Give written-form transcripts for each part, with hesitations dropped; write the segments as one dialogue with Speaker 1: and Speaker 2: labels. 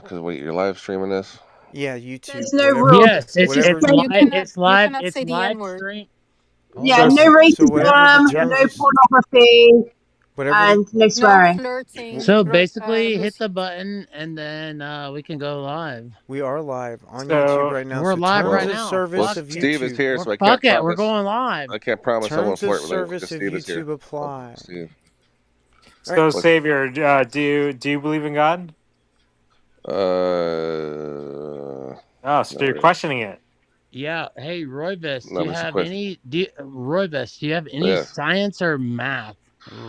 Speaker 1: Because wait, you're live streaming this?
Speaker 2: Yeah, YouTube.
Speaker 3: There's no
Speaker 2: Whatever.
Speaker 3: rules.
Speaker 4: Yes, it's
Speaker 2: Whatever.
Speaker 4: live. It's
Speaker 5: You
Speaker 4: live.
Speaker 5: cannot
Speaker 4: It's
Speaker 5: say the
Speaker 4: live
Speaker 5: N-word.
Speaker 4: stream.
Speaker 3: Yeah,
Speaker 2: So-
Speaker 3: no
Speaker 2: so
Speaker 3: racism,
Speaker 2: whatever the
Speaker 3: no
Speaker 2: terms is-
Speaker 3: pornography,
Speaker 2: Whatever.
Speaker 3: and no
Speaker 5: No
Speaker 3: swearing.
Speaker 5: flirting.
Speaker 4: So basically, hit the button and then we can go live.
Speaker 2: We are live on
Speaker 6: So,
Speaker 2: YouTube right now.
Speaker 4: We're live
Speaker 2: terms
Speaker 4: right
Speaker 2: of
Speaker 4: now.
Speaker 2: service
Speaker 4: Fuck
Speaker 2: of
Speaker 4: it.
Speaker 1: Steve is
Speaker 2: YouTube.
Speaker 1: here, so I
Speaker 4: Fuck
Speaker 1: can't
Speaker 4: it, we're
Speaker 1: promise.
Speaker 4: going live.
Speaker 1: I can't promise I won't
Speaker 2: Terms of
Speaker 1: flirt with anyone
Speaker 2: service
Speaker 1: because
Speaker 2: of
Speaker 1: Steve is here.
Speaker 2: YouTube apply.
Speaker 1: Steve.
Speaker 6: so Savior, do you believe in God? Oh, so you're questioning it.
Speaker 4: Yeah. Hey, Roybus,
Speaker 1: No,
Speaker 4: do you
Speaker 1: it's a
Speaker 4: have
Speaker 1: question.
Speaker 4: Roybus, do you have any
Speaker 1: Yeah.
Speaker 4: science or math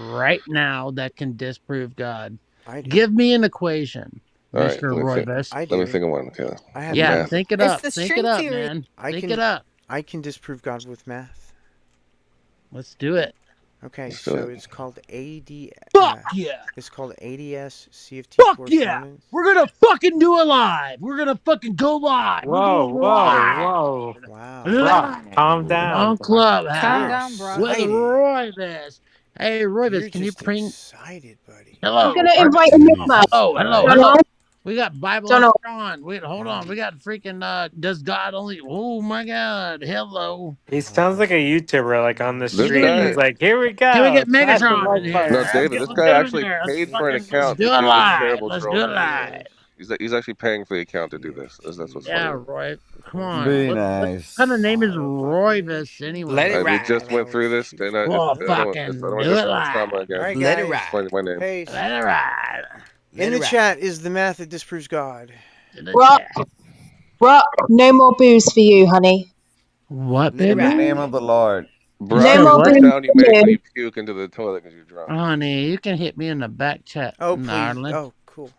Speaker 4: right now that can disprove God?
Speaker 2: I do.
Speaker 4: Give me an equation,
Speaker 1: All right,
Speaker 4: Mr. Roybus.
Speaker 2: I
Speaker 1: Let
Speaker 2: do.
Speaker 1: me think of one. Okay.
Speaker 2: I have
Speaker 4: Yeah,
Speaker 2: math.
Speaker 4: think it
Speaker 5: It's
Speaker 4: up.
Speaker 5: the
Speaker 4: Think
Speaker 5: string
Speaker 4: it up,
Speaker 5: theory.
Speaker 4: man.
Speaker 2: I
Speaker 4: Think
Speaker 2: can-
Speaker 4: it up.
Speaker 2: I can disprove God with math.
Speaker 4: Let's do it.
Speaker 2: Okay,
Speaker 1: Let's do
Speaker 2: so
Speaker 1: it.
Speaker 2: it's called AD.
Speaker 4: Fuck yeah.
Speaker 2: It's called ADS CFT
Speaker 4: Fuck yeah.
Speaker 2: correspondence.
Speaker 4: We're gonna fucking do it live. We're gonna fucking go live.
Speaker 6: Whoa,
Speaker 4: We're going
Speaker 6: whoa,
Speaker 4: live.
Speaker 6: whoa.
Speaker 2: Wow.
Speaker 6: Brock, calm down.
Speaker 4: On
Speaker 6: Brock.
Speaker 4: Clubhouse.
Speaker 5: Calm down, bro.
Speaker 4: With
Speaker 2: Excited.
Speaker 4: Roybus. Hey, Roybus,
Speaker 2: You're
Speaker 4: can you
Speaker 2: just
Speaker 4: bring...
Speaker 2: excited, buddy.
Speaker 4: Hello.
Speaker 3: I'm gonna invite a new man.
Speaker 4: Hello.
Speaker 3: Donald,
Speaker 4: We got Bible
Speaker 3: Donald.
Speaker 4: on. Wait, hold on. We got freaking does God only... Oh my God. Hello.
Speaker 6: He sounds like a YouTuber, like on the
Speaker 1: This
Speaker 6: street.
Speaker 1: guy-
Speaker 6: He's like, here we go.
Speaker 4: Can we get
Speaker 6: smash the
Speaker 4: Megatron
Speaker 6: like
Speaker 4: in here?
Speaker 6: button.
Speaker 1: No, David, this
Speaker 4: Let's
Speaker 1: guy
Speaker 4: get in
Speaker 1: actually
Speaker 4: there. Let's
Speaker 1: paid for an
Speaker 4: fucking-
Speaker 1: account
Speaker 4: Let's do
Speaker 1: to
Speaker 4: it
Speaker 1: do this
Speaker 4: live.
Speaker 1: terrible
Speaker 4: Let's
Speaker 1: troll.
Speaker 4: do it live.
Speaker 1: He's actually paying for the account to do this. That's what's
Speaker 4: Yeah,
Speaker 1: funny.
Speaker 4: Roy. Come on.
Speaker 7: Very
Speaker 4: What
Speaker 7: nice.
Speaker 4: kind of name is Roybus anyway?
Speaker 6: Let it
Speaker 1: We
Speaker 6: ride.
Speaker 1: just went through this. And I
Speaker 4: Well,
Speaker 1: don't want
Speaker 4: fucking
Speaker 1: to
Speaker 4: do it
Speaker 1: just
Speaker 4: live.
Speaker 1: trauma again.
Speaker 2: All right,
Speaker 6: Let
Speaker 2: guys.
Speaker 6: it ride.
Speaker 1: Explain my name.
Speaker 2: Hey,
Speaker 4: Let it ride.
Speaker 2: in the chat is the math that disproves God.
Speaker 4: To the
Speaker 3: Rock.
Speaker 4: chat.
Speaker 3: Rock, no more booze for you, honey.
Speaker 4: What,
Speaker 7: In
Speaker 4: baby?
Speaker 7: the name of the Lord.
Speaker 1: Bro,
Speaker 3: No more
Speaker 1: the
Speaker 3: booze
Speaker 1: sound you
Speaker 3: for
Speaker 1: make when
Speaker 3: you.
Speaker 1: you puke into the toilet because you're drunk.
Speaker 4: Honey, you can hit me in the back chat,
Speaker 2: Oh, please.
Speaker 4: darling.
Speaker 2: Oh, cool.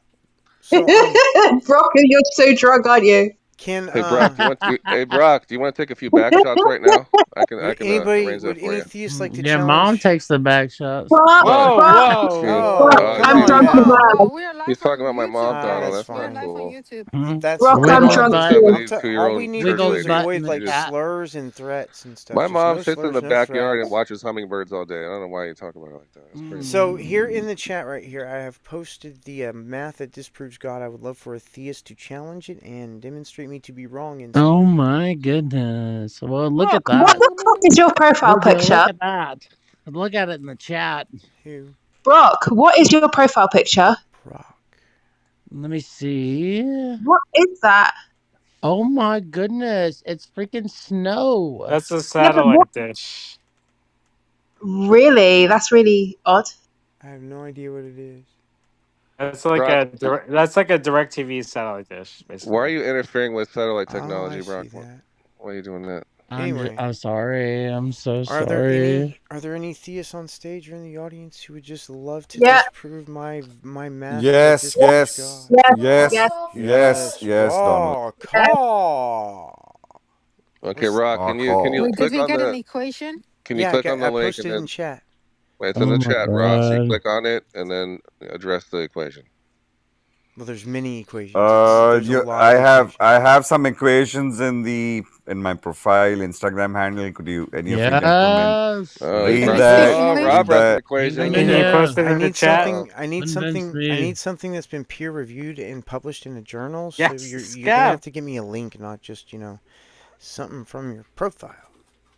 Speaker 2: So,
Speaker 3: Brock, you're so drunk, aren't you?
Speaker 2: can
Speaker 1: Hey Brock, do you want to take a few back shots right now? I can
Speaker 2: anybody,
Speaker 1: arrange that
Speaker 2: would
Speaker 1: for
Speaker 2: any
Speaker 1: you.
Speaker 2: theist like to
Speaker 4: Your
Speaker 2: challenge?
Speaker 4: mom takes the back shots.
Speaker 3: Brock,
Speaker 6: Whoa,
Speaker 3: Brock,
Speaker 6: whoa.
Speaker 2: Oh,
Speaker 3: Brock,
Speaker 2: come
Speaker 3: I'm
Speaker 2: on
Speaker 3: drunk
Speaker 2: now.
Speaker 3: as well.
Speaker 5: Oh, we're live
Speaker 1: He's talking
Speaker 5: on
Speaker 1: about my
Speaker 5: YouTube,
Speaker 1: mom,
Speaker 5: guys.
Speaker 1: Donald.
Speaker 2: that's
Speaker 1: That's
Speaker 5: We're
Speaker 1: not
Speaker 5: live on
Speaker 1: cool.
Speaker 5: YouTube.
Speaker 2: That's
Speaker 3: Brock,
Speaker 2: fine.
Speaker 3: I'm
Speaker 4: Wiggle
Speaker 3: drunk
Speaker 4: butt.
Speaker 3: too.
Speaker 2: All
Speaker 1: 72-year-old
Speaker 2: we need
Speaker 1: church
Speaker 2: to do
Speaker 4: Wiggles
Speaker 2: is
Speaker 1: lady.
Speaker 4: butt
Speaker 2: avoid
Speaker 4: in the
Speaker 2: like
Speaker 4: chat.
Speaker 2: slurs and threats and stuff.
Speaker 1: My
Speaker 2: Just
Speaker 1: mom
Speaker 2: no
Speaker 1: sits in
Speaker 2: slurs,
Speaker 1: the
Speaker 2: no
Speaker 1: backyard
Speaker 2: threats.
Speaker 1: and watches hummingbirds all day. I don't know why you talk about it like that. That's crazy.
Speaker 2: So here in the chat right here, I have posted the math that disproves God. I would love for a theist to challenge it and demonstrate me to be wrong. And
Speaker 4: Oh my goodness. Well, look at
Speaker 3: What
Speaker 4: that.
Speaker 3: the fuck is your profile
Speaker 4: Look
Speaker 3: picture?
Speaker 4: at that. Look at it in the chat.
Speaker 2: who?
Speaker 3: Brock, what is your profile picture?
Speaker 2: Brock.
Speaker 4: Let me see.
Speaker 3: What is that?
Speaker 4: Oh my goodness. It's freaking snow.
Speaker 6: That's a
Speaker 3: Yeah, but
Speaker 6: satellite
Speaker 3: what?
Speaker 6: dish.
Speaker 3: Really? That's really odd.
Speaker 2: I have no idea what it is.
Speaker 6: That's like
Speaker 1: Brock,
Speaker 6: that's like a direct TV satellite dish, basically.
Speaker 1: why are you interfering with satellite
Speaker 2: Oh,
Speaker 1: technology,
Speaker 2: I
Speaker 1: Brock?
Speaker 2: see that.
Speaker 1: Why are you doing that?
Speaker 2: Anyway.
Speaker 4: I'm sorry. I'm so
Speaker 2: Are there
Speaker 4: sorry.
Speaker 2: any theists on stage or in the audience who would just love to
Speaker 3: Yeah.
Speaker 2: disprove my math? that
Speaker 7: Yes,
Speaker 2: disproves
Speaker 7: yes,
Speaker 2: God?
Speaker 7: yes,
Speaker 3: Yes.
Speaker 7: yes, yes, Donald.
Speaker 2: Call.
Speaker 1: Okay, Rock, can you
Speaker 5: Wait, did
Speaker 1: click
Speaker 5: we
Speaker 1: on
Speaker 5: get an
Speaker 1: the
Speaker 5: equation?
Speaker 1: can you
Speaker 2: Yeah,
Speaker 1: click on the
Speaker 2: I
Speaker 1: link
Speaker 2: posted
Speaker 1: and
Speaker 2: it
Speaker 1: then
Speaker 2: in chat.
Speaker 1: it's in the
Speaker 4: Oh my
Speaker 1: chat, Rock. So you
Speaker 4: God.
Speaker 1: click on it and then address the equation.
Speaker 2: Well, there's many equations. There's a lot
Speaker 7: I
Speaker 2: of
Speaker 7: have
Speaker 2: equations.
Speaker 7: some equations in my profile Instagram handle. Could you any of you gentlemen
Speaker 4: Yes.
Speaker 1: Oh,
Speaker 7: read
Speaker 1: he's
Speaker 5: Can we
Speaker 1: not-
Speaker 5: see
Speaker 7: that?
Speaker 1: oh,
Speaker 5: English?
Speaker 1: Rob brought the
Speaker 7: that.
Speaker 1: equation.
Speaker 4: Even
Speaker 6: Can you
Speaker 4: Yeah.
Speaker 6: post it
Speaker 2: I
Speaker 6: in the
Speaker 2: need
Speaker 6: chat?
Speaker 2: something. I need
Speaker 4: Convince
Speaker 2: something.
Speaker 4: me.
Speaker 2: I need something that's been peer reviewed and published in a journal. So
Speaker 6: Yes,
Speaker 2: you're
Speaker 6: go.
Speaker 2: gonna have to give me a link, not just something from your profile.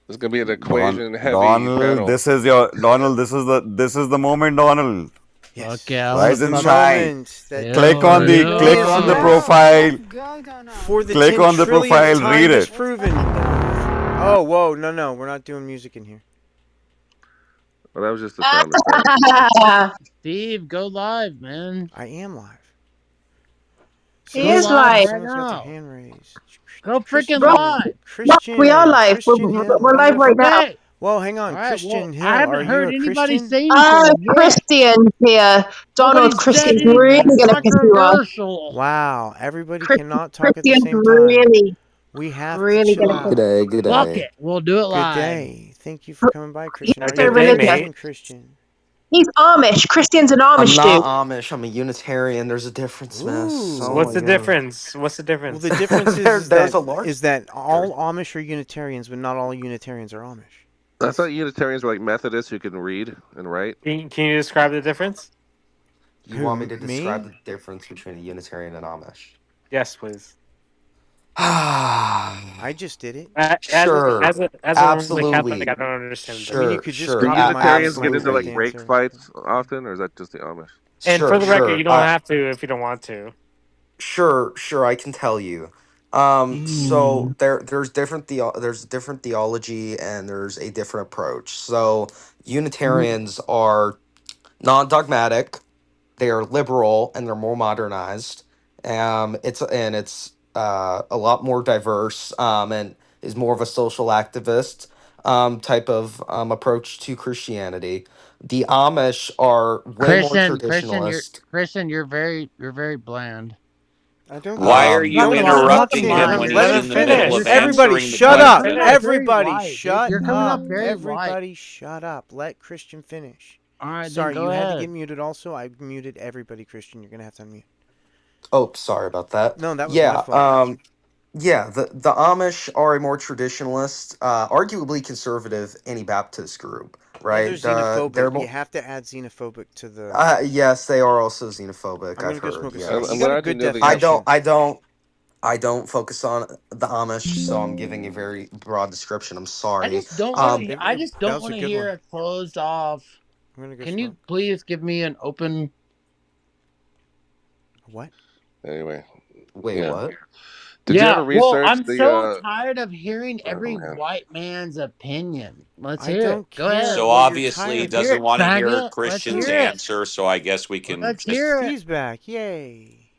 Speaker 1: This is gonna be an equation heavy
Speaker 7: Donald,
Speaker 1: panel.
Speaker 7: this is the moment, Donald.
Speaker 2: Yes.
Speaker 4: Okay, I
Speaker 7: Rise
Speaker 4: wanna
Speaker 7: and
Speaker 2: the
Speaker 4: fuck-
Speaker 7: shine.
Speaker 2: moment that
Speaker 4: Yeah.
Speaker 7: Click on the
Speaker 4: Yeah.
Speaker 7: click on the
Speaker 4: Yeah.
Speaker 7: profile.
Speaker 5: Go, Donald.
Speaker 2: for the
Speaker 7: Click
Speaker 2: 10
Speaker 7: on the
Speaker 2: trillionth
Speaker 7: profile,
Speaker 2: time
Speaker 7: read
Speaker 2: it's
Speaker 7: it.
Speaker 2: proven. Oh, whoa, no, we're not doing music in here.
Speaker 1: Well, that was just the sound effect.
Speaker 4: Steve, go live, man.
Speaker 2: I am live.
Speaker 3: He is live.
Speaker 2: Someone's got their
Speaker 4: now.
Speaker 2: hand raised.
Speaker 4: Go freaking
Speaker 3: Brock,
Speaker 4: live.
Speaker 2: Christian.
Speaker 3: we are live.
Speaker 2: Christian
Speaker 3: We're
Speaker 2: Hill,
Speaker 3: live
Speaker 2: are you a-
Speaker 3: right now.
Speaker 4: Okay.
Speaker 2: Whoa, hang on,
Speaker 4: All right,
Speaker 2: Christian
Speaker 4: well,
Speaker 2: Hill.
Speaker 4: I haven't
Speaker 2: Are
Speaker 4: heard
Speaker 2: you a
Speaker 4: anybody
Speaker 2: Christian?
Speaker 4: say
Speaker 3: Oh,
Speaker 4: anything yet.
Speaker 3: Christian here. Donald,
Speaker 4: Nobody
Speaker 3: Christian's
Speaker 4: said
Speaker 3: really
Speaker 4: anything
Speaker 3: going to piss you off.
Speaker 4: controversial.
Speaker 2: Wow, everybody cannot talk at the
Speaker 3: Christian's
Speaker 2: same time.
Speaker 3: really,
Speaker 2: We have
Speaker 3: really
Speaker 2: to chill
Speaker 3: gonna
Speaker 2: out.
Speaker 3: piss
Speaker 8: Good day, good
Speaker 4: Fuck
Speaker 8: day.
Speaker 4: it. We'll do it
Speaker 2: Good
Speaker 4: live.
Speaker 2: day. Thank you for coming by, Christian.
Speaker 3: He's
Speaker 2: Are
Speaker 3: so
Speaker 2: you a
Speaker 6: Good day,
Speaker 3: religious.
Speaker 6: mate.
Speaker 2: Christian? Christian.
Speaker 3: He's Amish. Christian's an
Speaker 8: I'm
Speaker 3: Amish
Speaker 8: not
Speaker 3: dude.
Speaker 8: Amish, I'm a Unitarian. There's a difference, miss.
Speaker 2: Ooh.
Speaker 8: Oh
Speaker 6: What's
Speaker 8: my
Speaker 6: the
Speaker 8: God.
Speaker 6: difference? What's the
Speaker 2: Well,
Speaker 6: difference?
Speaker 2: the difference
Speaker 8: There's a large
Speaker 2: is that all Amish are Unitarians, but not all Unitarians are Amish.
Speaker 1: I thought Unitarians were like Methodists who can read and write.
Speaker 6: Can you describe the difference?
Speaker 8: You
Speaker 2: Who,
Speaker 8: want me to describe
Speaker 2: me?
Speaker 8: the difference between a Unitarian and Amish?
Speaker 6: Yes, please.
Speaker 2: I just did it.
Speaker 8: Sure.
Speaker 6: As a Roman Catholic, I
Speaker 8: Absolutely.
Speaker 6: don't understand the
Speaker 2: I mean, you
Speaker 8: Sure.
Speaker 2: could just
Speaker 8: Sure.
Speaker 1: Do
Speaker 2: copy my
Speaker 1: Unitarians
Speaker 2: answer
Speaker 1: get
Speaker 2: and
Speaker 1: into like
Speaker 2: correct
Speaker 8: Absolutely.
Speaker 2: the
Speaker 1: rake
Speaker 2: answer.
Speaker 1: fights often, or is that just the Amish?
Speaker 6: And for
Speaker 8: Sure.
Speaker 6: the record, you
Speaker 8: Sure.
Speaker 6: don't have to if you don't want to.
Speaker 8: Sure. I can tell you. So there's different theology and there's a different approach. So Unitarians are non-dogmatic. They are liberal and they're more modernized. It's a lot more diverse and is more of a social activist type of approach to Christianity. The Amish are way more traditionalist.
Speaker 4: Christian, you're very bland.
Speaker 2: I don't think
Speaker 5: Why
Speaker 2: so.
Speaker 5: are
Speaker 6: Um,
Speaker 5: you
Speaker 4: Not gonna
Speaker 2: Don't
Speaker 4: lie, I'm not
Speaker 2: interrupt
Speaker 4: gonna
Speaker 5: interrupting
Speaker 6: let
Speaker 4: lie.
Speaker 5: him
Speaker 6: him
Speaker 5: when
Speaker 6: let
Speaker 5: he's
Speaker 6: him
Speaker 5: in
Speaker 2: him.
Speaker 5: the middle
Speaker 6: finish.
Speaker 5: of
Speaker 2: Listen,
Speaker 6: Let him
Speaker 2: everybody
Speaker 5: answering the
Speaker 2: shut
Speaker 4: You're
Speaker 2: up.
Speaker 4: coming up
Speaker 5: question?
Speaker 4: very
Speaker 2: Everybody
Speaker 4: white.
Speaker 2: shut
Speaker 4: You're coming up
Speaker 2: up.
Speaker 4: very white.
Speaker 2: Everybody shut up. Let Christian finish.
Speaker 4: All right, then
Speaker 2: Sorry,
Speaker 4: go
Speaker 2: you had to
Speaker 4: ahead.
Speaker 2: get muted also. I muted everybody, Christian. You're going to have to unmute.
Speaker 8: Oh, sorry about that.
Speaker 2: No, that was my
Speaker 8: Yeah,
Speaker 2: fault.
Speaker 8: the Amish are a more traditionalist, arguably conservative Anabaptist group,
Speaker 2: And they're
Speaker 8: right? They're
Speaker 2: xenophobic. You
Speaker 8: more.
Speaker 2: have to add xenophobic to the...
Speaker 8: Yes, they are also xenophobic.
Speaker 2: I'm
Speaker 8: I've
Speaker 2: going to go
Speaker 8: heard.
Speaker 2: smoke a cigarette. You
Speaker 8: Yes,
Speaker 2: got a
Speaker 1: glad you
Speaker 2: good
Speaker 1: knew the
Speaker 8: I
Speaker 1: answer.
Speaker 2: definition.
Speaker 8: don't focus on the Amish, so I'm giving a very broad description. I'm
Speaker 4: I
Speaker 8: sorry.
Speaker 4: just don't want to. I just
Speaker 2: That
Speaker 4: don't
Speaker 2: was a
Speaker 4: want to
Speaker 2: good
Speaker 4: hear
Speaker 2: one.
Speaker 4: a closed off.
Speaker 2: I'm going to go
Speaker 4: Can
Speaker 2: smoke.
Speaker 4: you please give me an open?
Speaker 2: What?
Speaker 1: Anyway,
Speaker 8: Wait,
Speaker 1: yeah.
Speaker 8: what?
Speaker 1: Did you
Speaker 4: Yeah.
Speaker 1: ever
Speaker 4: Well,
Speaker 1: research
Speaker 4: I'm
Speaker 1: the?
Speaker 4: so tired of hearing every
Speaker 1: Oh man,
Speaker 4: white man's opinion. Let's
Speaker 2: I
Speaker 4: hear it.
Speaker 2: don't
Speaker 4: Go
Speaker 2: care
Speaker 4: ahead.
Speaker 5: So
Speaker 2: what you're
Speaker 5: obviously he
Speaker 2: tired
Speaker 4: Let's hear
Speaker 5: doesn't
Speaker 4: it,
Speaker 5: want to hear
Speaker 4: faggot. Let's
Speaker 5: Christian's
Speaker 4: hear it.
Speaker 5: answer. So I guess we can
Speaker 4: Let's
Speaker 5: just,
Speaker 4: hear it.
Speaker 2: Steve's back. Yay.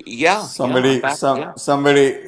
Speaker 5: yeah, I'm back. Yeah.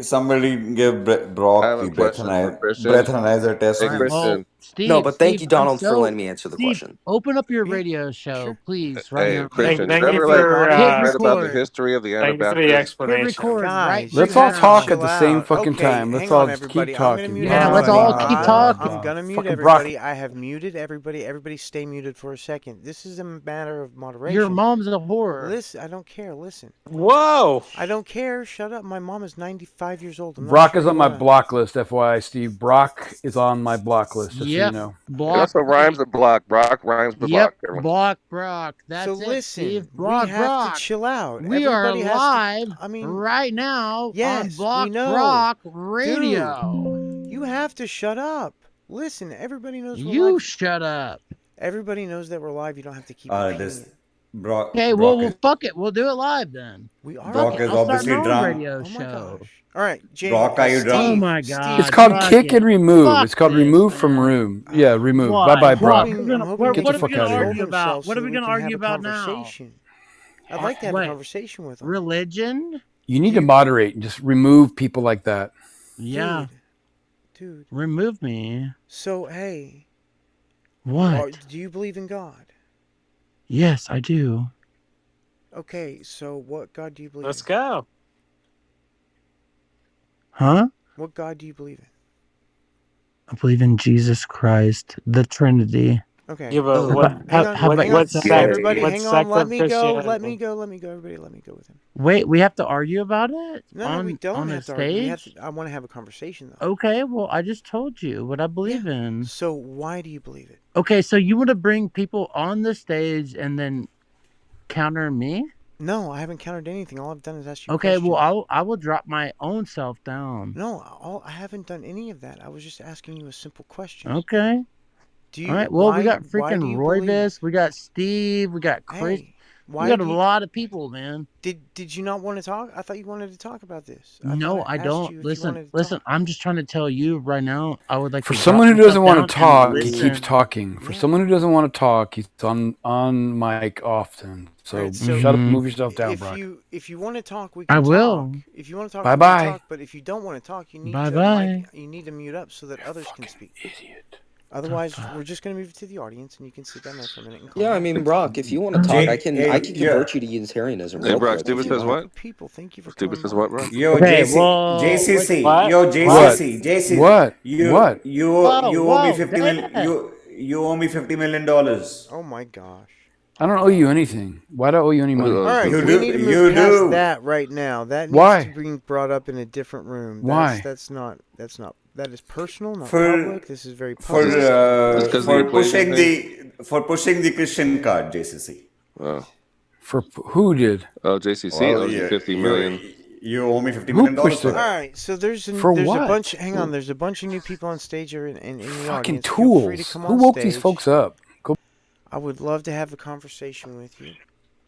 Speaker 7: Somebody give
Speaker 1: I
Speaker 7: Brock
Speaker 1: have a
Speaker 7: the
Speaker 1: question for Christian.
Speaker 7: breathanizer
Speaker 1: Hey
Speaker 4: All
Speaker 7: test,
Speaker 4: right.
Speaker 7: please.
Speaker 4: Well,
Speaker 1: Christian.
Speaker 8: No, but thank
Speaker 4: Steve,
Speaker 8: you,
Speaker 4: I'm
Speaker 8: Donald, for
Speaker 4: so
Speaker 8: letting me answer the
Speaker 4: Steve.
Speaker 8: question.
Speaker 4: Open up your
Speaker 2: Yeah,
Speaker 4: radio show,
Speaker 2: sure.
Speaker 4: please, right
Speaker 1: Hey
Speaker 4: now.
Speaker 1: Christian. Did you
Speaker 6: Thank you
Speaker 1: ever
Speaker 2: Everybody
Speaker 1: like
Speaker 6: for
Speaker 2: audio.
Speaker 1: read about the
Speaker 4: Record.
Speaker 1: history of the
Speaker 6: thank you for the
Speaker 1: Anabaptists?
Speaker 4: Hit
Speaker 6: explanation.
Speaker 4: record right
Speaker 2: Guys, you
Speaker 9: Let's all
Speaker 2: have to
Speaker 9: talk
Speaker 4: now.
Speaker 9: at the
Speaker 2: chill
Speaker 9: same
Speaker 2: out.
Speaker 9: fucking
Speaker 2: Okay,
Speaker 9: time. Let's
Speaker 2: hang
Speaker 9: all
Speaker 2: on,
Speaker 9: just keep
Speaker 2: everybody. I'm going to
Speaker 9: talking.
Speaker 2: mute
Speaker 4: Yeah,
Speaker 9: Blah,
Speaker 4: let's
Speaker 2: everybody.
Speaker 4: all
Speaker 9: blah,
Speaker 4: keep
Speaker 9: blah,
Speaker 2: I'm
Speaker 9: blah.
Speaker 2: going to mute
Speaker 9: Fucking Brock.
Speaker 2: everybody. I have muted everybody. Everybody stay muted for a second. This is a matter of
Speaker 4: Your
Speaker 2: moderation.
Speaker 4: mom's a whore.
Speaker 2: Listen, I don't care. Listen.
Speaker 6: Whoa!
Speaker 2: I don't care. Shut up. My mom is 95 years old. I'm not
Speaker 9: Brock
Speaker 2: sure
Speaker 9: is on
Speaker 2: you
Speaker 9: my
Speaker 2: want to...
Speaker 9: block list, FYI, Steve. Brock is on my block list, just so you
Speaker 4: Yep.
Speaker 9: know.
Speaker 1: It
Speaker 4: Block
Speaker 1: also rhymes
Speaker 4: me.
Speaker 1: with block. Brock rhymes with
Speaker 4: Yep.
Speaker 1: block. Everyone.
Speaker 4: Block Brock.
Speaker 2: So
Speaker 4: That's it, Steve.
Speaker 2: listen, we
Speaker 4: Block
Speaker 2: have to
Speaker 4: Brock.
Speaker 2: chill out.
Speaker 4: We are
Speaker 2: Everybody has to...
Speaker 4: live
Speaker 2: I mean,
Speaker 4: right now on
Speaker 2: yes, we
Speaker 4: Block
Speaker 2: know.
Speaker 4: Brock
Speaker 2: Dude,
Speaker 4: Radio.
Speaker 2: you have to shut up. Listen, everybody knows we're
Speaker 4: You
Speaker 2: live.
Speaker 4: shut up.
Speaker 2: Everybody knows that we're live. You don't have to keep
Speaker 7: It
Speaker 2: repeating
Speaker 7: is
Speaker 2: it.
Speaker 7: Brock.
Speaker 4: Okay, well, fuck it. We'll do it live then.
Speaker 2: We are
Speaker 4: Fuck
Speaker 7: Brock
Speaker 4: it.
Speaker 2: live.
Speaker 7: is
Speaker 4: I'll start my
Speaker 7: obviously
Speaker 4: own
Speaker 7: drunk.
Speaker 4: radio
Speaker 2: Oh my
Speaker 4: show.
Speaker 2: gosh. All right,
Speaker 7: Brock, are you drunk?
Speaker 4: Oh
Speaker 2: Steve,
Speaker 4: my
Speaker 2: Steve,
Speaker 4: god.
Speaker 9: It's called
Speaker 4: Fuck
Speaker 9: kick
Speaker 4: it.
Speaker 9: and remove.
Speaker 4: Fuck
Speaker 9: It's called
Speaker 4: this,
Speaker 9: remove from
Speaker 4: man.
Speaker 9: room. Yeah, remove.
Speaker 4: What?
Speaker 9: Bye bye,
Speaker 2: I'm
Speaker 9: Brock.
Speaker 2: hoping
Speaker 9: Get
Speaker 4: What
Speaker 9: the
Speaker 4: are we
Speaker 9: fuck
Speaker 4: gonna
Speaker 9: out of here.
Speaker 4: argue about? What are we gonna argue about now?
Speaker 2: conversation. I'd like to have a
Speaker 4: Wait.
Speaker 2: conversation with him.
Speaker 4: Religion?
Speaker 9: You need to moderate and just remove people like that.
Speaker 4: Yeah.
Speaker 2: Dude.
Speaker 4: Remove me.
Speaker 2: So, hey.
Speaker 4: What?
Speaker 2: Do you believe in God?
Speaker 4: Yes, I do.
Speaker 2: Okay, so what God do you believe
Speaker 6: Let's
Speaker 2: in?
Speaker 6: go.
Speaker 4: Huh?
Speaker 2: What God do you believe in?
Speaker 4: I believe in Jesus Christ, the Trinity.
Speaker 2: Okay.
Speaker 6: Yeah, but
Speaker 2: Hang on.
Speaker 6: what sect?
Speaker 2: Everybody,
Speaker 6: What
Speaker 2: hang on.
Speaker 6: sect
Speaker 2: Let
Speaker 6: of
Speaker 2: me go.
Speaker 6: Christianity?
Speaker 2: Let me go. Everybody, let me go with him.
Speaker 4: Wait, we have to argue about it?
Speaker 2: No, we don't
Speaker 4: on
Speaker 2: have
Speaker 4: the
Speaker 2: to argue.
Speaker 4: stage?
Speaker 2: I want to have a conversation, though.
Speaker 4: Okay, well, I just told you what I believe in.
Speaker 2: So why do you believe it?
Speaker 4: Okay, so you want to bring people on the stage and then counter me?
Speaker 2: No, I haven't countered anything. All I've done is ask you
Speaker 4: Okay,
Speaker 2: questions.
Speaker 4: well, I will drop my own self down.
Speaker 2: No, I haven't done any of that. I was just asking you a simple question.
Speaker 4: Okay.
Speaker 2: Do you?
Speaker 4: All right. Well, we got
Speaker 2: why
Speaker 4: freaking
Speaker 2: do you
Speaker 4: Roybus, we got Steve, we got Chris.
Speaker 2: Hey,
Speaker 4: we got a lot of people, man.
Speaker 2: Did you not want to talk? I thought you wanted to talk about this.
Speaker 4: No, I don't. Listen. I'm just trying to tell you right now. I would like
Speaker 9: For
Speaker 4: to
Speaker 9: someone who
Speaker 4: drop
Speaker 9: doesn't want
Speaker 4: myself
Speaker 9: to
Speaker 4: down and
Speaker 9: talk, he
Speaker 4: listen.
Speaker 9: keeps talking. For someone who doesn't want to talk, he's on mic often. So,
Speaker 2: Right, so
Speaker 9: shut up, move yourself down,
Speaker 2: if
Speaker 9: Brock.
Speaker 2: If you want to talk, we can
Speaker 4: I will.
Speaker 2: talk. If you want to talk,
Speaker 9: Bye-bye.
Speaker 2: we can talk. But if you don't want to talk, you need you need to mute up so that others can speak.
Speaker 9: Idiot.
Speaker 2: Otherwise, we're just gonna move it to the audience, and you can sit down there for a minute and calm
Speaker 8: Yeah, I
Speaker 2: down.
Speaker 8: mean, Brock, if you want to talk, I can convert you to Unitarianism.
Speaker 1: Hey,
Speaker 8: real
Speaker 1: Brock.
Speaker 8: quick
Speaker 1: Stupid
Speaker 8: if you
Speaker 1: says
Speaker 8: want.
Speaker 1: what?
Speaker 2: People, thank you for
Speaker 1: Stupid
Speaker 2: coming
Speaker 1: says
Speaker 2: by.
Speaker 1: what, bro?
Speaker 7: Yo,
Speaker 4: Okay,
Speaker 7: JC,
Speaker 4: well,
Speaker 7: JCC,
Speaker 4: what?
Speaker 7: yo, JCC, JCC.
Speaker 9: What?
Speaker 7: You,
Speaker 9: What?
Speaker 7: you,
Speaker 4: Whoa,
Speaker 7: you owe me
Speaker 4: whoa,
Speaker 7: 50 million.
Speaker 4: Dad.
Speaker 7: You owe me $50 million.
Speaker 2: Oh my gosh!
Speaker 9: I don't owe you anything. Why do I owe you any money?
Speaker 2: All right,
Speaker 7: You
Speaker 2: we
Speaker 7: do-
Speaker 2: need to
Speaker 7: you
Speaker 2: move past
Speaker 7: do.
Speaker 2: that right now. That needs
Speaker 9: Why?
Speaker 2: to be brought up in a different room.
Speaker 9: Why?
Speaker 2: That's not. That is personal, not
Speaker 7: For-
Speaker 2: public. This is very
Speaker 7: For
Speaker 2: public.
Speaker 1: Just 'cause of the equation
Speaker 7: pushing the Christian card, JCC.
Speaker 1: Oh.
Speaker 9: For who did?
Speaker 1: Oh, JCC
Speaker 7: Well,
Speaker 1: owes you 50 million.
Speaker 7: you owe me $50
Speaker 9: Who
Speaker 7: million
Speaker 9: pushed
Speaker 7: for
Speaker 9: it?
Speaker 2: All
Speaker 7: that.
Speaker 2: right, so there's
Speaker 9: For
Speaker 2: a
Speaker 9: what?
Speaker 2: bunch. Hang on, there's a bunch of new people on stage or in the
Speaker 9: Fucking
Speaker 2: audience. Feel free to
Speaker 9: tools.
Speaker 2: come
Speaker 9: Who
Speaker 2: on
Speaker 9: woke
Speaker 2: stage.
Speaker 9: these folks up? Go.
Speaker 2: I would love to have a conversation with you.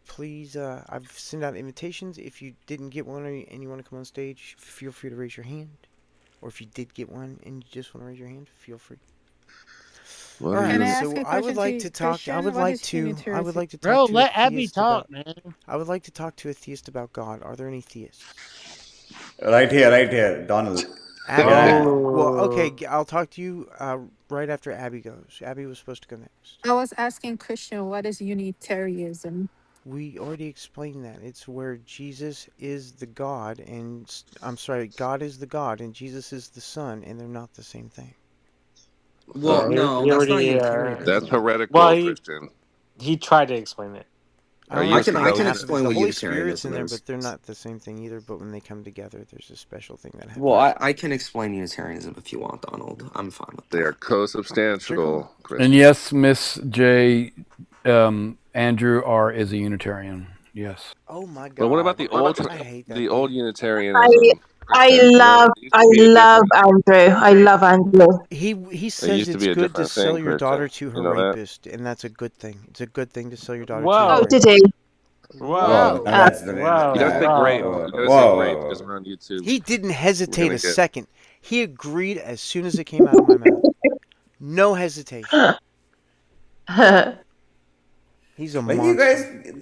Speaker 2: Please, I've sent out invitations. If you didn't get one and you want to come on stage, feel free to raise your hand. Or if you did get one and you just want to raise your hand, feel free.
Speaker 1: What
Speaker 2: All
Speaker 1: are
Speaker 2: right,
Speaker 1: you?
Speaker 10: Can I ask
Speaker 2: so
Speaker 10: a
Speaker 2: I would
Speaker 10: question
Speaker 2: like
Speaker 10: to
Speaker 2: to talk.
Speaker 10: Christian?
Speaker 2: I would
Speaker 10: What
Speaker 2: like
Speaker 10: is
Speaker 2: to. I
Speaker 10: Unitarianism?
Speaker 2: would like to
Speaker 4: Bro,
Speaker 2: talk to a
Speaker 4: let Abby
Speaker 2: theist
Speaker 4: talk,
Speaker 2: about.
Speaker 4: man.
Speaker 2: I would like to talk to a theist about God. Are there any theists?
Speaker 7: Right here, Donald.
Speaker 2: Abby.
Speaker 7: Yeah.
Speaker 2: Well, okay.
Speaker 6: Oh.
Speaker 2: I'll talk to you right after Abby goes. Abby was supposed to go next.
Speaker 10: I was asking Christian, what is Unitarianism?
Speaker 2: We already explained that. It's where Jesus is the God, and I'm sorry, God is the God, and Jesus is the Son, and they're not the same thing.
Speaker 8: Well, no,
Speaker 6: He
Speaker 8: that's not
Speaker 6: already.
Speaker 1: That's
Speaker 8: Unitarianism.
Speaker 6: Well,
Speaker 1: heretical, Christian.
Speaker 6: he tried to explain it.
Speaker 2: I
Speaker 1: Are
Speaker 2: don't
Speaker 1: you
Speaker 8: I
Speaker 1: a
Speaker 8: can
Speaker 2: understand
Speaker 8: I can
Speaker 2: half of
Speaker 1: theist?
Speaker 2: it.
Speaker 8: explain
Speaker 2: The
Speaker 8: what
Speaker 2: Holy Spirit's in
Speaker 8: Unitarianism
Speaker 2: there,
Speaker 8: is.
Speaker 2: but they're not the same thing either. But when they come together, there's a special thing that happens.
Speaker 8: Well, I can explain Unitarianism if you want, Donald. I'm fine with
Speaker 1: They are
Speaker 8: that.
Speaker 2: Sure, call.
Speaker 1: co-substantial,
Speaker 9: And
Speaker 1: Christian.
Speaker 9: yes, Miss J, Andrew R is a Unitarian. Yes.
Speaker 2: Oh my
Speaker 1: But what about
Speaker 2: God,
Speaker 1: the old,
Speaker 2: I hate that
Speaker 1: the old
Speaker 2: thing.
Speaker 1: Unitarianism,
Speaker 3: I
Speaker 1: Christian? You know,
Speaker 3: love
Speaker 1: it used to be a different.
Speaker 3: Andrew. I love Andrew.
Speaker 2: He
Speaker 1: It
Speaker 2: says
Speaker 1: used to
Speaker 2: it's
Speaker 1: be a
Speaker 2: good to
Speaker 1: different
Speaker 2: sell
Speaker 1: thing,
Speaker 2: your
Speaker 1: Christian.
Speaker 2: daughter to her
Speaker 1: You know that?
Speaker 2: rapist, and that's a good thing. It's a good thing to sell your daughter to a
Speaker 3: Oh,
Speaker 6: Whoa.
Speaker 3: did
Speaker 2: rapist.
Speaker 3: he?
Speaker 6: Whoa.
Speaker 7: Well,
Speaker 2: Whoa!
Speaker 3: Uh,
Speaker 7: that's
Speaker 6: Whoa.
Speaker 1: You gotta say grape.
Speaker 6: Whoa.
Speaker 1: You gotta say grape because we're on YouTube.
Speaker 2: He didn't
Speaker 1: We're
Speaker 2: hesitate
Speaker 1: gonna
Speaker 2: a
Speaker 1: get.
Speaker 2: second. He agreed as soon as it came out of my mouth. No hesitation. He's a
Speaker 7: like you guys,
Speaker 2: monster.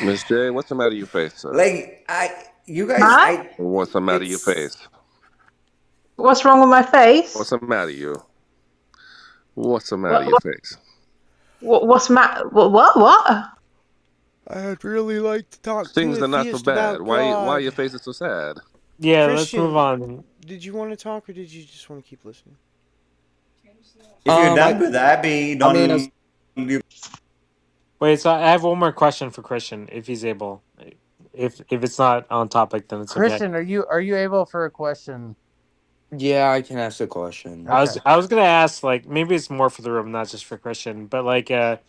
Speaker 1: Miss J, what's the matter with your face, sir?
Speaker 7: you guys,
Speaker 3: Matt,
Speaker 1: What's the matter with your
Speaker 7: it's
Speaker 1: face?
Speaker 3: what's wrong with my face?
Speaker 1: What's the matter with you? What's the matter
Speaker 3: What?
Speaker 1: with your face?
Speaker 3: What's Matt? What?
Speaker 2: I'd really like to talk to
Speaker 1: Things
Speaker 2: a
Speaker 1: are not so
Speaker 2: theist
Speaker 1: bad.
Speaker 2: about
Speaker 1: Why
Speaker 2: God.
Speaker 1: your face is so sad?
Speaker 6: Yeah, let's move
Speaker 2: Christian,
Speaker 6: on.
Speaker 2: did you want to talk or did you just want to keep listening?
Speaker 7: if you're
Speaker 8: I
Speaker 7: done with Abby,
Speaker 8: I mean, as
Speaker 7: Donald, you
Speaker 6: Wait, so I have one more question for Christian, if he's able. If it's not on topic, then it's okay.
Speaker 4: Christian, are you able for a question?
Speaker 8: yeah, I can ask a question.
Speaker 6: I
Speaker 4: Okay.
Speaker 6: was I was gonna ask, like, maybe it's more for the room, not just for Christian, but like if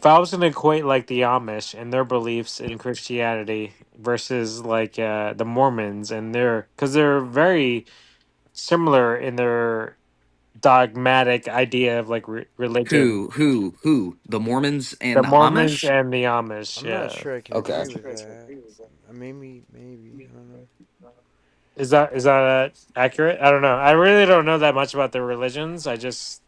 Speaker 6: I was gonna equate like the Amish and their beliefs in Christianity versus like the Mormons and their, because they're very similar in their dogmatic idea of like religion.
Speaker 8: Who? The Mormons and
Speaker 6: The
Speaker 8: the
Speaker 6: Mormons
Speaker 8: Amish?
Speaker 6: and the Amish,
Speaker 2: I'm not
Speaker 6: yeah.
Speaker 2: sure I can
Speaker 8: Okay.
Speaker 2: agree with that. Maybe, I don't know.
Speaker 6: Is that accurate? I don't know. I really don't know that much about their religions. I just,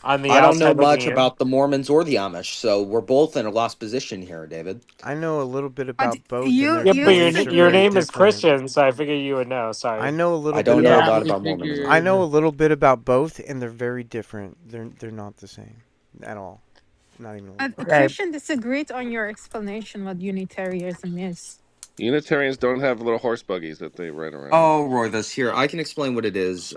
Speaker 6: on the
Speaker 8: I don't know
Speaker 6: outside looking
Speaker 8: much
Speaker 6: in.
Speaker 8: about the Mormons or the Amish, so we're both in a lost position here, David.
Speaker 2: I know a little bit
Speaker 10: But
Speaker 2: about both, and
Speaker 10: you
Speaker 2: their
Speaker 6: Yeah, but
Speaker 10: you
Speaker 2: beliefs are
Speaker 6: your
Speaker 2: very
Speaker 10: figure
Speaker 6: name is
Speaker 2: different.
Speaker 6: Christian, so I figured you would know.
Speaker 2: I
Speaker 6: Sorry.
Speaker 2: know a little
Speaker 8: I
Speaker 2: bit
Speaker 8: don't know a
Speaker 2: about.
Speaker 8: lot
Speaker 4: We
Speaker 8: about Mormonism.
Speaker 2: I know a
Speaker 4: figured.
Speaker 2: little bit about both, and they're very different. They're not the same at all. Not even a little
Speaker 10: but
Speaker 2: bit.
Speaker 4: Okay.
Speaker 10: Christian disagreed on your explanation what Unitarianism is.
Speaker 1: Unitarians don't have little horse buggies that they ride around in.
Speaker 8: Oh, Roy, this here. I can explain what it is,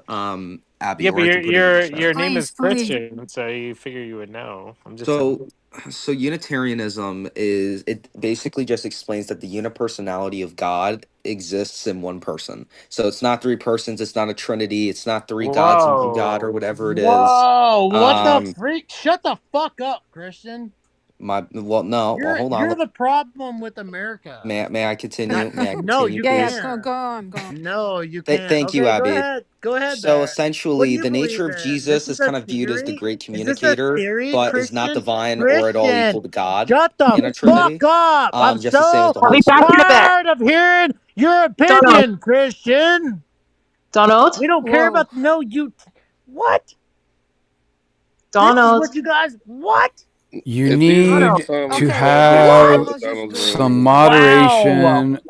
Speaker 8: Abby,
Speaker 6: Yeah, but
Speaker 8: or I can put it in the chat.
Speaker 6: your name is
Speaker 10: Please.
Speaker 6: Christian, so you figure you would know. I'm just saying.
Speaker 8: So Unitarianism is it basically just explains that the unipersonality of God exists in one person. So it's not three persons, it's not a trinity, it's not three gods in one God or
Speaker 6: Whoa.
Speaker 8: whatever it is.
Speaker 4: Whoa! What the
Speaker 8: Um
Speaker 4: freak? Shut the fuck up, Christian.
Speaker 8: well, hold on.
Speaker 4: You're the problem with America.
Speaker 8: May I continue? May I
Speaker 4: No,
Speaker 8: continue,
Speaker 4: you
Speaker 10: Yeah,
Speaker 8: please?
Speaker 10: go
Speaker 4: can't.
Speaker 10: on, go on.
Speaker 4: No, you can't.
Speaker 8: Thank you,
Speaker 4: Okay, go
Speaker 8: Abby.
Speaker 4: ahead. Go ahead,
Speaker 8: So
Speaker 4: there. What do
Speaker 8: essentially,
Speaker 4: you
Speaker 8: the
Speaker 4: believe
Speaker 8: nature of
Speaker 4: in? This
Speaker 8: Jesus
Speaker 4: is
Speaker 8: is
Speaker 4: a
Speaker 8: kind of viewed as the
Speaker 4: theory?
Speaker 8: great
Speaker 4: Is this a
Speaker 8: communicator,
Speaker 4: theory,
Speaker 8: but is not
Speaker 4: Christian?
Speaker 8: divine or at all
Speaker 4: Christian,
Speaker 8: equal to God
Speaker 4: shut the
Speaker 8: in a
Speaker 4: fuck
Speaker 8: trinity.
Speaker 4: up. I'm
Speaker 8: Just the same as
Speaker 4: so
Speaker 8: the
Speaker 3: I'll
Speaker 8: Holy
Speaker 3: be back in
Speaker 8: Spirit.
Speaker 3: a bit.
Speaker 4: tired of hearing your
Speaker 3: Donald.
Speaker 4: opinion, Christian.
Speaker 3: Donald.
Speaker 4: We don't care
Speaker 10: Whoa.
Speaker 4: about what? This is
Speaker 3: Donald.
Speaker 4: what you guys what?
Speaker 9: You
Speaker 1: If these are
Speaker 3: Donald.
Speaker 9: need
Speaker 1: some
Speaker 9: to
Speaker 10: Okay,
Speaker 1: budget
Speaker 4: What?
Speaker 9: have
Speaker 10: Donald, just
Speaker 1: Donald's
Speaker 10: go.
Speaker 9: some
Speaker 1: room,
Speaker 4: Wow.
Speaker 9: moderation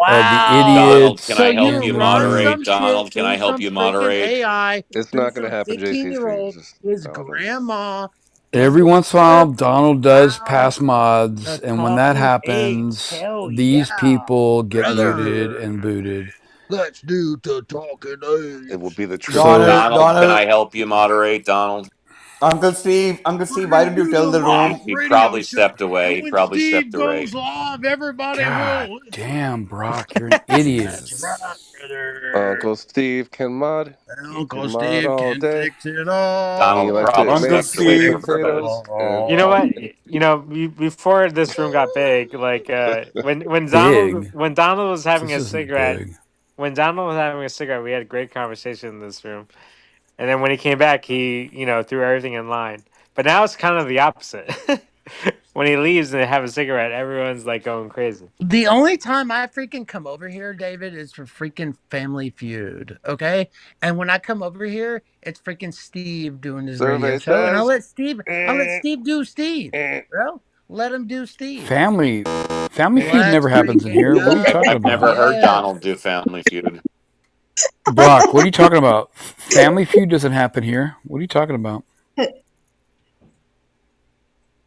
Speaker 9: of the
Speaker 4: Wow.
Speaker 5: Donald, can
Speaker 9: idiots
Speaker 4: So
Speaker 5: I help
Speaker 4: you
Speaker 5: you
Speaker 9: in the
Speaker 4: learn
Speaker 9: room.
Speaker 5: moderate?
Speaker 4: some shit
Speaker 5: Donald, can I
Speaker 4: through
Speaker 5: help
Speaker 4: some
Speaker 5: you
Speaker 4: freaking
Speaker 5: moderate?
Speaker 4: AI,
Speaker 1: it's
Speaker 4: through
Speaker 1: not going to
Speaker 4: some
Speaker 1: happen, JCC.
Speaker 4: 15-year-old,
Speaker 1: Just
Speaker 4: his
Speaker 1: Donald.
Speaker 4: grandma is
Speaker 9: Every
Speaker 4: gonna
Speaker 9: once in a while,
Speaker 4: teach
Speaker 9: Donald does
Speaker 4: how
Speaker 9: pass mods,
Speaker 4: the
Speaker 9: and when that
Speaker 4: talking apes.
Speaker 9: happens,
Speaker 4: Hell
Speaker 9: these
Speaker 4: yeah,
Speaker 9: people get muted
Speaker 4: brother.
Speaker 9: and booted.
Speaker 4: Let's do the talking
Speaker 1: It will
Speaker 4: apes.
Speaker 1: be the
Speaker 9: So
Speaker 1: Trinity.
Speaker 5: Donald, can I help you moderate? Donald?
Speaker 7: Uncle Steve, why don't you tell the room?
Speaker 5: He probably stepped away. He
Speaker 4: When
Speaker 5: probably
Speaker 4: Steve
Speaker 5: stepped away.
Speaker 4: goes off, everybody
Speaker 9: God
Speaker 4: will listen.
Speaker 9: damn, Brock, you're an idiot.
Speaker 4: That's right, brother.
Speaker 1: Uncle Steve can mod. He
Speaker 4: Uncle
Speaker 1: can mod
Speaker 4: Steve
Speaker 1: all
Speaker 4: can
Speaker 1: day.
Speaker 4: fix it
Speaker 1: He
Speaker 5: Donald
Speaker 4: all.
Speaker 1: likes to
Speaker 5: probably
Speaker 7: Uncle
Speaker 1: make
Speaker 5: stepped away
Speaker 1: sweet
Speaker 7: Steve.
Speaker 5: for a bit.
Speaker 1: potatoes. And
Speaker 6: You know what? You know, before this room got big, like
Speaker 9: Big.
Speaker 6: When Donald was having
Speaker 9: This
Speaker 6: a
Speaker 9: isn't
Speaker 6: cigarette,
Speaker 9: big.
Speaker 6: when Donald was having a cigarette, we had a great conversation in this room. And then when he came back, he threw everything in line. But now it's kind of the opposite. When he leaves and they have a cigarette, everyone's like going crazy.
Speaker 4: The only time I freaking come over here, David, is for freaking Family Feud. Okay. And when I come over here, it's freaking Steve doing his radio
Speaker 1: survey
Speaker 4: show. And
Speaker 1: says,
Speaker 4: I'll let Steve do Steve. Bro. Let him do Steve.
Speaker 9: Family Feud
Speaker 4: Let's
Speaker 9: never happens in
Speaker 4: freaking
Speaker 9: here. What are you
Speaker 4: go.
Speaker 9: talking
Speaker 5: I've
Speaker 9: about?
Speaker 5: never heard
Speaker 4: Yes.
Speaker 5: Donald do Family Feud.
Speaker 9: Brock, what are you talking about? Family Feud doesn't happen here. What are you talking about?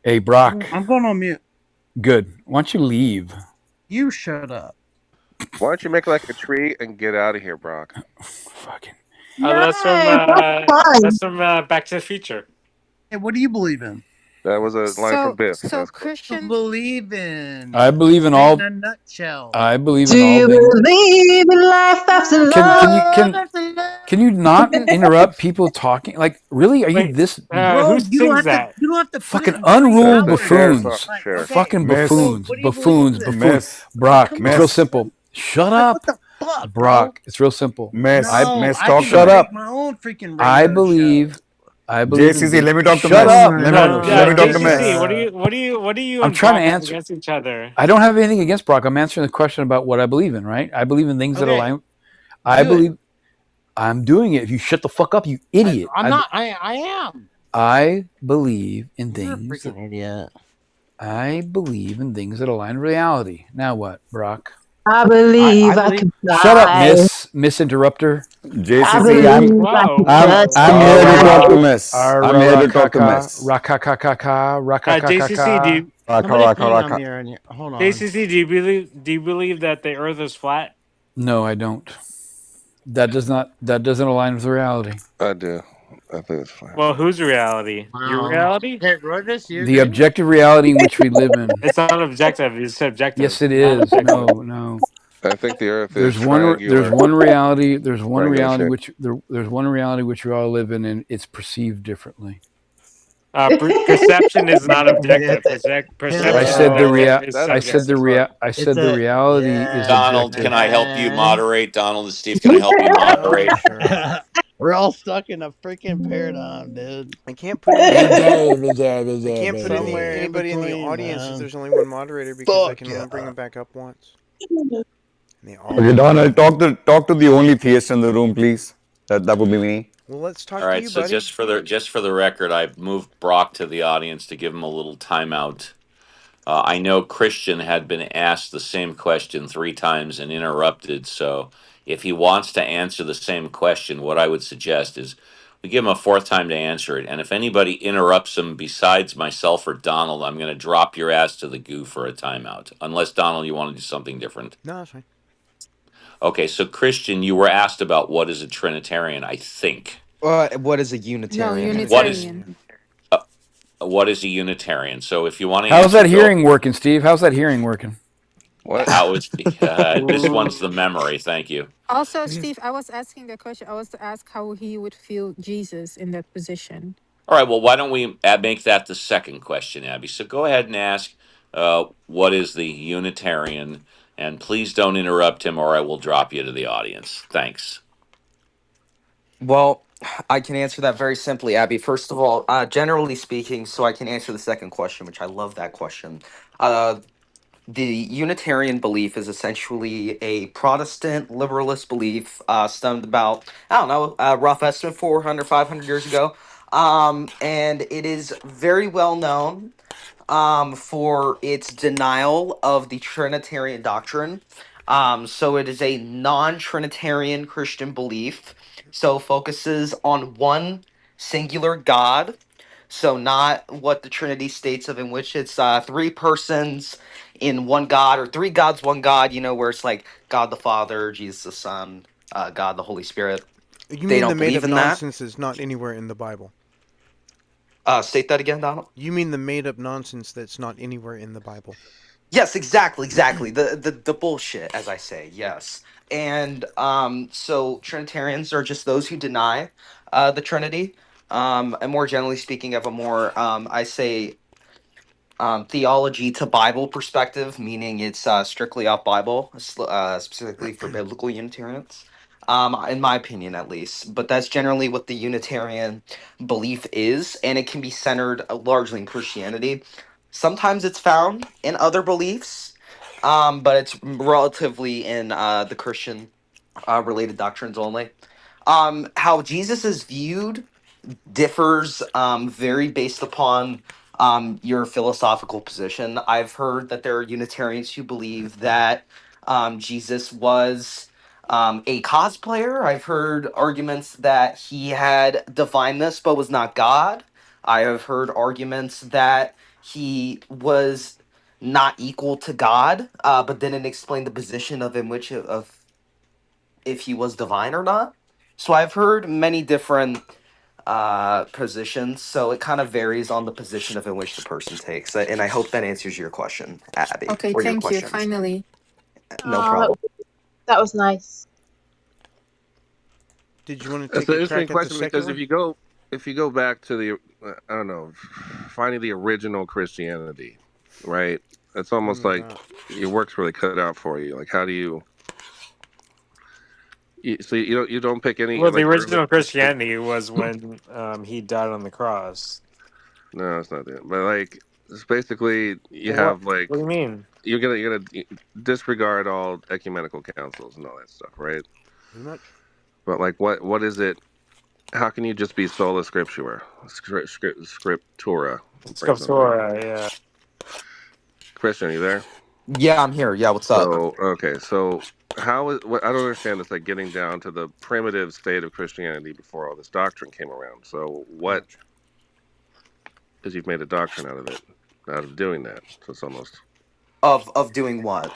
Speaker 9: Hey, Brock.
Speaker 4: I'm going on mute.
Speaker 9: Good. Why don't you leave?
Speaker 4: You shut up.
Speaker 1: why don't you make like a tree and get out of here, Brock?
Speaker 9: Fucking.
Speaker 6: That's from Back to the Future.
Speaker 4: Hey, what do you believe in?
Speaker 1: That was a line from Biff.
Speaker 10: So
Speaker 1: That's cool.
Speaker 10: Christian.
Speaker 4: Believe in.
Speaker 9: I believe in
Speaker 4: Say
Speaker 9: all.
Speaker 4: in a nutshell.
Speaker 9: I believe
Speaker 3: Do
Speaker 9: in all
Speaker 3: you
Speaker 9: things.
Speaker 3: believe in life after love?
Speaker 9: Can you not interrupt people talking? Like, really? Are you
Speaker 6: Wait,
Speaker 9: this
Speaker 6: who
Speaker 4: You don't
Speaker 6: sings
Speaker 4: have to.
Speaker 6: that?
Speaker 4: You don't have to.
Speaker 9: fucking
Speaker 4: put it in 3
Speaker 9: unruly
Speaker 1: That's a Cher song.
Speaker 9: buffoons?
Speaker 4: Like,
Speaker 1: Cher.
Speaker 4: okay.
Speaker 9: Fucking
Speaker 7: Miss.
Speaker 9: buffoons.
Speaker 4: What do you
Speaker 9: Buffoons.
Speaker 4: believe in?
Speaker 9: Buffoons.
Speaker 7: Miss.
Speaker 9: Brock,
Speaker 4: Come
Speaker 9: it's
Speaker 4: on.
Speaker 9: real simple. Shut
Speaker 4: Like,
Speaker 9: up.
Speaker 4: what the fuck,
Speaker 9: Brock,
Speaker 4: bro?
Speaker 9: it's real simple.
Speaker 7: Miss.
Speaker 4: No,
Speaker 7: Miss,
Speaker 4: I
Speaker 7: talk
Speaker 4: can
Speaker 7: to
Speaker 9: Shut
Speaker 7: me.
Speaker 9: up.
Speaker 4: make my own freaking radio
Speaker 9: I
Speaker 4: show.
Speaker 9: believe in
Speaker 7: JCC, let me talk to
Speaker 9: Shut
Speaker 7: Miss.
Speaker 9: up.
Speaker 7: Let
Speaker 9: No,
Speaker 7: me, let me talk to Miss.
Speaker 6: JCC, what do you
Speaker 9: I'm
Speaker 6: and
Speaker 9: trying to
Speaker 6: Brock have
Speaker 9: answer.
Speaker 6: against each other?
Speaker 9: I don't have anything against Brock. I'm answering the question about what I believe in, right? I believe in things that
Speaker 4: Okay.
Speaker 9: align. I
Speaker 4: Do it.
Speaker 9: believe I'm doing it. If you shut the fuck up, you idiot.
Speaker 4: I'm not. I am.
Speaker 9: I believe in
Speaker 4: You're a
Speaker 9: things.
Speaker 4: freaking idiot.
Speaker 9: I believe in things that align with reality. Now what, Brock?
Speaker 3: I believe I
Speaker 4: believe-
Speaker 3: can fly.
Speaker 9: Shut up, Miss Interrupter.
Speaker 3: I
Speaker 7: JCC,
Speaker 3: believe I
Speaker 6: Whoa,
Speaker 3: can
Speaker 6: whoa.
Speaker 3: touch
Speaker 7: I'm
Speaker 3: the
Speaker 7: here to
Speaker 3: sky.
Speaker 7: talk to Miss. I'm here to talk to Miss.
Speaker 6: JCC, do you
Speaker 4: Somebody
Speaker 7: Raka,
Speaker 4: ping on
Speaker 7: raka.
Speaker 4: me right here. Hold on.
Speaker 6: JCC, do you believe that the Earth is flat?
Speaker 9: No, I don't. That doesn't align with reality.
Speaker 1: I do. I think it's fine.
Speaker 6: Well, whose reality? Your reality?
Speaker 4: Hey, Rogus, you
Speaker 9: The
Speaker 4: agree?
Speaker 9: objective reality in which we live in.
Speaker 6: It's not objective. It's subjective.
Speaker 9: Yes, it
Speaker 6: Not
Speaker 9: is.
Speaker 6: objective.
Speaker 9: No.
Speaker 1: I think the Earth is
Speaker 9: There's
Speaker 1: triangular.
Speaker 9: one reality. There's one
Speaker 1: Triangular
Speaker 9: reality
Speaker 1: shape.
Speaker 9: there's one reality which we all live in, and it's perceived differently.
Speaker 6: Perception is not objective. Perception
Speaker 9: I said the
Speaker 6: subjective.
Speaker 9: reality is
Speaker 5: Donald,
Speaker 9: objective.
Speaker 5: can I help you moderate? Donald and Steve, can I help you moderate?
Speaker 4: We're all stuck in a freaking paradigm, dude.
Speaker 2: I can't put anybody
Speaker 4: Somewhere in
Speaker 2: in the
Speaker 4: between,
Speaker 2: audience if
Speaker 4: man.
Speaker 2: there's only one moderator because I
Speaker 4: Fuck
Speaker 2: can
Speaker 4: yeah.
Speaker 2: only bring them back up once. And they all
Speaker 7: Okay, Donald, talk to the only theist in the room, please. That would be me.
Speaker 2: Well, let's talk
Speaker 5: All
Speaker 2: to
Speaker 5: right,
Speaker 2: you,
Speaker 5: so
Speaker 2: buddy.
Speaker 5: just for the record, I've moved Brock to the audience to give him a little timeout. I know Christian had been asked the same question 3 times and interrupted. So if he wants to answer the same question, what I would suggest is we give him a 4th time to answer it. And if anybody interrupts him besides myself or Donald, I'm going to drop your ass to the goo for a timeout. Unless, Donald, you want to do something different.
Speaker 2: No, that's fine.
Speaker 5: Okay, so Christian, you were asked about what is a Trinitarian, I think.
Speaker 8: What is a
Speaker 10: No,
Speaker 8: Unitarian?
Speaker 10: Unitarian.
Speaker 5: What is a Unitarian? So if you want to
Speaker 9: How's
Speaker 5: answer,
Speaker 9: that hearing working, Steve? How's that hearing working?
Speaker 1: What?
Speaker 5: how is this one's the memory? Thank you.
Speaker 10: Also, Steve, I was asking the question. I was to ask how he would feel Jesus in that position.
Speaker 5: All right. Well, why don't we make that the second question, Abby? So go ahead and ask, what is the Unitarian? And please don't interrupt him, or I will drop you to the audience. Thanks.
Speaker 8: Well, I can answer that very simply, Abby. First of all, generally speaking, so I can answer the second question, which I love that question. The Unitarian belief is essentially a Protestant liberalist belief stemmed about, I don't know, rough estimate 400, 500 years ago. And it is very well known for its denial of the Trinitarian doctrine. So it is a non-Trinitarian Christian belief. So focuses on one singular God. So not what the Trinity states of, in which it's 3 persons in one God, or 3 gods, one God. You know, where it's like God the Father, Jesus the Son, God the Holy Spirit.
Speaker 2: You
Speaker 8: They
Speaker 2: mean
Speaker 8: don't
Speaker 2: the made
Speaker 8: believe
Speaker 2: up
Speaker 8: in that.
Speaker 2: nonsense is not anywhere in the Bible?
Speaker 8: State that again, Donald.
Speaker 2: You mean the made-up nonsense that's not anywhere in the Bible?
Speaker 8: Yes, exactly. The bullshit, as I say. Yes, and so Trinitarians are just those who deny the Trinity. And more generally speaking, of a more I say theology to Bible perspective, meaning it's strictly off Bible, specifically for biblical Unitarians, in my opinion at least. But that's generally what the Unitarian belief is, and it can be centered largely in Christianity. Sometimes it's found in other beliefs, but it's relatively in the Christian related doctrines only. How Jesus is viewed differs very based upon your philosophical position. I've heard that there are Unitarians who believe that Jesus was a cosplayer. I've heard arguments that he had divineness but was not God. I have heard arguments that he was not equal to God, but didn't explain the position of in which of if he was divine or not. So I've heard many different positions, so it kind of varies on the position of in which the person takes. And I hope that answers your question, Abby,
Speaker 10: Okay,
Speaker 8: or your
Speaker 10: thank you.
Speaker 8: questions.
Speaker 10: Finally.
Speaker 8: No
Speaker 11: Oh,
Speaker 8: problem.
Speaker 11: that was nice.
Speaker 2: Did you want to
Speaker 1: That's
Speaker 2: take
Speaker 1: an
Speaker 2: a
Speaker 1: interesting
Speaker 2: crack at the
Speaker 1: question
Speaker 2: second
Speaker 1: because
Speaker 2: one?
Speaker 1: if you go back to the I don't know, finding the original Christianity, right? It's almost like your work's really cut out for you. Like, how do so you don't pick any
Speaker 6: Well, the
Speaker 1: like early
Speaker 6: original
Speaker 1: Christian?
Speaker 6: Christianity was when he died on the cross.
Speaker 1: No, it's not that. But like, it's basically you
Speaker 6: What?
Speaker 1: have like
Speaker 6: What do you mean?
Speaker 1: you're gonna disregard all ecumenical councils and all that stuff, right?
Speaker 2: Pretty much.
Speaker 1: But like, what is it? How can you just be sola scriptura, scriptura, bring something up?
Speaker 6: Scriptura, yeah.
Speaker 1: Christian, are you there?
Speaker 8: Yeah, I'm here. Yeah, what's up?
Speaker 1: So okay, so how is what I don't understand is like getting down to the primitive state of Christianity before all this doctrine came around. So what? Because you've made a doctrine out of it, out of doing that. So it's almost
Speaker 8: Of doing what?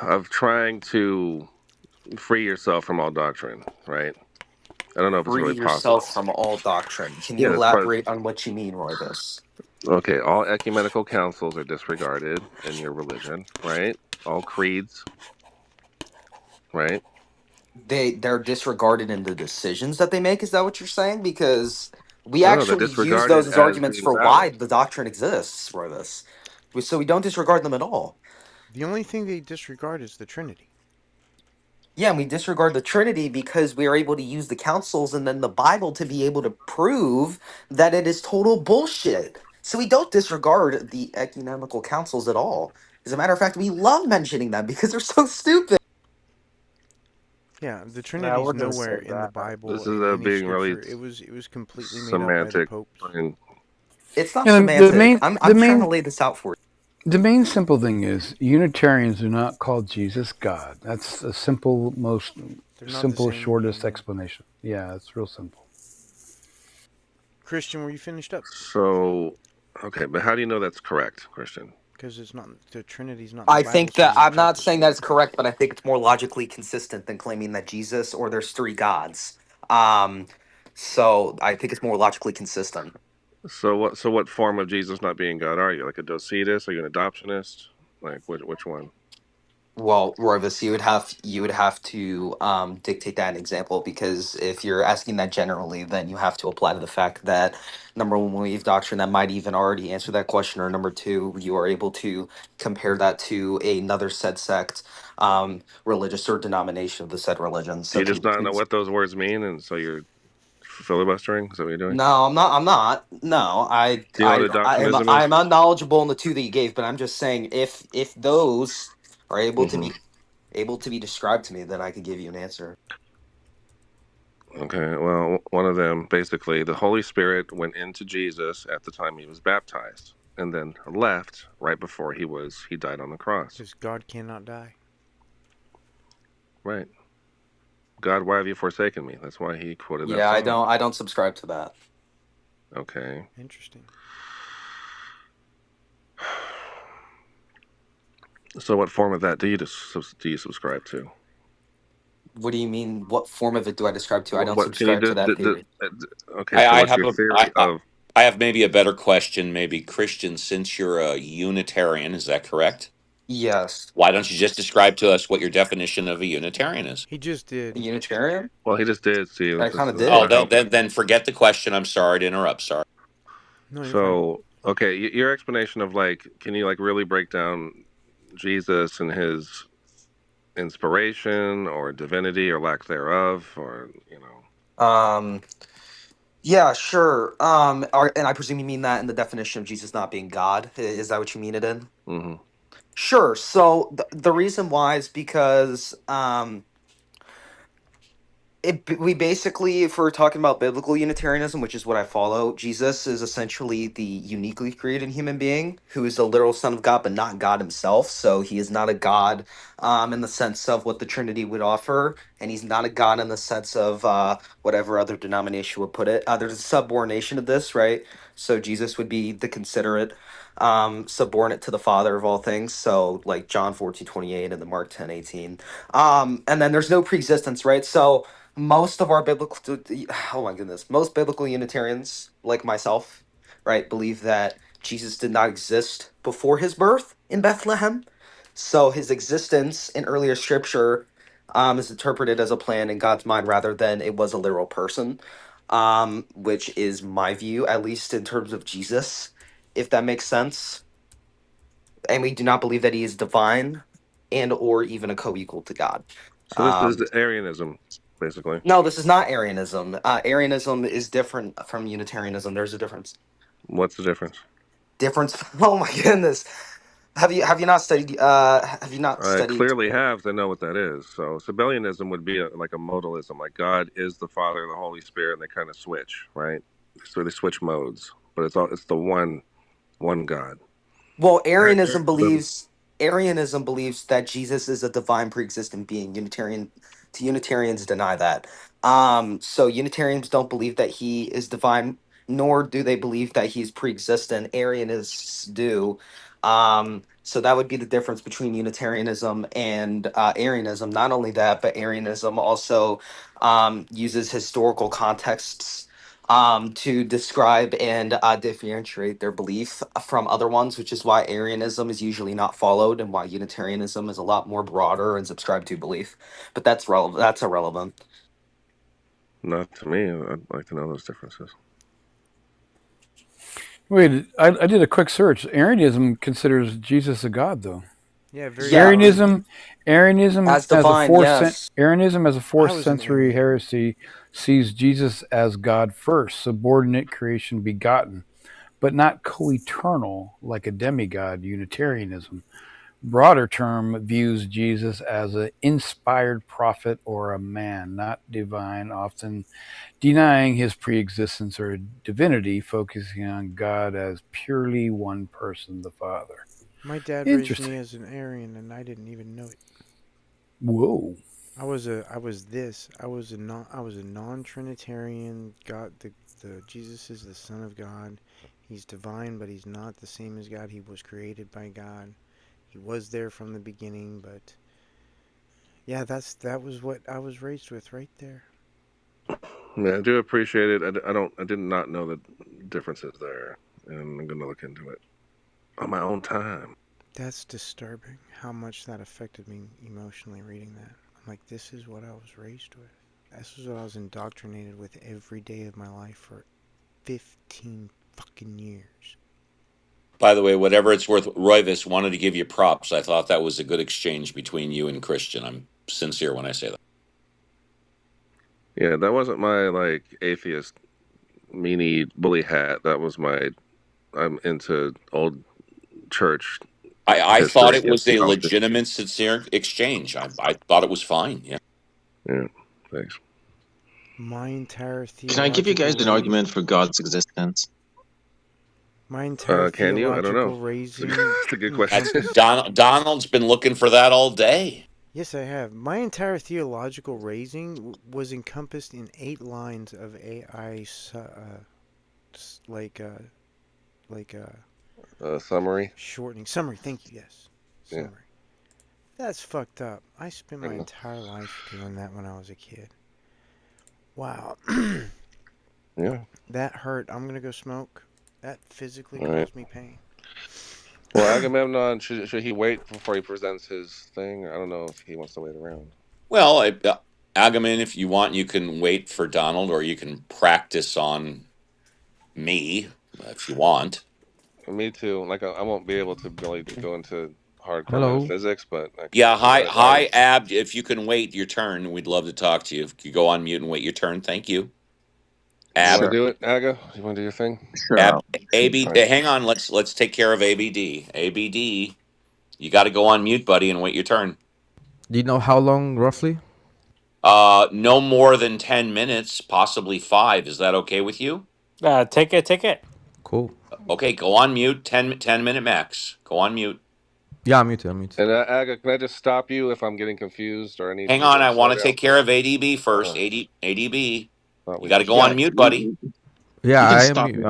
Speaker 1: of trying to free yourself from all doctrine, right? I don't know if it's
Speaker 8: Free
Speaker 1: really possible.
Speaker 8: yourself from all doctrine. Can
Speaker 1: Yeah,
Speaker 8: you
Speaker 1: that's part.
Speaker 8: elaborate on what you mean, Roybus?
Speaker 1: Okay, all ecumenical councils are disregarded in your religion, right? All creeds, right?
Speaker 8: They're disregarded in the decisions that they make. Is that what you're saying? Because we
Speaker 1: No, they're
Speaker 8: actually use
Speaker 1: disregarded
Speaker 8: those as
Speaker 1: as
Speaker 8: arguments
Speaker 1: being
Speaker 8: for why
Speaker 1: valid.
Speaker 8: the doctrine exists, Roybus. So we don't disregard them at all.
Speaker 2: The only thing they disregard is the Trinity.
Speaker 8: Yeah, and we disregard the Trinity because we are able to use the councils and then the Bible to be able to prove that it is total bullshit. So we don't disregard the ecumenical councils at all. As a matter of fact, we love mentioning them because they're so stupid.
Speaker 2: Yeah, the
Speaker 6: I
Speaker 2: Trinity's
Speaker 6: wouldn't
Speaker 2: nowhere
Speaker 6: say
Speaker 2: in the
Speaker 6: that.
Speaker 2: Bible
Speaker 1: This is
Speaker 2: in any
Speaker 1: being really
Speaker 2: scripture. It was completely made up by the
Speaker 1: semantic.
Speaker 2: popes.
Speaker 1: And
Speaker 8: It's not
Speaker 9: And the
Speaker 8: semantic.
Speaker 9: main,
Speaker 8: I'm trying to lay this out for you.
Speaker 9: the main simple thing is Unitarians do not call Jesus God. That's the simple, most
Speaker 2: They're not the
Speaker 9: simple,
Speaker 2: same
Speaker 9: shortest
Speaker 2: being.
Speaker 9: explanation. Yeah, it's real simple.
Speaker 2: Christian, were you finished up?
Speaker 1: so, okay, but how do you know that's correct, Christian?
Speaker 2: Because it's not the Trinity's not in the
Speaker 8: I
Speaker 2: Bible,
Speaker 8: think
Speaker 2: so
Speaker 8: that
Speaker 2: there's no
Speaker 8: I'm not
Speaker 2: chapter
Speaker 8: saying
Speaker 2: verse.
Speaker 8: that's correct, but I think it's more logically consistent than claiming that Jesus or there's three gods. Um, so I think it's more logically consistent.
Speaker 1: So what? So what form of Jesus not being God are you? Like a Docetus? Are you an adoptionist? Like which one?
Speaker 8: Well, Rovis, you would have to dictate that an example because if you're asking that generally, then you have to apply to the fact that number one, we have doctrine that might even already answer that question, or number two, you are able to compare that to another said sect, religious or denomination of the said religion.
Speaker 1: Do
Speaker 8: So
Speaker 1: you
Speaker 8: can
Speaker 1: just
Speaker 8: you
Speaker 1: not know
Speaker 8: please?
Speaker 1: what those words mean, and so you're filibustering? Is that what you're doing?
Speaker 8: No, I'm not. I'm not. No,
Speaker 1: Do you know what adoptionism
Speaker 8: I
Speaker 1: is?
Speaker 8: am unknowledgeable in the two that you gave, but I'm just saying if those are
Speaker 1: Hmm.
Speaker 8: able to be described to me, then I could give you an answer.
Speaker 1: Okay, well, one of them basically, the Holy Spirit went into Jesus at the time he was baptized, and then left right before he died on the cross.
Speaker 2: Because God cannot die.
Speaker 1: Right. God, why have you forsaken me? That's why he quoted that
Speaker 8: Yeah,
Speaker 1: psalm.
Speaker 8: I don't subscribe to that.
Speaker 1: Okay.
Speaker 2: Interesting.
Speaker 1: So what form of that do you subscribe to?
Speaker 8: What do you mean? What form of it do I describe to? I don't
Speaker 1: What can you
Speaker 8: subscribe to
Speaker 1: do?
Speaker 8: that theory.
Speaker 1: Okay, so
Speaker 5: I
Speaker 1: what's
Speaker 5: have
Speaker 1: your
Speaker 5: a
Speaker 1: theory of?
Speaker 5: I have maybe a better question. Maybe Christian, since you're a Unitarian, is that correct?
Speaker 8: Yes.
Speaker 5: Why don't you just describe to us what your definition of a Unitarian is?
Speaker 2: He just
Speaker 8: A
Speaker 2: did.
Speaker 8: Unitarian?
Speaker 1: Well, he just did, Steve.
Speaker 8: I
Speaker 1: It's
Speaker 8: kind
Speaker 1: just
Speaker 8: of
Speaker 1: it's
Speaker 5: Oh,
Speaker 8: did.
Speaker 1: not helping.
Speaker 5: then forget the question. I'm sorry to interrupt. Sorry.
Speaker 2: No, you're fine.
Speaker 1: So, okay, your explanation of like, can you like really break down Jesus and his inspiration or divinity or lack thereof, or
Speaker 8: Um, yeah, sure. And I presume you mean that in the definition of Jesus not being God. Is that what you mean it in?
Speaker 1: hmm
Speaker 8: Sure. So the reason why is because we basically, if we're talking about biblical Unitarianism, which is what I follow, Jesus is essentially the uniquely created human being who is the literal Son of God, but not God himself. So he is not a God in the sense of what the Trinity would offer, and he's not a God in the sense of whatever other denomination would put it. There's a subordination of this, right? So Jesus would be the considerate subordinate to the Father of all things. So like John 14:28 and the Mark 10:18. And then there's no preexistence, right? So most of our biblical oh my goodness, most biblical Unitarians like myself, right, believe that Jesus did not exist before his birth in Bethlehem. So his existence in earlier scripture is interpreted as a plan in God's mind rather than it was a literal person, which is my view, at least in terms of Jesus, if that makes sense. And we do not believe that he is divine and or even a co-equal to God.
Speaker 1: So this is
Speaker 8: Um,
Speaker 1: Arianism, basically.
Speaker 8: No, this is not Arianism. Arianism is different from Unitarianism. There's a difference.
Speaker 1: What's the difference?
Speaker 8: Difference. Oh my goodness. Have you not studied? Have you not
Speaker 1: I
Speaker 8: studied?
Speaker 1: clearly have to know what that is. So Sabellianism would be like a modalism, like God is the Father, the Holy Spirit, and they kind of switch, right? So they switch modes, but it's the one God.
Speaker 8: Well,
Speaker 1: Arianism.
Speaker 8: Arianism believes that Jesus is a divine pre-existent being. Unitarians deny that. So Unitarians don't believe that he is divine, nor do they believe that he's pre-existent. Arianists do. So that would be the difference between Unitarianism and Arianism. Not only that, but Arianism also uses historical contexts to describe and differentiate their belief from other ones, which is why Arianism is usually not followed and why Unitarianism is a lot more broader and subscribed to belief. But that's relevant. That's irrelevant.
Speaker 1: Not to me. I'd like to know those differences.
Speaker 9: Wait, I did a quick search. Arianism considers Jesus a god, though.
Speaker 2: Yeah, very
Speaker 8: Yeah,
Speaker 2: strongly.
Speaker 9: Arianism
Speaker 8: as divine, yes.
Speaker 9: Arianism as a
Speaker 2: I
Speaker 9: fourth
Speaker 2: was an
Speaker 9: century
Speaker 2: Arian.
Speaker 9: heresy sees Jesus as God first, subordinate creation begotten, but not co-eternal like a demigod. Unitarianism. Broader term views Jesus as an inspired prophet or a man, not divine, often denying his pre-existence or divinity, focusing on God as purely one person, the Father.
Speaker 2: My dad raised me
Speaker 9: Interesting.
Speaker 2: as an Arian, and I didn't even know it.
Speaker 9: Whoa.
Speaker 2: I was a non-Trinitarian. The Jesus is the Son of God. He's divine, but he's not the same as God. He was created by God. He was there from the beginning, but yeah, that was what I was raised with right there.
Speaker 1: Yeah, I do appreciate it. I did not know the differences there, and I'm going to look into it on my own time.
Speaker 2: That's disturbing how much that affected me emotionally reading that. I'm like, this is what I was raised with. This is what I was indoctrinated with every day of my life for 15 fucking years.
Speaker 5: By the way, whatever it's worth, Royvis wanted to give you props. I thought that was a good exchange between you and Christian. I'm sincere when I say that.
Speaker 1: Yeah, that wasn't my like atheist meanie bully hat. That was my I'm into old church
Speaker 5: I thought
Speaker 1: history
Speaker 5: it
Speaker 1: and
Speaker 5: was a
Speaker 1: theology.
Speaker 5: legitimate, sincere exchange. I thought it was fine. Yeah.
Speaker 1: Yeah, thanks.
Speaker 2: My entire
Speaker 11: Can I give you
Speaker 2: theological
Speaker 11: guys an argument for God's existence?
Speaker 1: Can you? I don't know.
Speaker 2: raising
Speaker 1: It's a good
Speaker 5: That's
Speaker 1: question.
Speaker 2: encompassed.
Speaker 5: Donald's been looking for that all day.
Speaker 2: Yes, I have. My entire theological raising was encompassed in 8 lines of AI, like
Speaker 1: Summary.
Speaker 2: shortening summary. Thank you. Yes,
Speaker 1: Yeah.
Speaker 2: summary. That's fucked up. I spent my entire life doing that when I was a kid. Wow.
Speaker 1: Yeah.
Speaker 2: That hurt. I'm gonna go smoke. That physically
Speaker 1: All right.
Speaker 2: caused me pain.
Speaker 1: Well, Agamemnon, should he wait before he presents his thing? I don't know if he wants to wait around.
Speaker 5: Well, Agamemnon, if you want, you can wait for Donald, or you can practice on me if you want.
Speaker 1: Me too. Like I won't be able to really go into hardcore
Speaker 12: Hello.
Speaker 1: metaphysics, but I
Speaker 5: Yeah,
Speaker 1: can
Speaker 5: hi, Ab. If you can wait your turn, we'd love to talk to you. If you go on mute and wait your turn, thank you.
Speaker 1: You
Speaker 5: Ab,
Speaker 1: want to do it, Aga? You want to do your thing?
Speaker 11: Sure.
Speaker 5: AB.
Speaker 1: All right.
Speaker 5: Hang on. Let's take care of ABD. ABD, you got to go on mute, buddy, and wait your turn.
Speaker 12: Do you know how long roughly?
Speaker 5: No more than 10 minutes, possibly 5. Is that okay with you?
Speaker 6: Take it.
Speaker 12: Cool.
Speaker 5: Okay, go on mute. 10-minute max. Go on mute.
Speaker 12: Yeah, I'm muted.
Speaker 1: And Aga, can I just stop you if I'm getting confused or I need
Speaker 5: Hang
Speaker 1: you
Speaker 5: on,
Speaker 1: to
Speaker 5: I
Speaker 1: slow
Speaker 5: want to
Speaker 1: down
Speaker 5: take
Speaker 1: for
Speaker 5: care
Speaker 1: me?
Speaker 5: of ADB first.
Speaker 1: Uh,
Speaker 5: ADB,
Speaker 1: thought
Speaker 5: you
Speaker 1: we
Speaker 5: got to
Speaker 1: just
Speaker 5: go on
Speaker 11: Yeah,
Speaker 5: mute, buddy.
Speaker 12: Yeah,
Speaker 11: you can
Speaker 12: I
Speaker 11: stop
Speaker 12: am.
Speaker 11: me.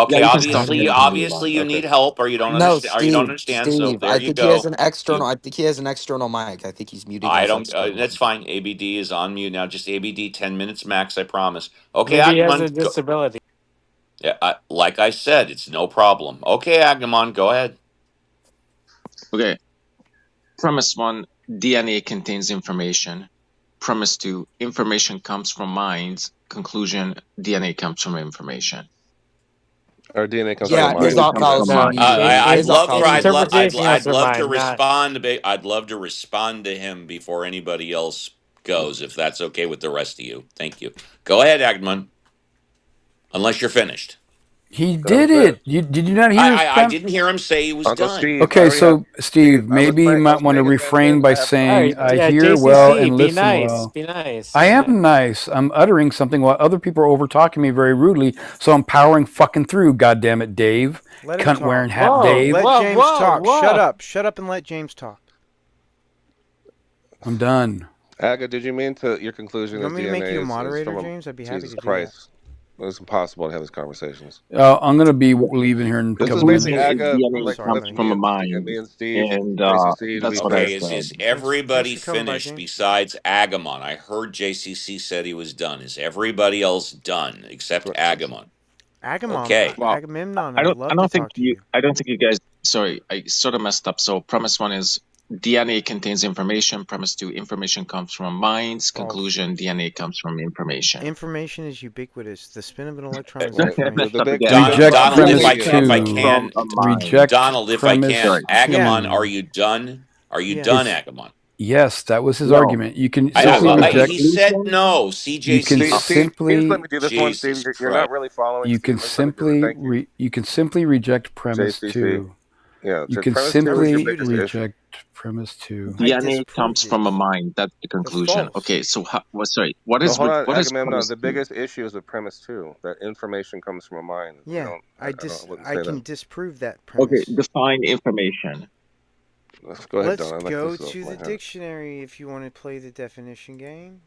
Speaker 11: Yeah,
Speaker 5: Okay,
Speaker 11: you can stop me whenever you
Speaker 5: obviously
Speaker 11: want.
Speaker 5: you
Speaker 1: Okay.
Speaker 5: need help or you don't
Speaker 8: No,
Speaker 5: understand or you don't
Speaker 8: Steve.
Speaker 5: understand. So
Speaker 8: Steve.
Speaker 5: there
Speaker 8: I
Speaker 5: you
Speaker 8: think he has
Speaker 5: go.
Speaker 8: an external.
Speaker 5: You,
Speaker 8: I think he has an external mic. I think he's muting
Speaker 5: I
Speaker 8: his
Speaker 5: don't.
Speaker 8: external.
Speaker 5: That's fine. ABD is on mute now. Just ABD. 10 minutes max. I promise. Okay,
Speaker 6: Maybe he has a
Speaker 5: Agamon. Go.
Speaker 6: disability.
Speaker 5: Yeah, like I said, it's no problem. Okay, Agamon, go ahead.
Speaker 11: Okay. Premise 1, DNA contains information. Premise 2, information comes from minds. Conclusion, DNA comes from information.
Speaker 1: Our DNA comes from
Speaker 8: Yeah,
Speaker 1: our
Speaker 8: his
Speaker 11: DNA
Speaker 1: mind.
Speaker 8: off
Speaker 11: comes from
Speaker 8: fallacy
Speaker 6: No,
Speaker 11: mind.
Speaker 8: muted. His off fallacy muted.
Speaker 6: interpretation comes
Speaker 5: I'd
Speaker 6: from
Speaker 5: love to
Speaker 6: mine, not.
Speaker 5: respond. I'd love to respond to him before anybody else goes, if that's okay with the rest of you. Thank you. Go ahead, Agamon. Unless you're finished.
Speaker 9: He
Speaker 1: That was
Speaker 9: did
Speaker 1: it.
Speaker 9: it. Did you not hear his
Speaker 5: I
Speaker 9: prem?
Speaker 5: didn't hear him say he was
Speaker 1: Uncle
Speaker 5: done.
Speaker 1: Steve, I
Speaker 9: Okay,
Speaker 1: already have.
Speaker 9: so Steve,
Speaker 1: I was
Speaker 9: maybe you
Speaker 1: I
Speaker 9: might
Speaker 1: was
Speaker 9: want to
Speaker 1: paying
Speaker 9: refrain
Speaker 1: attention.
Speaker 9: by
Speaker 1: I have
Speaker 6: Oh,
Speaker 9: saying
Speaker 1: time.
Speaker 9: I
Speaker 6: yeah,
Speaker 9: hear well
Speaker 6: JCC,
Speaker 9: and
Speaker 6: be
Speaker 9: listen
Speaker 6: nice.
Speaker 9: well.
Speaker 6: Be nice.
Speaker 9: I
Speaker 6: Be
Speaker 9: am
Speaker 6: nice.
Speaker 9: nice. I'm uttering something while other people are over talking me very rudely, so I'm powering fucking through. God damn it, Dave.
Speaker 2: Let him
Speaker 9: Cunt
Speaker 2: talk.
Speaker 9: wearing hat,
Speaker 6: Whoa,
Speaker 9: Dave.
Speaker 2: Let
Speaker 6: whoa,
Speaker 2: James
Speaker 6: whoa,
Speaker 2: talk. Shut
Speaker 6: whoa.
Speaker 2: up. Shut up and let James talk.
Speaker 9: I'm done.
Speaker 1: Aga, did you mean to your conclusion
Speaker 2: You
Speaker 1: is
Speaker 2: want me to make you
Speaker 1: DNA
Speaker 2: a
Speaker 1: is
Speaker 2: moderator,
Speaker 1: from a
Speaker 2: James? I'd be happy
Speaker 1: Jesus
Speaker 2: to do that.
Speaker 1: Christ? It's impossible to have these conversations.
Speaker 9: I'm gonna be leaving here in a
Speaker 1: This is
Speaker 9: couple
Speaker 1: basically
Speaker 9: minutes.
Speaker 11: Conclusion is
Speaker 1: Aga.
Speaker 2: I'm
Speaker 11: DNA
Speaker 1: Like
Speaker 2: sorry,
Speaker 11: comes
Speaker 1: let's
Speaker 2: buddy.
Speaker 11: from a
Speaker 1: me
Speaker 11: mind.
Speaker 1: and Steve,
Speaker 11: And
Speaker 1: JCC to be
Speaker 11: that's what I
Speaker 5: Okay,
Speaker 1: fair.
Speaker 11: said.
Speaker 5: is
Speaker 2: Thanks
Speaker 5: everybody
Speaker 2: for coming by,
Speaker 5: finished
Speaker 2: James.
Speaker 5: besides Agamon? I heard JCC said he was done. Is everybody else done except Agamon? Okay.
Speaker 11: Well,
Speaker 2: Agamemnon,
Speaker 11: I
Speaker 2: I'd
Speaker 11: don't I
Speaker 2: love to
Speaker 11: don't think
Speaker 2: talk to
Speaker 11: you
Speaker 2: you.
Speaker 11: I don't think you guys sorry, I sort of messed up. So premise 1 is DNA contains information. Premise 2, information comes from minds.
Speaker 2: False.
Speaker 11: Conclusion, DNA comes from information.
Speaker 2: Information is ubiquitous. The spin of an electron is
Speaker 1: Right.
Speaker 11: Messed
Speaker 2: information.
Speaker 11: up again.
Speaker 9: Reject
Speaker 5: Donald,
Speaker 11: DNA
Speaker 9: premise
Speaker 5: if I
Speaker 11: comes
Speaker 9: two.
Speaker 11: from
Speaker 5: can,
Speaker 11: a mind.
Speaker 9: Reject
Speaker 5: Donald, if I can,
Speaker 9: premise
Speaker 11: Sorry.
Speaker 2: Yeah.
Speaker 5: Agamon, are
Speaker 9: two.
Speaker 5: you done? Are you
Speaker 2: Yeah.
Speaker 5: done,
Speaker 9: His
Speaker 5: Agamon?
Speaker 9: yes, that was his
Speaker 11: No.
Speaker 9: argument. You can
Speaker 5: I,
Speaker 9: simply
Speaker 11: So the
Speaker 5: he
Speaker 9: reject.
Speaker 5: said
Speaker 11: conclusion
Speaker 5: no.
Speaker 9: You can
Speaker 1: Steve,
Speaker 5: CJCC.
Speaker 1: Steve, can you just let me
Speaker 9: simply.
Speaker 1: do this one, Steve?
Speaker 5: Jesus
Speaker 1: You're
Speaker 5: Christ.
Speaker 1: not really following,
Speaker 9: You
Speaker 1: Steve.
Speaker 9: can
Speaker 1: Just let me do it. Thank you.
Speaker 9: you can simply reject premise
Speaker 1: JCC.
Speaker 9: two.
Speaker 1: Yeah.
Speaker 9: You
Speaker 1: So
Speaker 9: can
Speaker 1: premise two is your
Speaker 9: simply
Speaker 1: biggest
Speaker 2: Disputed it.
Speaker 1: issue.
Speaker 9: reject premise two.
Speaker 2: I
Speaker 11: DNA comes
Speaker 2: disproved it.
Speaker 11: from a mind. That's the
Speaker 2: That's
Speaker 11: conclusion.
Speaker 2: false.
Speaker 11: Okay, so sorry. What
Speaker 1: No,
Speaker 11: is
Speaker 1: hold on,
Speaker 11: what is
Speaker 1: Agamemnon.
Speaker 11: premise
Speaker 1: The
Speaker 11: 2?
Speaker 1: biggest issue is with premise two. That information comes from a mind. We
Speaker 2: Yeah,
Speaker 1: don't. I wouldn't
Speaker 2: I
Speaker 1: say
Speaker 2: can
Speaker 1: that.
Speaker 2: disprove that
Speaker 11: Okay,
Speaker 2: premise.
Speaker 11: define information.
Speaker 1: Let's go ahead,
Speaker 2: Let's
Speaker 1: Don. I like
Speaker 2: go
Speaker 1: this off
Speaker 2: to
Speaker 1: my
Speaker 2: the
Speaker 1: head.
Speaker 2: dictionary if you want to play the definition game.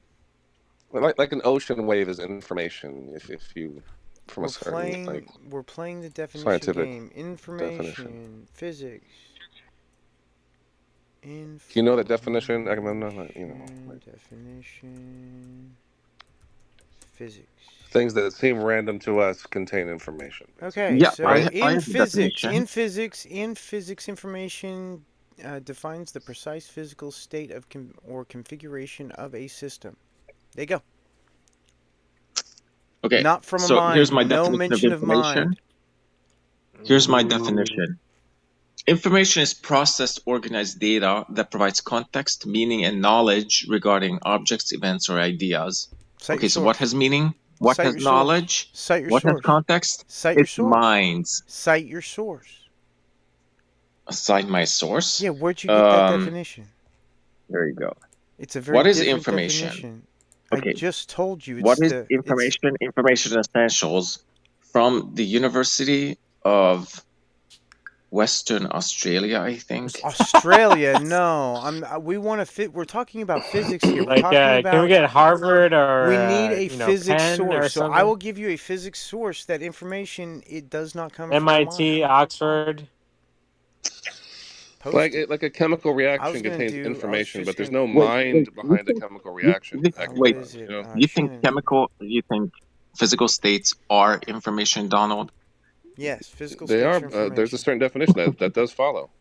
Speaker 1: Like an ocean wave is information. If you from a certain
Speaker 2: We're playing the definition
Speaker 1: scientific
Speaker 2: game.
Speaker 1: definition.
Speaker 2: Information, physics.
Speaker 1: Do you know that definition, Agamemnon?
Speaker 2: Definition, physics.
Speaker 1: Things that seem random to us contain information. Basically.
Speaker 2: Okay,
Speaker 11: Yeah,
Speaker 2: so
Speaker 1: right?
Speaker 11: I have the definition.
Speaker 2: in physics, information defines the precise physical state of or configuration of a system. There you go.
Speaker 11: Okay,
Speaker 2: Not from a
Speaker 11: so
Speaker 2: mind.
Speaker 11: here's my
Speaker 2: No
Speaker 11: definition of
Speaker 2: mention of
Speaker 11: information.
Speaker 2: mind.
Speaker 11: Here's my definition. Information is processed, organized data that provides context, meaning, and knowledge regarding objects, events, or ideas.
Speaker 2: Cite
Speaker 11: Okay,
Speaker 2: your
Speaker 11: so
Speaker 2: source.
Speaker 11: what has meaning? What
Speaker 2: Cite
Speaker 11: has
Speaker 2: your
Speaker 11: knowledge?
Speaker 2: source. Cite your
Speaker 11: what
Speaker 2: source.
Speaker 11: has context?
Speaker 2: Cite your
Speaker 11: It's
Speaker 2: source.
Speaker 11: minds.
Speaker 2: Cite your source.
Speaker 11: Aside my source.
Speaker 2: Yeah, where'd you get that definition?
Speaker 11: There you go.
Speaker 2: It's a very
Speaker 11: What is
Speaker 2: different
Speaker 11: information?
Speaker 2: definition.
Speaker 11: Okay.
Speaker 2: I just told you.
Speaker 11: What is information? Information essentials from the University of Western Australia, I think.
Speaker 2: Australia? No, we want to fit. We're talking about physics here. We're
Speaker 6: Like,
Speaker 2: talking about.
Speaker 6: can we get Harvard or
Speaker 2: We need a physics
Speaker 6: Penn
Speaker 2: source.
Speaker 6: or
Speaker 2: So
Speaker 6: something?
Speaker 2: I will give you a physics source. That information, it does not come from
Speaker 6: MIT,
Speaker 2: mine.
Speaker 6: Oxford.
Speaker 1: Like
Speaker 2: Posted.
Speaker 1: like a chemical
Speaker 2: I was
Speaker 1: reaction
Speaker 2: gonna
Speaker 1: contains
Speaker 2: do. I was
Speaker 1: information,
Speaker 2: just
Speaker 1: but there's
Speaker 2: gonna.
Speaker 1: no
Speaker 11: Wait,
Speaker 1: mind behind a chemical reaction.
Speaker 2: What
Speaker 11: wait,
Speaker 2: is it?
Speaker 1: You know,
Speaker 11: you think
Speaker 2: Shannon.
Speaker 11: you think physical states are information, Donald?
Speaker 2: Yes, physical
Speaker 1: they
Speaker 2: states
Speaker 1: are.
Speaker 2: are
Speaker 1: There's a
Speaker 2: information.
Speaker 1: certain definition that does follow.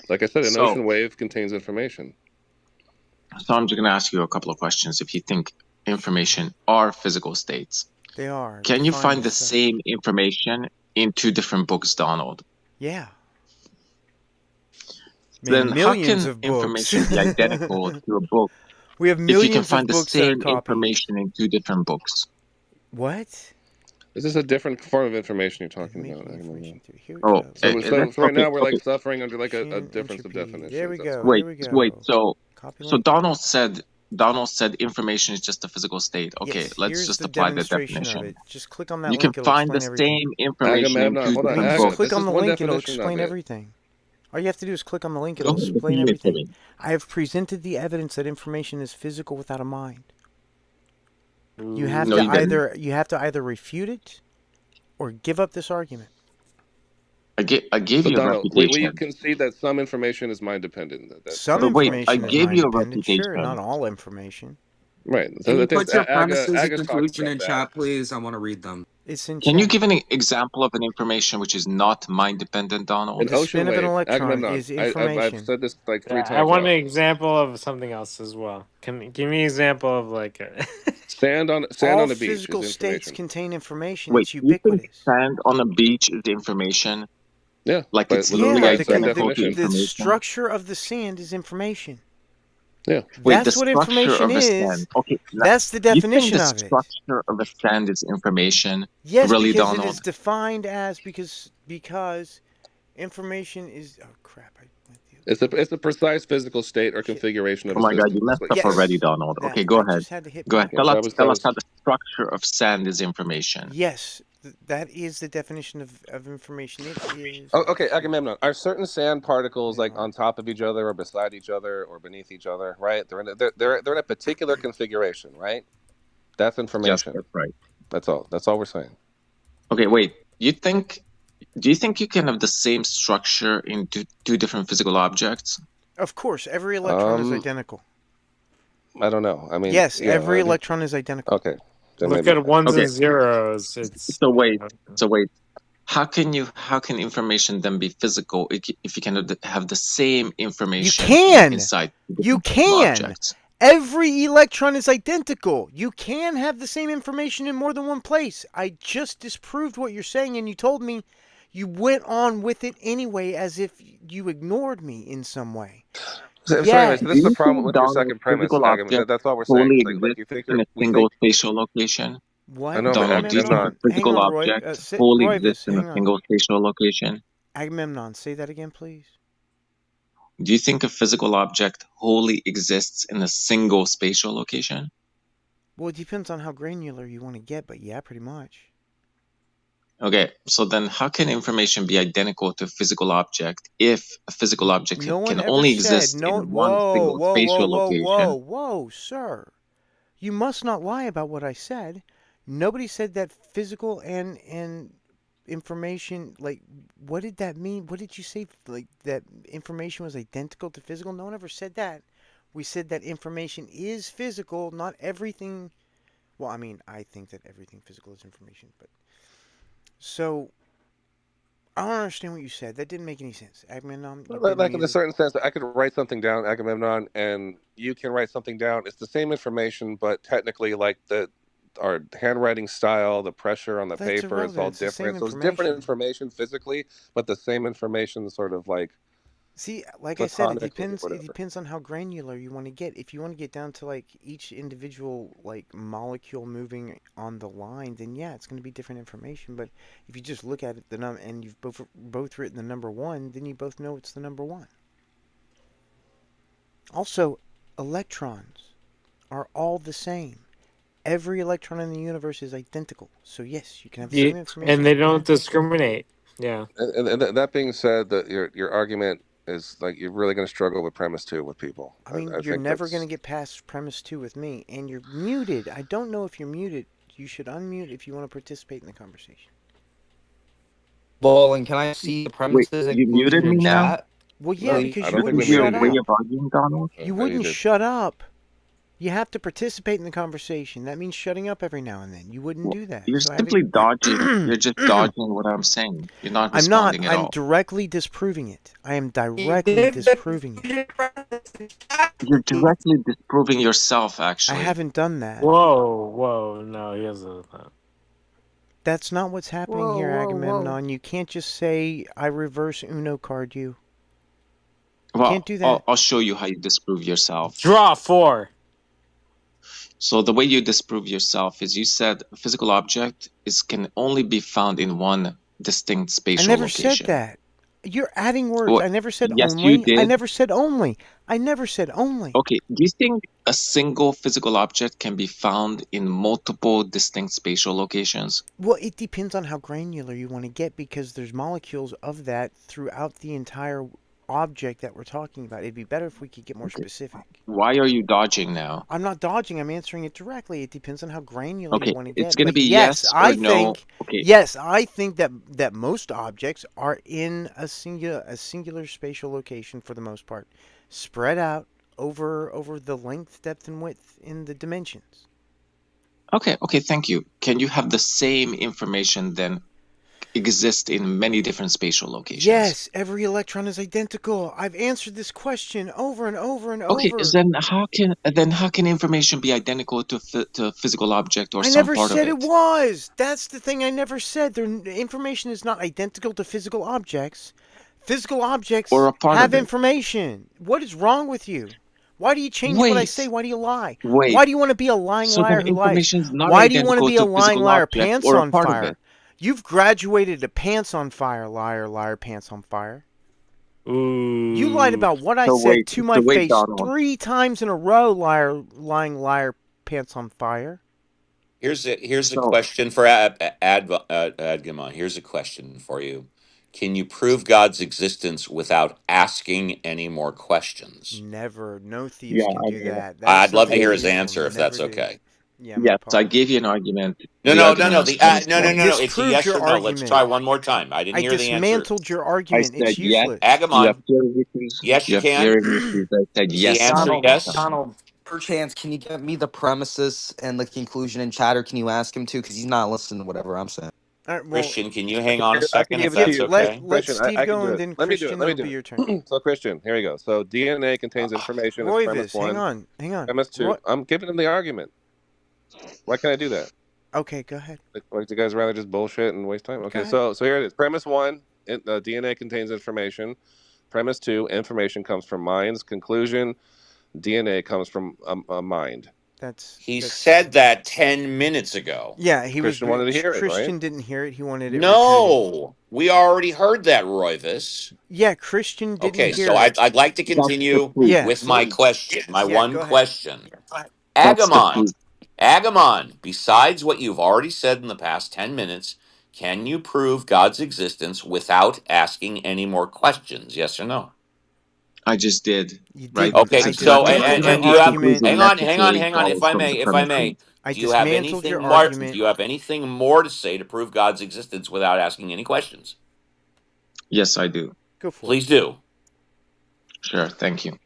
Speaker 1: Like I said, an
Speaker 11: So,
Speaker 1: ocean wave contains information.
Speaker 11: so I'm just gonna ask you a couple of questions. If you think information are physical states,
Speaker 2: They are
Speaker 11: can you
Speaker 2: defined
Speaker 11: find
Speaker 2: as
Speaker 11: the
Speaker 2: such.
Speaker 11: same information in two different books, Donald?
Speaker 2: Yeah.
Speaker 11: Then
Speaker 2: Man,
Speaker 11: how
Speaker 2: millions
Speaker 11: can
Speaker 2: of books.
Speaker 11: information be identical to a book
Speaker 2: We have
Speaker 11: if you can
Speaker 2: millions
Speaker 11: find
Speaker 2: of
Speaker 11: the
Speaker 2: books that are
Speaker 11: same
Speaker 2: copied.
Speaker 11: information in two different books?
Speaker 2: What?
Speaker 1: Is this a different form of information you're
Speaker 2: And
Speaker 1: talking about?
Speaker 2: making information through. Here we
Speaker 11: Oh,
Speaker 2: go.
Speaker 1: So right
Speaker 11: okay,
Speaker 1: now we're
Speaker 11: okay.
Speaker 1: like suffering under like a
Speaker 2: Shannon
Speaker 1: difference of
Speaker 2: entropy. There we
Speaker 1: definitions. That's
Speaker 2: go.
Speaker 1: all.
Speaker 2: Here
Speaker 11: Wait,
Speaker 2: we
Speaker 11: wait.
Speaker 2: go. Copy
Speaker 11: So
Speaker 2: link.
Speaker 11: Donald said information is just a physical state. Okay,
Speaker 2: Yes,
Speaker 11: let's
Speaker 2: here's
Speaker 11: just
Speaker 2: the
Speaker 11: apply the
Speaker 2: demonstration of
Speaker 11: definition.
Speaker 2: it. Just click on that
Speaker 11: You can
Speaker 2: link. It'll
Speaker 11: find the
Speaker 2: explain everything.
Speaker 11: same information in
Speaker 1: Agamemnon,
Speaker 11: two
Speaker 1: hold on.
Speaker 2: No,
Speaker 11: different
Speaker 2: just
Speaker 11: books.
Speaker 2: click
Speaker 1: This
Speaker 2: on
Speaker 1: is
Speaker 2: the
Speaker 1: one
Speaker 2: link. It'll
Speaker 1: definition of
Speaker 2: explain
Speaker 1: it.
Speaker 2: everything. All you have to do is click on the link.
Speaker 11: Go
Speaker 2: It'll
Speaker 11: ahead,
Speaker 2: explain
Speaker 11: give it to
Speaker 2: everything.
Speaker 11: me.
Speaker 2: I have presented the evidence that information is physical without a mind. You have
Speaker 11: No,
Speaker 2: to
Speaker 11: you didn't.
Speaker 2: either refute it or give up this argument.
Speaker 11: I gave
Speaker 1: So
Speaker 11: you a
Speaker 1: Donald, will you
Speaker 11: reputation.
Speaker 1: concede that some information is mind dependent?
Speaker 2: Some
Speaker 11: But
Speaker 1: That's
Speaker 11: wait,
Speaker 1: fine.
Speaker 11: I
Speaker 2: information is
Speaker 11: gave
Speaker 2: mind
Speaker 11: you a
Speaker 2: dependent, sure, not
Speaker 11: reputation.
Speaker 2: all information.
Speaker 1: Right.
Speaker 8: Can
Speaker 1: So
Speaker 8: you
Speaker 1: that there's
Speaker 8: put your premises and
Speaker 1: Aga's talking
Speaker 8: conclusion
Speaker 1: about
Speaker 8: in
Speaker 1: that.
Speaker 8: chat, please? I want to read them.
Speaker 2: It's in
Speaker 11: Can you
Speaker 2: chat.
Speaker 11: give an example of an information which is not mind dependent,
Speaker 1: An
Speaker 11: Donald?
Speaker 2: The
Speaker 1: ocean
Speaker 2: spin of an
Speaker 1: wave,
Speaker 2: electron
Speaker 1: Agamemnon.
Speaker 2: is
Speaker 1: I've
Speaker 2: information.
Speaker 1: said this like three
Speaker 6: Yeah, I
Speaker 1: times
Speaker 6: want an
Speaker 1: now.
Speaker 6: example of something else as well. Can give me an example of like a
Speaker 1: Sand
Speaker 2: All
Speaker 1: on the beach is
Speaker 2: physical states
Speaker 1: information.
Speaker 2: contain information.
Speaker 11: Wait,
Speaker 2: It's
Speaker 11: you think
Speaker 2: ubiquitous.
Speaker 11: sand on a beach is information?
Speaker 1: Yeah,
Speaker 11: Like
Speaker 1: but
Speaker 11: it's
Speaker 1: within
Speaker 11: literally
Speaker 2: Yeah,
Speaker 1: that same
Speaker 11: identical to
Speaker 1: definition.
Speaker 2: the
Speaker 11: information?
Speaker 2: structure of the sand is information.
Speaker 1: Yeah.
Speaker 11: Wait, the
Speaker 2: That's what
Speaker 11: structure
Speaker 2: information
Speaker 11: of a
Speaker 2: is.
Speaker 11: sand. Okay, now,
Speaker 2: That's the
Speaker 11: you think
Speaker 2: definition
Speaker 11: the
Speaker 2: of it.
Speaker 11: structure of a sand is information?
Speaker 2: Yes,
Speaker 11: Really,
Speaker 2: because it is
Speaker 11: Donald?
Speaker 2: defined as because information is. Oh crap! I went the other way.
Speaker 1: It's a precise physical state or
Speaker 2: Shit.
Speaker 1: configuration of
Speaker 11: Oh
Speaker 1: a
Speaker 11: my God,
Speaker 1: system.
Speaker 11: you
Speaker 1: That's
Speaker 11: messed
Speaker 1: what you
Speaker 11: up
Speaker 1: said.
Speaker 11: already,
Speaker 2: Yes,
Speaker 11: Donald.
Speaker 2: that
Speaker 11: Okay, go
Speaker 2: I
Speaker 11: ahead.
Speaker 2: just had to hit
Speaker 11: Go ahead.
Speaker 2: back.
Speaker 1: Yeah, that was
Speaker 11: Tell us how the structure of sand is information.
Speaker 2: Yes, that is the definition of information. It is.
Speaker 1: Oh, okay, Agamemnon. Are certain sand particles like
Speaker 2: Agamemnon.
Speaker 1: on top of each other or beside each other or beneath each other, right? They're in a particular configuration, right? That's
Speaker 11: Yes,
Speaker 1: information.
Speaker 11: that's right.
Speaker 1: That's all. That's all we're saying.
Speaker 11: Okay, wait. Do you think you can have the same structure in two different physical objects?
Speaker 2: Of course, every electron is
Speaker 1: Um,
Speaker 2: identical.
Speaker 1: I don't know. I mean,
Speaker 2: Yes,
Speaker 1: yeah,
Speaker 2: every
Speaker 1: I think
Speaker 2: electron is identical.
Speaker 1: okay. Then
Speaker 6: look
Speaker 1: maybe
Speaker 6: at ones
Speaker 11: Okay,
Speaker 6: and zeros. It's
Speaker 11: so wait. So wait. How can information then be physical if you can have the same
Speaker 2: You
Speaker 11: information
Speaker 2: can.
Speaker 11: inside
Speaker 2: You
Speaker 11: different physical
Speaker 2: can.
Speaker 11: objects?
Speaker 2: Every electron is identical. You can have the same information in more than one place. I just disproved what you're saying, and you told me you went on with it anyway as if you ignored me in some way.
Speaker 1: so anyways,
Speaker 11: Do
Speaker 1: this is the
Speaker 11: you
Speaker 1: problem
Speaker 11: think,
Speaker 1: with your
Speaker 11: Donald,
Speaker 1: second premise,
Speaker 11: physical
Speaker 1: Agam.
Speaker 11: objects
Speaker 1: That's all we're saying.
Speaker 11: wholly
Speaker 1: It's like
Speaker 11: exist
Speaker 1: you think
Speaker 11: in a
Speaker 1: we
Speaker 11: single
Speaker 1: think
Speaker 11: spatial location?
Speaker 1: I
Speaker 2: What?
Speaker 1: know, but
Speaker 11: Donald, do you think a
Speaker 2: Agamemnon?
Speaker 1: Agamemnon.
Speaker 2: Hang
Speaker 11: physical
Speaker 2: on, Roy.
Speaker 11: object wholly exists
Speaker 2: Royvis,
Speaker 11: in a
Speaker 2: hang on.
Speaker 11: single spatial location?
Speaker 2: Agamemnon, say that again, please.
Speaker 11: Do you think a physical object wholly exists in a single spatial location?
Speaker 2: Well, it depends on how granular you want to get, but yeah, pretty much.
Speaker 11: Okay, so then how can information be identical to a physical object if a physical object
Speaker 2: No one
Speaker 11: can
Speaker 2: ever
Speaker 11: only
Speaker 2: said
Speaker 11: exist
Speaker 2: no.
Speaker 11: in one
Speaker 2: Whoa,
Speaker 11: single
Speaker 2: whoa, whoa,
Speaker 11: spatial
Speaker 2: whoa, whoa,
Speaker 11: location?
Speaker 2: whoa, sir. You must not lie about what I said. Nobody said that physical and information, like, what did that mean? What did you say? Like, that information was identical to physical? No one ever said that. We said that information is physical, not everything. Well, I mean, I think that everything physical is information, but. So, I don't understand what you said. That didn't make any sense. Agamemnon, you've been
Speaker 1: Like in a
Speaker 2: muted.
Speaker 1: certain sense, I could write something down, Agamemnon, and you can write something down. It's the same information, but technically, like our handwriting style, the pressure on the
Speaker 2: That's
Speaker 1: paper is all
Speaker 2: irrelevant. It's the same
Speaker 1: different. So it's different
Speaker 2: information.
Speaker 1: information physically, but the same information, sort of like
Speaker 2: See, like I said, it
Speaker 1: platonically or
Speaker 2: depends. It
Speaker 1: whatever.
Speaker 2: depends on how granular you want to get. If you want to get down to like each individual like molecule moving on the line, then yeah, it's going to be different information. But if you just look at it, and you've both written the number one, then you both know it's the number one. Also, electrons are all the same. Every electron in the universe is identical. So yes, you can have the same information.
Speaker 6: and they don't discriminate. Yeah.
Speaker 1: And that being said, that your argument is like you're really going to struggle with premise two with people.
Speaker 2: I mean,
Speaker 1: I
Speaker 2: you're
Speaker 1: think
Speaker 2: never going to
Speaker 1: that's
Speaker 2: get past premise two with me, and you're muted. I don't know if you're muted. You should unmute if you want to participate in the conversation.
Speaker 8: Ball, and can I see the
Speaker 11: Wait,
Speaker 8: premises and
Speaker 11: you muted
Speaker 8: conclusion
Speaker 11: me
Speaker 8: in
Speaker 11: now?
Speaker 8: chat?
Speaker 2: Well, yeah, because
Speaker 1: I
Speaker 2: you
Speaker 1: don't think
Speaker 2: wouldn't
Speaker 1: we made
Speaker 11: Your
Speaker 2: shut
Speaker 1: a
Speaker 11: way
Speaker 1: deal.
Speaker 2: up.
Speaker 11: of arguing, Donald?
Speaker 2: You
Speaker 1: No, you
Speaker 2: wouldn't
Speaker 1: did.
Speaker 2: shut up. You have to participate in the conversation. That means shutting up every now and then. You wouldn't do that.
Speaker 11: You're
Speaker 2: So I have
Speaker 11: simply dodging.
Speaker 2: to.
Speaker 11: You're just dodging what I'm saying. You're not
Speaker 2: I'm not.
Speaker 11: responding at
Speaker 2: I'm
Speaker 11: all.
Speaker 2: directly disproving it. I am directly disproving it.
Speaker 11: You're directly disproving yourself,
Speaker 2: I
Speaker 11: actually.
Speaker 2: haven't done that.
Speaker 6: Whoa, no, he hasn't.
Speaker 2: That's not what's happening here, Agamemnon. You can't just say, I reverse Uno card you. You
Speaker 11: Well,
Speaker 2: can't do that.
Speaker 11: I'll show you how you disprove yourself.
Speaker 6: Draw 4.
Speaker 11: So the way you disprove yourself is you said a physical object can only be found in one distinct
Speaker 2: I
Speaker 11: spatial
Speaker 2: never said
Speaker 11: location.
Speaker 2: that. You're adding words.
Speaker 11: Well,
Speaker 2: I never said
Speaker 11: yes, you
Speaker 2: only. I
Speaker 11: did.
Speaker 2: never said only. I never said only.
Speaker 11: Okay, do you think a single physical object can be found in multiple distinct spatial locations?
Speaker 2: Well, it depends on how granular you want to get because there's molecules of that throughout the entire object that we're talking about. It'd be better if we could get more
Speaker 11: Okay.
Speaker 2: specific.
Speaker 11: Why are you dodging now?
Speaker 2: I'm not dodging. I'm answering it directly. It depends on how granular you
Speaker 11: Okay,
Speaker 2: want to
Speaker 11: it's
Speaker 2: get.
Speaker 11: going to
Speaker 2: But
Speaker 11: be
Speaker 2: yes,
Speaker 11: yes or
Speaker 2: I
Speaker 11: no.
Speaker 2: think
Speaker 11: Okay,
Speaker 2: that most objects are in a singular spatial location for the most part, spread out over the length, depth, and width in the dimensions.
Speaker 11: okay, thank you. Can you have the same information then exist in many different spatial locations?
Speaker 2: Yes, every electron is identical. I've answered this question over and over and
Speaker 11: Okay,
Speaker 2: over.
Speaker 11: then how can information be identical to a physical object or
Speaker 2: I
Speaker 11: some
Speaker 2: never
Speaker 11: part of
Speaker 2: said
Speaker 11: it?
Speaker 2: it was. That's the thing I never said. The information is not identical to physical objects. Physical objects
Speaker 11: Or a part
Speaker 2: have
Speaker 11: of it?
Speaker 2: information. What is wrong with you? Why do you change what I
Speaker 11: Wait,
Speaker 2: say? Why do you lie?
Speaker 11: wait.
Speaker 2: Why do you want to be a lying
Speaker 11: So then
Speaker 2: liar who lies?
Speaker 11: information is not
Speaker 2: Why do you want to
Speaker 11: identical
Speaker 2: be a
Speaker 11: to a
Speaker 2: lying
Speaker 11: physical
Speaker 2: liar?
Speaker 11: object
Speaker 2: Pants
Speaker 11: or a
Speaker 2: on
Speaker 11: part of it.
Speaker 2: fire. You've graduated to pants on fire, liar, liar, pants on fire.
Speaker 6: Ooh.
Speaker 2: You lied about what I
Speaker 11: So
Speaker 2: said
Speaker 11: wait,
Speaker 2: to my face
Speaker 11: Donald.
Speaker 2: 3 times in a row, liar, lying liar, pants on fire.
Speaker 5: Here's a
Speaker 11: So
Speaker 5: question for Adgamon. Here's a question for you. Can you prove God's existence without asking any more questions?
Speaker 2: Never. No
Speaker 11: yeah,
Speaker 2: theist can
Speaker 11: I
Speaker 2: do
Speaker 11: did.
Speaker 2: that. That is
Speaker 5: I'd love to
Speaker 2: something
Speaker 5: hear his
Speaker 2: theists will
Speaker 5: answer if that's
Speaker 2: never do.
Speaker 5: okay.
Speaker 2: Yeah, my
Speaker 11: Yes, I
Speaker 2: apologies.
Speaker 11: gave you an argument.
Speaker 5: No,
Speaker 11: The
Speaker 5: no, no, no.
Speaker 11: argument is
Speaker 5: The
Speaker 11: finished
Speaker 5: no,
Speaker 2: I
Speaker 5: no,
Speaker 11: now.
Speaker 5: no, no. It's a
Speaker 2: disproved
Speaker 5: yes
Speaker 2: your
Speaker 5: or no. Let's
Speaker 2: argument.
Speaker 5: try one more time. I didn't
Speaker 2: I
Speaker 5: hear the answer.
Speaker 2: dismantled your
Speaker 11: I
Speaker 2: argument.
Speaker 11: said
Speaker 2: It's
Speaker 11: yes.
Speaker 2: useless.
Speaker 11: You have
Speaker 5: Agamon,
Speaker 11: hearing issues.
Speaker 5: yes,
Speaker 11: You
Speaker 5: you
Speaker 11: have
Speaker 5: can.
Speaker 11: hearing issues. I said
Speaker 5: Is the
Speaker 11: yes
Speaker 5: answer
Speaker 11: every
Speaker 8: Donald,
Speaker 5: yes?
Speaker 11: time.
Speaker 8: Donald, perchance, can you get me the premises and the conclusion in chat, or can you ask him to? Because he's not listening to whatever I'm saying.
Speaker 2: All right, well,
Speaker 5: Christian, can you hang on a
Speaker 1: I can
Speaker 5: second if
Speaker 1: give it to
Speaker 5: that's
Speaker 1: you.
Speaker 5: okay?
Speaker 2: let
Speaker 1: Christian,
Speaker 2: Steve
Speaker 1: I can
Speaker 2: go
Speaker 1: do
Speaker 2: and
Speaker 1: it.
Speaker 2: then
Speaker 1: Let me do it.
Speaker 2: Christian,
Speaker 1: Let me
Speaker 2: it'll
Speaker 1: do
Speaker 2: be
Speaker 1: it.
Speaker 2: your turn.
Speaker 1: So Christian, here we go. So DNA contains information is premise
Speaker 2: Royvis, hang
Speaker 1: 1.
Speaker 2: on.
Speaker 1: Premise 2. I'm giving him the argument. Why can't I do that?
Speaker 2: Okay, go ahead.
Speaker 1: Like, you guys rather just bullshit and waste time?
Speaker 2: Go
Speaker 1: Okay,
Speaker 2: ahead.
Speaker 1: so here it is. Premise 1, DNA contains information. Premise 2, information comes from minds. Conclusion, DNA comes from a mind.
Speaker 5: He said that 10 minutes ago.
Speaker 2: Yeah, he was.
Speaker 1: Christian wanted to hear it, right?
Speaker 2: Christian didn't hear it. He wanted it repeated.
Speaker 5: No, we already heard that, Royvis.
Speaker 2: Yeah, Christian didn't
Speaker 5: Okay,
Speaker 2: hear
Speaker 5: so
Speaker 2: it.
Speaker 5: I'd like to continue
Speaker 2: Yeah,
Speaker 5: with
Speaker 2: so
Speaker 5: my question, my one
Speaker 2: go ahead.
Speaker 5: question.
Speaker 11: That's the
Speaker 5: Agamon,
Speaker 11: proof.
Speaker 5: Agamon, besides what you've already said in the past 10 minutes, can you prove God's existence without asking any more questions? Yes or no?
Speaker 11: I just did.
Speaker 2: You
Speaker 11: Right?
Speaker 2: didn't.
Speaker 5: Okay,
Speaker 2: I
Speaker 5: so
Speaker 2: dismantled your
Speaker 5: and do you have
Speaker 2: argument.
Speaker 5: hang on, if I may,
Speaker 2: I
Speaker 5: do you have
Speaker 2: dismantled
Speaker 5: anything
Speaker 2: your
Speaker 5: more do
Speaker 2: argument.
Speaker 5: you have anything more to say to prove God's existence without asking any questions?
Speaker 11: Yes, I do.
Speaker 2: Go for
Speaker 5: Please do.
Speaker 11: Sure, thank you.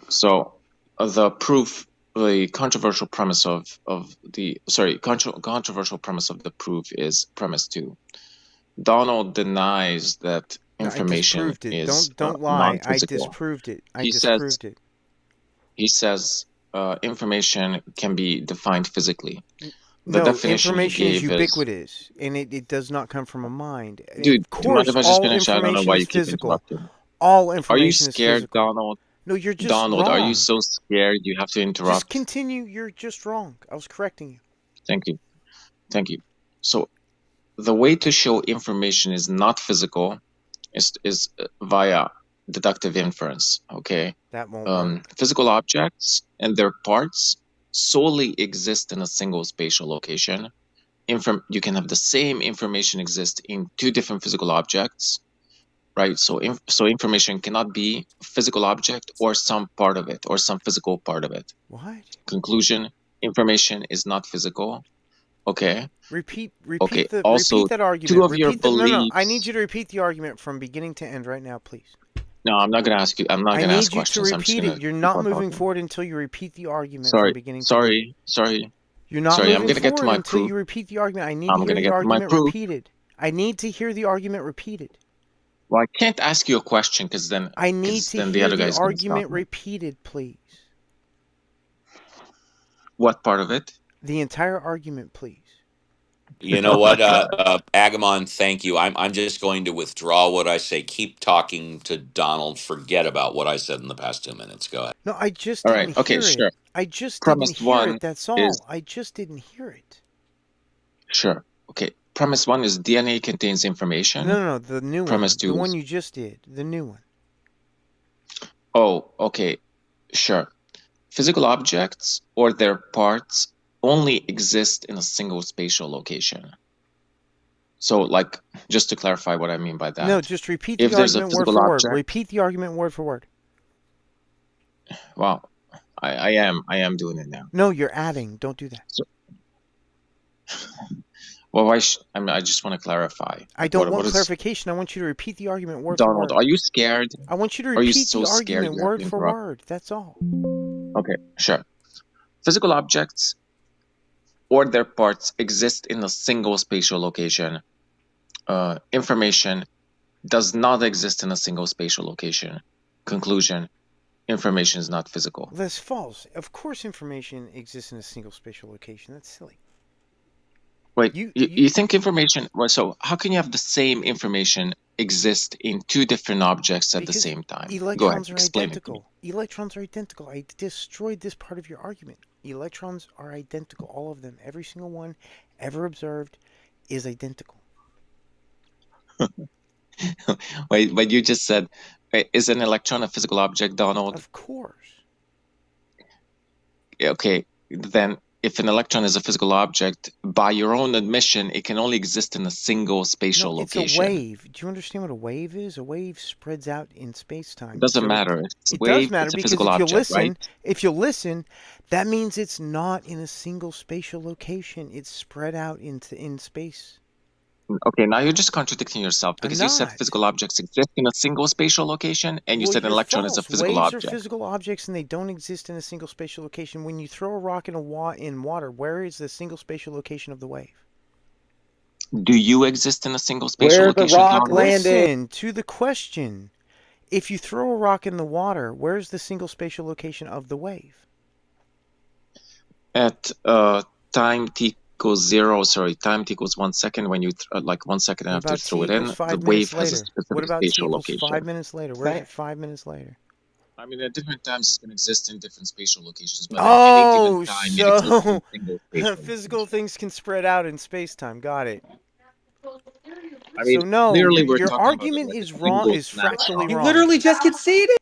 Speaker 11: So the proof, the controversial premise of the controversial premise of the proof is premise 2. Donald denies that information
Speaker 2: I disproved it.
Speaker 11: is
Speaker 2: Don't lie. I
Speaker 11: non-physical.
Speaker 2: disproved it.
Speaker 11: He says information can be defined physically. The
Speaker 2: No,
Speaker 11: definition he
Speaker 2: information is
Speaker 11: gave
Speaker 2: ubiquitous, and it does not come from a mind.
Speaker 11: Dude,
Speaker 2: Of
Speaker 11: do you mind
Speaker 2: course,
Speaker 11: if I just
Speaker 2: all
Speaker 11: finish? I don't know
Speaker 2: information
Speaker 11: why
Speaker 2: is
Speaker 11: you keep
Speaker 2: physical.
Speaker 11: interrupting.
Speaker 2: All
Speaker 11: Are you
Speaker 2: information is
Speaker 11: scared,
Speaker 2: physical.
Speaker 11: Donald?
Speaker 2: No, you're just
Speaker 11: Donald,
Speaker 2: wrong.
Speaker 11: are you so scared you have to interrupt?
Speaker 2: Just continue. You're just wrong. I was correcting you.
Speaker 11: Thank you. Thank you. So the way to show information is not physical is via deductive inference. Okay.
Speaker 2: That won't work.
Speaker 11: Physical objects and their parts solely exist in a single spatial location. You can have the same information exist in 2 different physical objects, right? So information cannot be a physical object or some part of it or some physical part of it.
Speaker 2: What?
Speaker 11: Conclusion: information is not physical. Okay.
Speaker 2: Repeat
Speaker 11: Also,
Speaker 2: that argument.
Speaker 11: two of your
Speaker 2: No.
Speaker 11: beliefs.
Speaker 2: I need you to repeat the argument from beginning to end right now, please.
Speaker 11: No, I'm not gonna ask you. I'm not
Speaker 2: I
Speaker 11: gonna ask
Speaker 2: need you to
Speaker 11: questions. I'm just
Speaker 2: repeat
Speaker 11: gonna
Speaker 2: it. You're
Speaker 11: keep
Speaker 2: not
Speaker 11: on
Speaker 2: moving
Speaker 11: talking.
Speaker 2: forward until you repeat the argument from
Speaker 11: Sorry,
Speaker 2: beginning to end.
Speaker 11: sorry.
Speaker 2: You're not
Speaker 11: Sorry, I'm
Speaker 2: moving
Speaker 11: gonna get to
Speaker 2: forward
Speaker 11: my
Speaker 2: until
Speaker 11: proof.
Speaker 2: you repeat the argument. I need to
Speaker 11: I'm
Speaker 2: hear
Speaker 11: gonna
Speaker 2: the
Speaker 11: get to my
Speaker 2: argument
Speaker 11: proof.
Speaker 2: repeated. I need to hear the argument repeated.
Speaker 11: Well, I can't ask you a question because then
Speaker 2: I need to
Speaker 11: the
Speaker 2: hear
Speaker 11: other
Speaker 2: the
Speaker 11: guy's gonna stop
Speaker 2: argument
Speaker 11: me.
Speaker 2: repeated, please.
Speaker 11: What part of it?
Speaker 2: The entire argument, please.
Speaker 5: You know what, Agamon? Thank you. I'm just going to withdraw what I say. Keep talking to Donald. Forget about what I said in the past 2 minutes. Go ahead.
Speaker 2: No, I just
Speaker 11: All right.
Speaker 2: didn't
Speaker 11: Okay.
Speaker 2: hear it.
Speaker 11: Sure.
Speaker 2: I just
Speaker 11: Premise
Speaker 2: didn't hear
Speaker 11: one
Speaker 2: it. That's
Speaker 11: is
Speaker 2: all. I just didn't hear it.
Speaker 11: sure. Okay. Premise one is DNA contains information.
Speaker 2: No, the new
Speaker 11: Premise
Speaker 2: one.
Speaker 11: two
Speaker 2: The
Speaker 11: is
Speaker 2: one you just did. The new one.
Speaker 11: oh, okay. Sure. Physical objects or their parts only exist in a single spatial location. So, like, just to clarify what I mean by that.
Speaker 2: No, just repeat
Speaker 11: if
Speaker 2: the
Speaker 11: there's a
Speaker 2: argument word
Speaker 11: physical
Speaker 2: for word.
Speaker 11: object,
Speaker 2: Repeat the argument word for word.
Speaker 11: well, I am doing it now.
Speaker 2: No, you're adding. Don't do that.
Speaker 11: So, well, I just want to clarify.
Speaker 2: I don't want clarification. I want you to repeat the argument word for
Speaker 11: Donald,
Speaker 2: word.
Speaker 11: are you scared?
Speaker 2: I want you to
Speaker 11: Are you
Speaker 2: repeat
Speaker 11: so
Speaker 2: the
Speaker 11: scared
Speaker 2: argument
Speaker 11: you have
Speaker 2: word
Speaker 11: to
Speaker 2: for
Speaker 11: interrupt?
Speaker 2: word. That's all.
Speaker 11: Okay, sure. Physical objects or their parts exist in a single spatial location. Information does not exist in a single spatial location. Conclusion: information is not physical.
Speaker 2: That's false. Of course information exists in a single spatial location. That's silly.
Speaker 11: Wait, you think information... Well, so how can you have the same information exist in two different objects at the same time? Go ahead,
Speaker 2: Electrons are
Speaker 11: explain it to me.
Speaker 2: identical. Electrons are identical. I destroyed this part of your argument. Electrons are identical. All of them. Every single one ever observed is identical.
Speaker 11: Wait, but you just said, is an electron a physical object, Donald?
Speaker 2: Of course.
Speaker 11: Okay, then if an electron is a physical object, by your own admission, it can only exist in a single spatial location.
Speaker 2: It's a wave. Do you understand what a wave is? A wave spreads out in space-time.
Speaker 11: It doesn't matter.
Speaker 2: It does matter because if you listen, that means it's not in a single spatial location. It's spread out in space.
Speaker 11: Okay, now you're just contradicting yourself because you said physical objects exist in a single spatial location, and you said an electron is a physical object.
Speaker 2: Waves are physical objects, and they don't exist in a single spatial location. When you throw a rock in water, where is the single spatial location of the wave?
Speaker 11: Do you exist in a single spatial location?
Speaker 2: Where the rock landed. Listen to the question. If you throw a rock in the water, where's the single spatial location of the wave?
Speaker 11: At time t equals 0, time t equals 1 second, when you like 1 second after you throw it in, the wave has a specific spatial location.
Speaker 2: 5 minutes later? Where is it 5 minutes later?
Speaker 11: I mean, at different times it's going to exist in different spatial locations, but at any given time it exists in a single spatial
Speaker 2: physical things can spread out in space-time. Got it.
Speaker 11: I mean,
Speaker 2: so no, your
Speaker 11: argument
Speaker 2: is wrong. Is fractally wrong.
Speaker 8: You literally just conceded.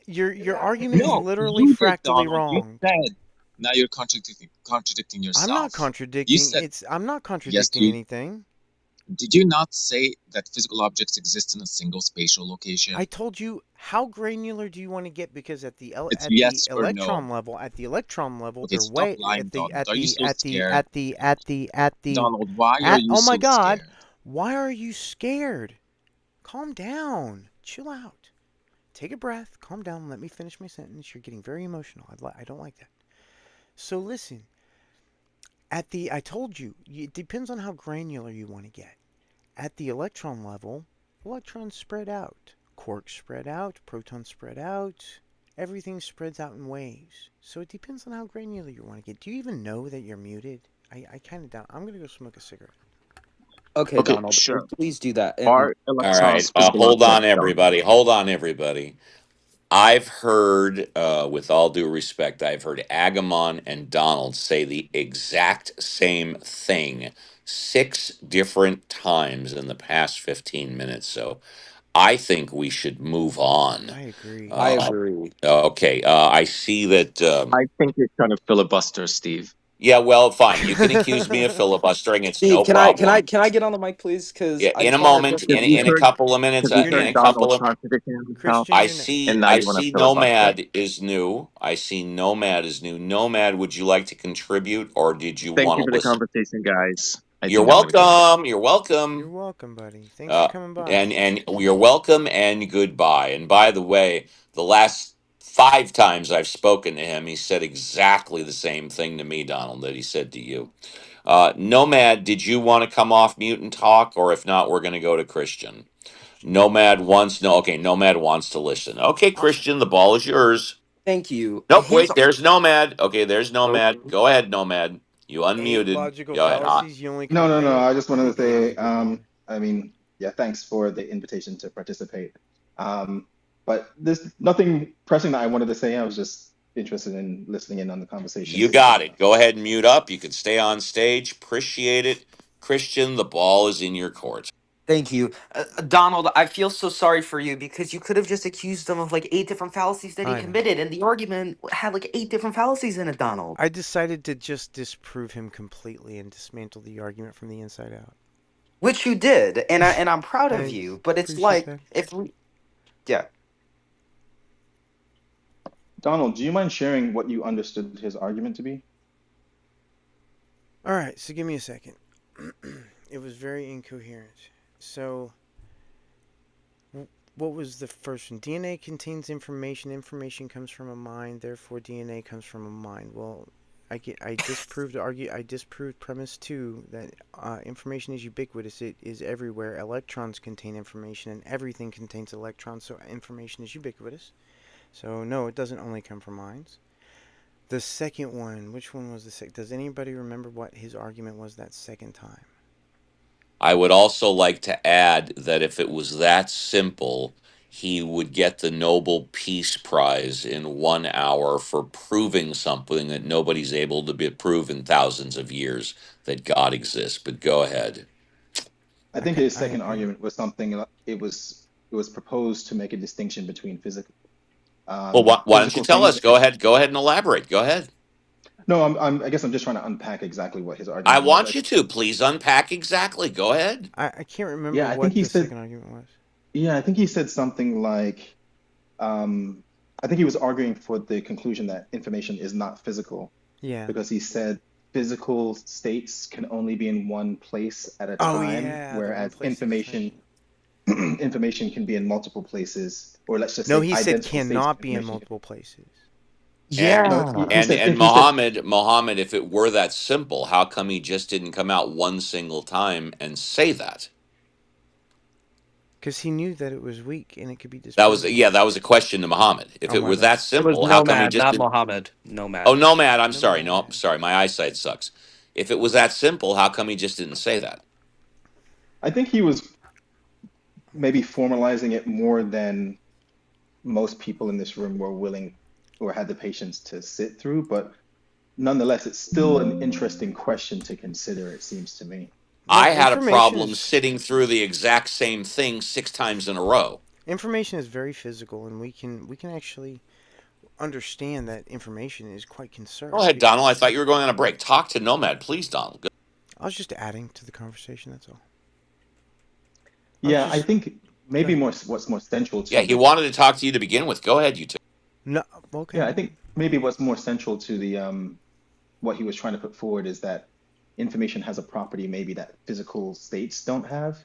Speaker 2: Your argument is literally fractally wrong.
Speaker 11: Now you're contradicting yourself.
Speaker 2: I'm not contradicting. I'm not contradicting anything.
Speaker 11: Did you not say that physical objects exist in a single spatial location?
Speaker 2: I told you. How granular do you want to get? Because at the
Speaker 11: electron
Speaker 2: level,
Speaker 11: okay,
Speaker 2: they're way at the
Speaker 11: Donald, why are you
Speaker 2: oh my God,
Speaker 11: scared?
Speaker 2: Why are you scared? Calm down. Chill out. Take a breath. Calm down. Let me finish my sentence. You're getting very emotional. I don't like that. So listen. I told you, it depends on how granular you want to get. At the electron level, electrons spread out. Quarks spread out. Protons spread out. Everything spreads out in waves. So it depends on how granular you want to get. Do you even know that you're muted? I kind of doubt. I'm going to go smoke a cigarette.
Speaker 8: Okay, Donald, sure. Please do that.
Speaker 5: All right. Hold on, everybody. Hold on, everybody. I've heard, with all due respect, I've heard Agamon and Donald say the exact same thing 6 different times in the past 15 minutes. So I think we should move on.
Speaker 2: I agree.
Speaker 8: I agree.
Speaker 5: Okay. I see that.
Speaker 11: I think you're trying to filibuster, Steve.
Speaker 5: Yeah, well, fine. You can accuse me of filibustering. It's
Speaker 8: Steve,
Speaker 5: no problem.
Speaker 8: Can I get on the mic, please? Because
Speaker 5: in a moment, in a couple of minutes, in a couple of I see Nomad is new. I see Nomad is new. Nomad, would you like to contribute, or did you want to listen?
Speaker 11: Thank you for the conversation, guys.
Speaker 5: You're
Speaker 11: think I'm gonna go.
Speaker 5: welcome. You're
Speaker 2: You're
Speaker 5: welcome.
Speaker 2: welcome, buddy. Thanks for coming by.
Speaker 5: And you're welcome and goodbye. And by the way, the last 5 times I've spoken to him, he said exactly the same thing to me, Donald, that he said to you. Nomad, did you want to come off mute and talk? Or if not, we're going to go to Christian. Nomad wants no. Okay, Nomad wants to listen. Okay, Christian, the ball is yours.
Speaker 8: Thank you.
Speaker 5: Nope, wait. There's Nomad. Okay, there's
Speaker 12: Hello?
Speaker 5: Nomad. Go ahead, Nomad. You
Speaker 2: Eight
Speaker 5: unmuted.
Speaker 2: logical
Speaker 5: Go ahead.
Speaker 2: fallacies. You only
Speaker 13: No,
Speaker 2: come.
Speaker 13: no, no.
Speaker 2: Hey,
Speaker 13: I just wanted to say, I mean, yeah, thanks for the invitation to participate. But there's nothing pressing that I wanted to say. I was just interested in listening in on the conversation.
Speaker 5: You got it. Go ahead and mute up. You can stay on stage. Appreciate it. Christian, the ball is in your court.
Speaker 8: Thank you. Donald, I feel so sorry for you because you could have just accused him of like 8 different fallacies that he
Speaker 2: I know.
Speaker 8: committed, and the argument had like 8 different fallacies in it, Donald.
Speaker 2: I decided to just disprove him completely and dismantle the argument from the inside out.
Speaker 8: Which you did, and I'm proud of
Speaker 2: I
Speaker 8: you. But it's
Speaker 2: appreciate
Speaker 8: like
Speaker 2: that.
Speaker 8: if we, yeah.
Speaker 13: Donald, do you mind sharing what you understood his argument to be?
Speaker 2: All right, so give me a second. It was very incoherent. So, what was the first one? DNA contains information. Information comes from a mind. Therefore, DNA comes from a mind. Well, I disproved premise 2 that information is ubiquitous. It is everywhere. Electrons contain information, and everything contains electrons. So information is ubiquitous. So no, it doesn't only come from minds. The second one, which one was the second? Does anybody remember what his argument was that second time?
Speaker 5: I would also like to add that if it was that simple, he would get the Nobel Peace Prize in 1 hour for proving something that nobody's able to prove in thousands of years, that God exists. But go ahead.
Speaker 13: I think his second
Speaker 2: agree.
Speaker 13: argument was something. It was proposed to make a distinction between physical.
Speaker 5: Well, why don't you
Speaker 13: Physical
Speaker 5: tell
Speaker 13: things.
Speaker 5: us? Go ahead. Go ahead and elaborate. Go ahead.
Speaker 13: No, I guess I'm just trying to unpack exactly what his
Speaker 5: I
Speaker 13: argument was.
Speaker 5: want you to. Please unpack exactly. Go ahead.
Speaker 2: I can't remember
Speaker 13: Yeah, I think
Speaker 2: what
Speaker 13: he
Speaker 2: the
Speaker 13: said.
Speaker 2: second argument was.
Speaker 13: Yeah, I think he said something like, I think he was arguing for the conclusion that information is not physical.
Speaker 2: Yeah.
Speaker 13: Because he said physical states can only be in one place at a
Speaker 2: Oh
Speaker 13: time,
Speaker 2: yeah.
Speaker 13: whereas
Speaker 2: The one place
Speaker 13: information can be in multiple places, or let's just
Speaker 2: No,
Speaker 13: say
Speaker 2: he said
Speaker 13: identical states of
Speaker 2: cannot be in
Speaker 13: information.
Speaker 2: multiple places.
Speaker 13: No,
Speaker 8: Yeah.
Speaker 13: he said
Speaker 5: And
Speaker 13: he said
Speaker 5: Mohammed, if it were that simple, how come he just didn't come out one single time and say that?
Speaker 2: Because he knew that it was weak and it could be
Speaker 5: That was
Speaker 2: disproved.
Speaker 5: that was a question to Muhammad. If
Speaker 2: Oh,
Speaker 5: it
Speaker 2: my
Speaker 5: were
Speaker 2: bad.
Speaker 5: that
Speaker 14: It was
Speaker 5: simple, how come he
Speaker 14: Nomad,
Speaker 5: just
Speaker 14: not
Speaker 5: didn't?
Speaker 14: Mohammed. Nomad.
Speaker 5: Oh, Nomad. I'm sorry. No,
Speaker 2: Nomad.
Speaker 5: sorry. My eyesight sucks. If it was that simple, how come he just didn't say that?
Speaker 13: I think he was maybe formalizing it more than most people in this room were willing or had the patience to sit through, but nonetheless, it's still an interesting question to consider, it seems to me.
Speaker 2: Well,
Speaker 5: I had a
Speaker 2: information
Speaker 5: problem
Speaker 2: is
Speaker 5: sitting through the exact same thing 6 times in a row.
Speaker 2: information is very physical, and we can actually understand that information is quite conserved.
Speaker 5: Go ahead, Donald. I thought you were going on a break. Talk to Nomad, please, Donald. Go.
Speaker 2: I was just adding to the conversation. That's all.
Speaker 13: Yeah, I think maybe what's more central to
Speaker 5: Yeah, he
Speaker 13: the
Speaker 5: wanted to talk to you to begin with. Go ahead, you two.
Speaker 2: No, okay.
Speaker 13: yeah, I think maybe what's more central to the what he was trying to put forward is that information has a property maybe that physical states don't have.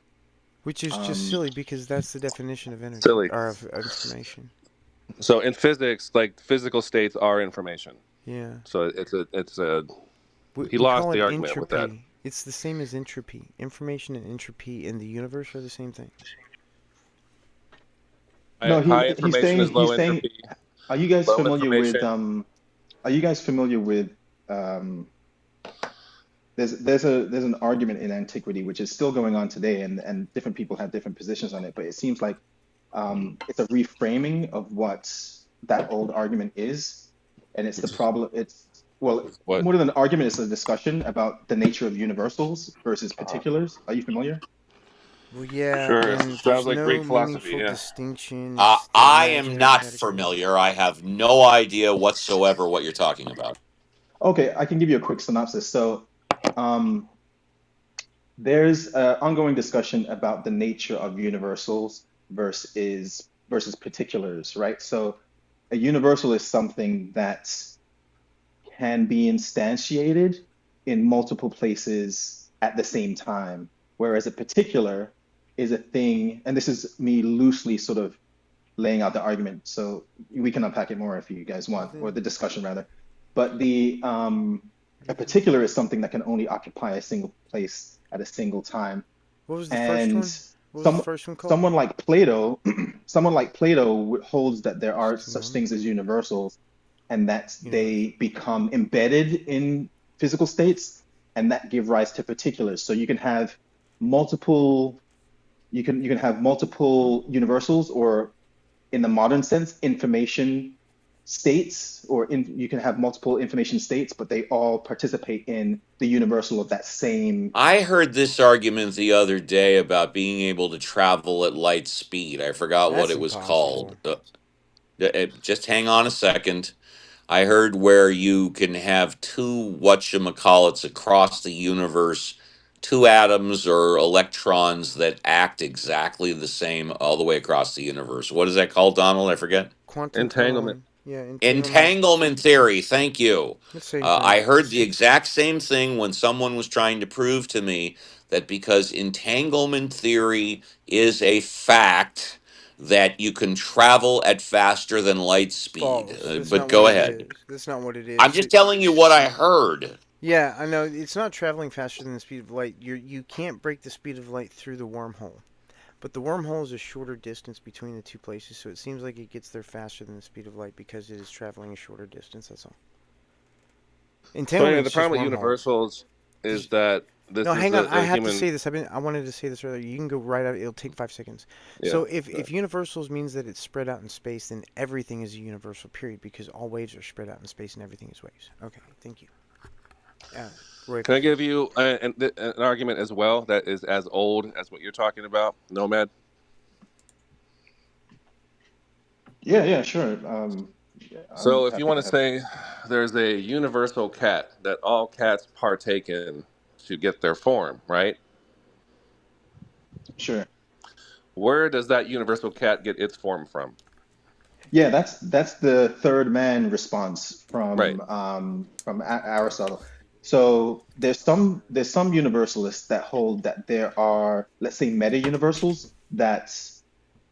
Speaker 2: Which is just silly because that's the definition of energy
Speaker 1: Silly.
Speaker 2: or of information.
Speaker 1: So in physics, like physical states are information.
Speaker 2: Yeah.
Speaker 1: So it's a he
Speaker 2: We
Speaker 1: lost
Speaker 2: call
Speaker 1: the
Speaker 2: it
Speaker 1: argument with that.
Speaker 2: entropy. It's the same as entropy. Information and entropy in the universe are the same thing.
Speaker 13: No,
Speaker 1: High information is low
Speaker 13: he's saying,
Speaker 1: entropy.
Speaker 13: are you guys
Speaker 1: Low
Speaker 13: familiar with
Speaker 1: information.
Speaker 13: are you guys familiar with there's an argument in antiquity which is still going on today, and different people have different positions on it, but it seems like it's a reframing of what that old argument is, and it's the problem. It's well,
Speaker 1: What?
Speaker 13: more than an argument, it's a discussion about the nature of universals versus particulars. Are you familiar?
Speaker 2: Well, yeah,
Speaker 1: Sure.
Speaker 2: and
Speaker 1: Sounds
Speaker 2: there's
Speaker 1: like
Speaker 2: no
Speaker 1: Greek philosophy,
Speaker 2: meaningful
Speaker 1: yeah.
Speaker 2: distinction. It's the
Speaker 5: I am
Speaker 2: imaginary
Speaker 5: not
Speaker 2: category.
Speaker 5: familiar. I have no idea whatsoever what you're talking about.
Speaker 13: Okay, I can give you a quick synopsis. So, there's an ongoing discussion about the nature of universals versus particulars, right? So, a universal is something that can be instantiated in multiple places at the same time, whereas a particular is a thing, and this is me loosely sort of laying out the argument, so we can unpack it more if you guys want, or the discussion rather. But a particular is something that can only occupy a single place at a single time.
Speaker 2: What was the first
Speaker 13: And
Speaker 2: one? What was the first one called?
Speaker 13: someone like Plato, holds that there are such things as universals, and that they become embedded in physical states, and that give rise to particulars. So you can have multiple, you can have multiple universals, or in the modern sense, information states, or you can have multiple information states, but they all participate in the universal of that same.
Speaker 5: I heard this argument the other day about being able to travel at light speed. I forgot what
Speaker 2: That's
Speaker 5: it was
Speaker 2: impossible.
Speaker 5: called. Just hang on a second. I heard where you can have two whatchamacallits across the universe, two atoms or electrons that act exactly the same all the way across the universe. What is that called, Donald? I forget.
Speaker 2: Quantum
Speaker 1: Entanglement.
Speaker 2: tunneling. Yeah,
Speaker 5: Entanglement theory. Thank you.
Speaker 2: The same thing.
Speaker 5: I heard the exact same thing when someone was trying to prove to me that because entanglement theory is a fact, that you can travel at faster than light speed.
Speaker 2: False. That's
Speaker 5: But
Speaker 2: not what
Speaker 5: go
Speaker 2: it
Speaker 5: ahead.
Speaker 2: is. That's not what it is.
Speaker 5: I'm just telling you what I heard.
Speaker 2: Yeah, I know. It's not traveling faster than the speed of light. You can't break the speed of light through the wormhole. But the wormhole is a shorter distance between the two places, so it seems like it gets there faster than the speed of light because it is traveling a shorter distance, that's all.
Speaker 1: So anyway, the problem with universals is that this
Speaker 2: no,
Speaker 1: is
Speaker 2: hang on. I have
Speaker 1: human...
Speaker 2: to say this. I wanted to say this earlier. You can go right out. It'll take 5 seconds.
Speaker 1: Yeah,
Speaker 2: so if universals means that it's spread out in space, then everything is a universal, period, because all waves are spread out in space and everything is waves. Okay, thank you. Roy,
Speaker 1: Can I give you an argument as well that is as old as what you're talking about, Nomad?
Speaker 13: Yeah, sure.
Speaker 1: So
Speaker 13: I'm
Speaker 1: if you
Speaker 13: happy
Speaker 1: want
Speaker 13: to
Speaker 1: to
Speaker 13: have.
Speaker 1: say there's a universal cat that all cats partake in to get their form, right?
Speaker 13: Sure.
Speaker 1: Where does that universal cat get its form from?
Speaker 13: Yeah, that's the third man response
Speaker 1: Right.
Speaker 13: from Aristotle. So there's some universalists that hold that there are, let's say, meta universals that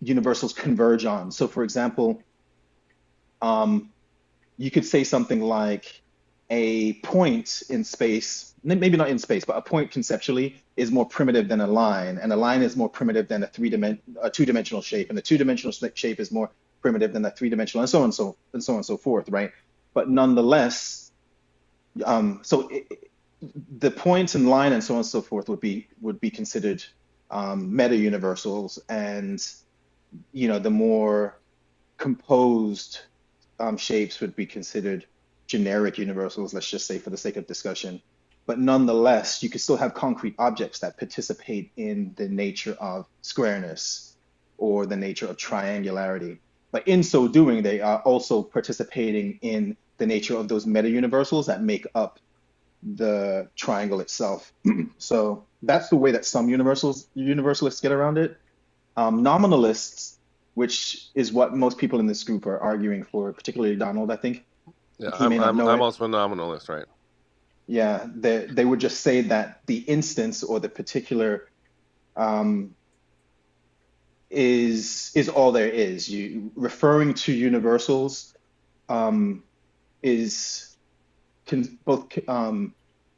Speaker 13: universals converge on. So for example, you could say something like a point in space, maybe not in space, but a point conceptually is more primitive than a line, and a line is more primitive than a two-dimensional shape, and the two-dimensional shape is more primitive than a three-dimensional, and so on and so forth, right? But nonetheless, the point and line and so on and so forth would be considered meta universals, and the more composed shapes would be considered generic universals, let's just say for the sake of discussion. But nonetheless, you could still have concrete objects that participate in the nature of squareness or the nature of triangularity. But in so doing, they are also participating in the nature of those meta universals that make up the triangle itself. So that's the way that some universalists get around it. Nominalists, which is what most people in this group are arguing for, particularly Donald, I think.
Speaker 1: Yeah,
Speaker 13: He may not know
Speaker 1: I'm
Speaker 13: it.
Speaker 1: also a nominalist, right?
Speaker 13: Yeah, they would just say that the instance or the particular is all there is. You referring to universals is both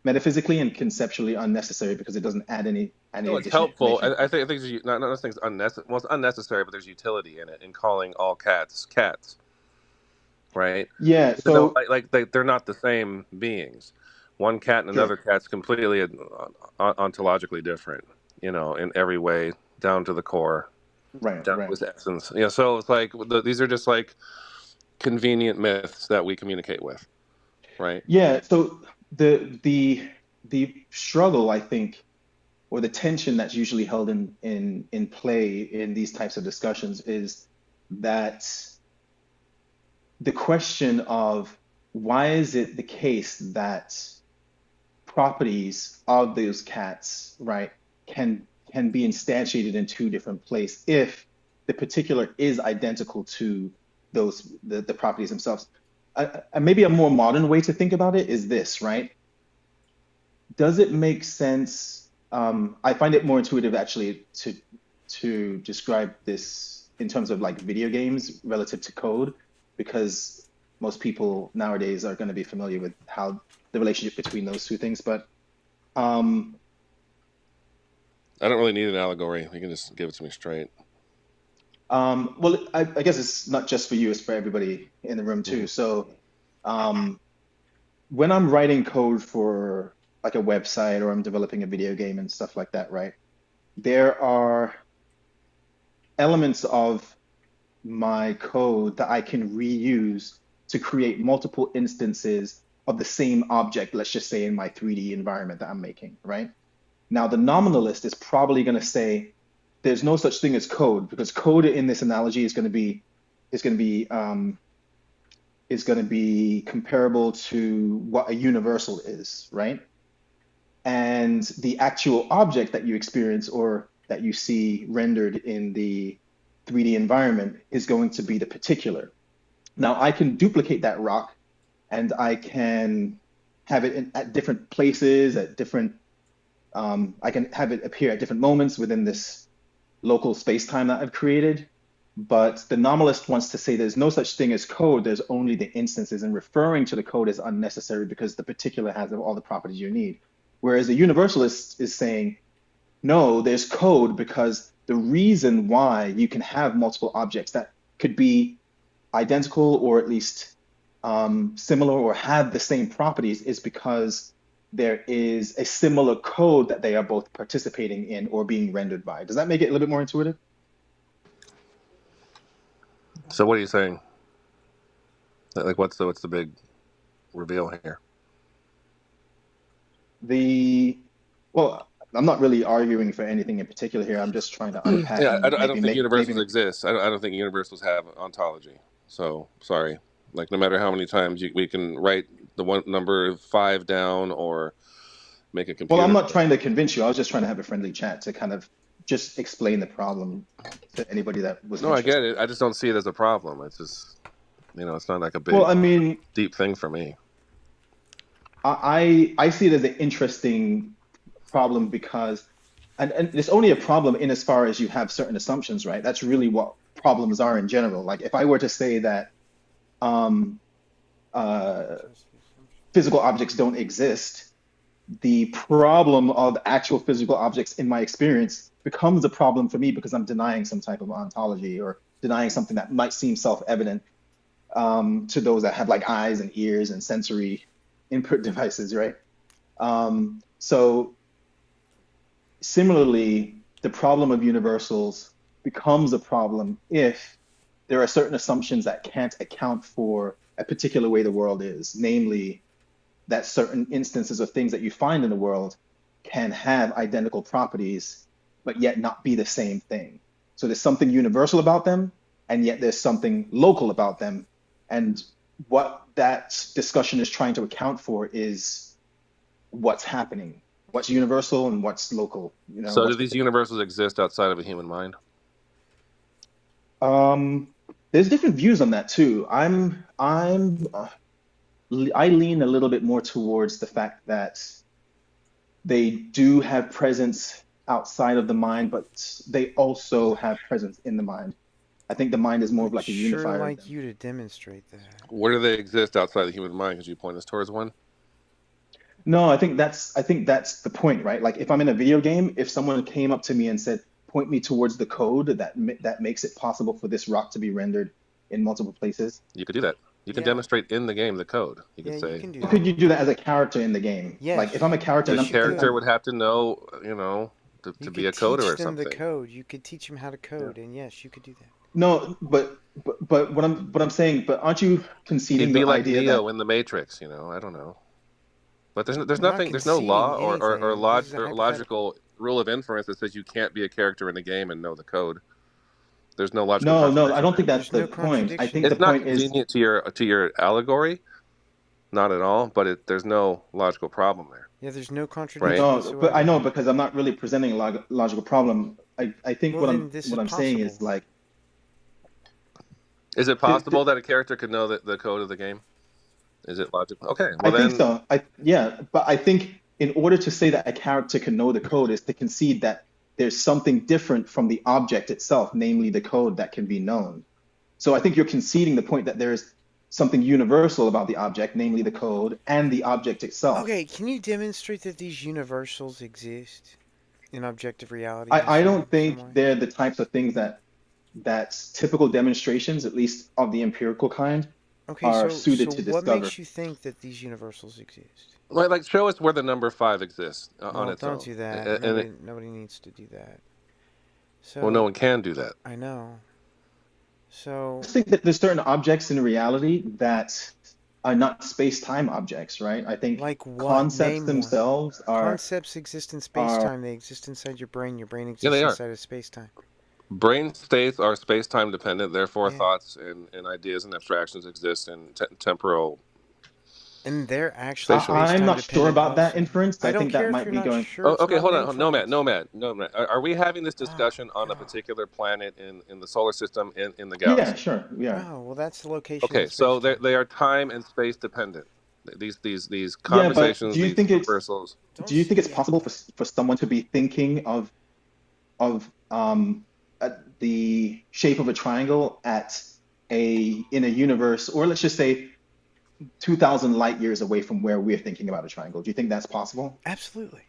Speaker 13: metaphysically and conceptually unnecessary because it doesn't add any
Speaker 1: No, it's
Speaker 13: additional
Speaker 1: helpful.
Speaker 13: information.
Speaker 1: I think there's not nothing's unnecessary. Well, it's unnecessary, but there's utility in it in calling all cats cats, right?
Speaker 13: Yeah,
Speaker 1: Even though
Speaker 13: so
Speaker 1: they're not the same beings. One cat and
Speaker 13: sure.
Speaker 1: another cat's completely ontologically different, in every way, down to the core,
Speaker 13: Right,
Speaker 1: down to
Speaker 13: right.
Speaker 1: its essence. So it's like these are just like convenient myths that we communicate with, right?
Speaker 13: Yeah, so the struggle, I think, or the tension that's usually held in play in these types of discussions is that the question of why is it the case that properties of those cats, right, can be instantiated in two different places if the particular is identical to the properties themselves. Maybe a more modern way to think about it is this, right? Does it make sense I find it more intuitive actually to describe this in terms of like video games relative to code, because most people nowadays are going to be familiar with how the relationship between those two things. But
Speaker 1: I don't really need an allegory. You can just give it to me straight.
Speaker 13: well, I guess it's not just for you, it's for everybody in the room too. So when I'm writing code for like a website or I'm developing a video game and stuff like that, right? There are elements of my code that I can reuse to create multiple instances of the same object, let's just say in my 3D environment that I'm making, right? Now, the nominalist is probably going to say there's no such thing as code, because code in this analogy is going to be comparable to what a universal is, right? And the actual object that you experience or that you see rendered in the 3D environment is going to be the particular. Now, I can duplicate that rock and I can have it at different places, at different, I can have it appear at different moments within this local space-time that I've created. But the nominalist wants to say there's no such thing as code, there's only the instances, and referring to the code is unnecessary because the particular has all the properties you need. Whereas the universalist is saying, no, there's code because the reason why you can have multiple objects that could be identical or at least similar or have the same properties is because there is a similar code that they are both participating in or being rendered by. Does that make it a little bit more intuitive?
Speaker 1: So what are you saying? Like, what's the big reveal here?
Speaker 13: Well, I'm not really arguing for anything in particular here. I'm just trying to unpack
Speaker 1: Yeah,
Speaker 13: and
Speaker 1: I don't think universals
Speaker 13: maybe
Speaker 1: exist. I don't think universals have ontology. So sorry. Like, no matter how many times we can write the one number 5 down or make a computer.
Speaker 13: Well, I'm not trying to convince you. I was just trying to have a friendly chat to kind of just explain the problem to anybody that was
Speaker 1: No, I
Speaker 13: interested.
Speaker 1: get it. I just don't see it as a problem. It's just, it's not like a big,
Speaker 13: Well, I mean,
Speaker 1: deep thing for me.
Speaker 13: I see it as an interesting problem because, and it's only a problem in as far as you have certain assumptions, right? That's really what problems are in general. Like if I were to say that physical objects don't exist, the problem of actual physical objects in my experience becomes a problem for me because I'm denying some type of ontology or denying something that might seem self-evident to those that have like eyes and ears and sensory input devices, right? So similarly, the problem of universals becomes a problem if there are certain assumptions that can't account for a particular way the world is, namely that certain instances of things that you find in the world can have identical properties, but yet not be the same thing. So there's something universal about them, and yet there's something local about them. And what that discussion is trying to account for is what's happening, what's universal and what's local.
Speaker 1: So do these universals exist outside of a human mind?
Speaker 13: There's different views on that too. I lean a little bit more towards the fact that they do have presence outside of the mind, but they also have presence in the mind. I think the mind is more of like a unifier.
Speaker 2: Sure, like you to demonstrate that.
Speaker 1: Where do they exist outside the human mind? Could you point us towards one?
Speaker 13: No, I think that's the point, right? Like if I'm in a video game, if someone came up to me and said, "Point me towards the code that makes it possible for this rock to be rendered in multiple places,"
Speaker 1: you could do that. You can demonstrate in the game the code. You could say.
Speaker 2: You can do
Speaker 13: that. Could you do that as a character in the game?
Speaker 2: Yes.
Speaker 13: Like if I'm a character,
Speaker 1: the character would have to know, to be a coder or something.
Speaker 2: You could teach them the code. You could teach them how to code, and yes, you could do that.
Speaker 13: No, but what I'm saying, but aren't you conceding
Speaker 1: He'd be
Speaker 13: the
Speaker 1: like
Speaker 13: idea
Speaker 1: Neo
Speaker 13: that
Speaker 1: in the Matrix? I don't know. But there's nothing, there's no law or logical rule of inference that says you can't be a character in the game and know the code. There's no logical.
Speaker 13: No, I don't think that's the point. I think
Speaker 1: it's
Speaker 13: the
Speaker 1: not
Speaker 13: point
Speaker 1: convenient to your allegory, not at all. But there's no logical problem there.
Speaker 2: Yeah, there's no contradiction.
Speaker 13: No, but I know because I'm not really presenting a logical problem. I think what I'm saying is like.
Speaker 1: Is it possible that a character could know the code of the game? Is it logical? Okay, well
Speaker 13: I think so. But I think in order to say that a character can know the code is to concede that there's something different from the object itself, namely the code that can be known. So I think you're conceding the point that there's something universal about the object, namely the code and the object itself.
Speaker 2: Okay, can you demonstrate that these universals exist in objective reality?
Speaker 13: I don't think they're the types of things that's typical demonstrations, at least of the empirical kind, are suited to discover.
Speaker 2: What makes you think that these universals exist?
Speaker 1: Like, show us where the number 5 exists on its own.
Speaker 2: Don't do that. Nobody needs to do that. So,
Speaker 1: well, no one can do that.
Speaker 2: I know. So
Speaker 13: I think that there's certain objects in reality that are not space-time objects, right? I think
Speaker 2: like
Speaker 13: concepts themselves are...
Speaker 2: Concepts exist in space-time. They exist inside your brain. Your brain exists inside of space-time.
Speaker 1: Brain states are space-time dependent. Therefore, thoughts and ideas and abstractions exist in temporal...
Speaker 2: And they're actually
Speaker 13: I'm not sure about that inference. I think that might be going...
Speaker 2: Sure
Speaker 1: okay, hold on. Nomad. Are we having this discussion on a particular planet in the solar system, in the galaxy?
Speaker 13: Yeah, sure. Yeah.
Speaker 2: Oh, well, that's the location.
Speaker 1: Okay, so they are time and space dependent. These conversations,
Speaker 13: do you think
Speaker 1: universals.
Speaker 13: Do you think it's possible for someone to be thinking of the shape of a triangle in a universe, or let's just say 2,000 light years away from where we're thinking about a triangle? Do you think that's possible?
Speaker 2: Absolutely.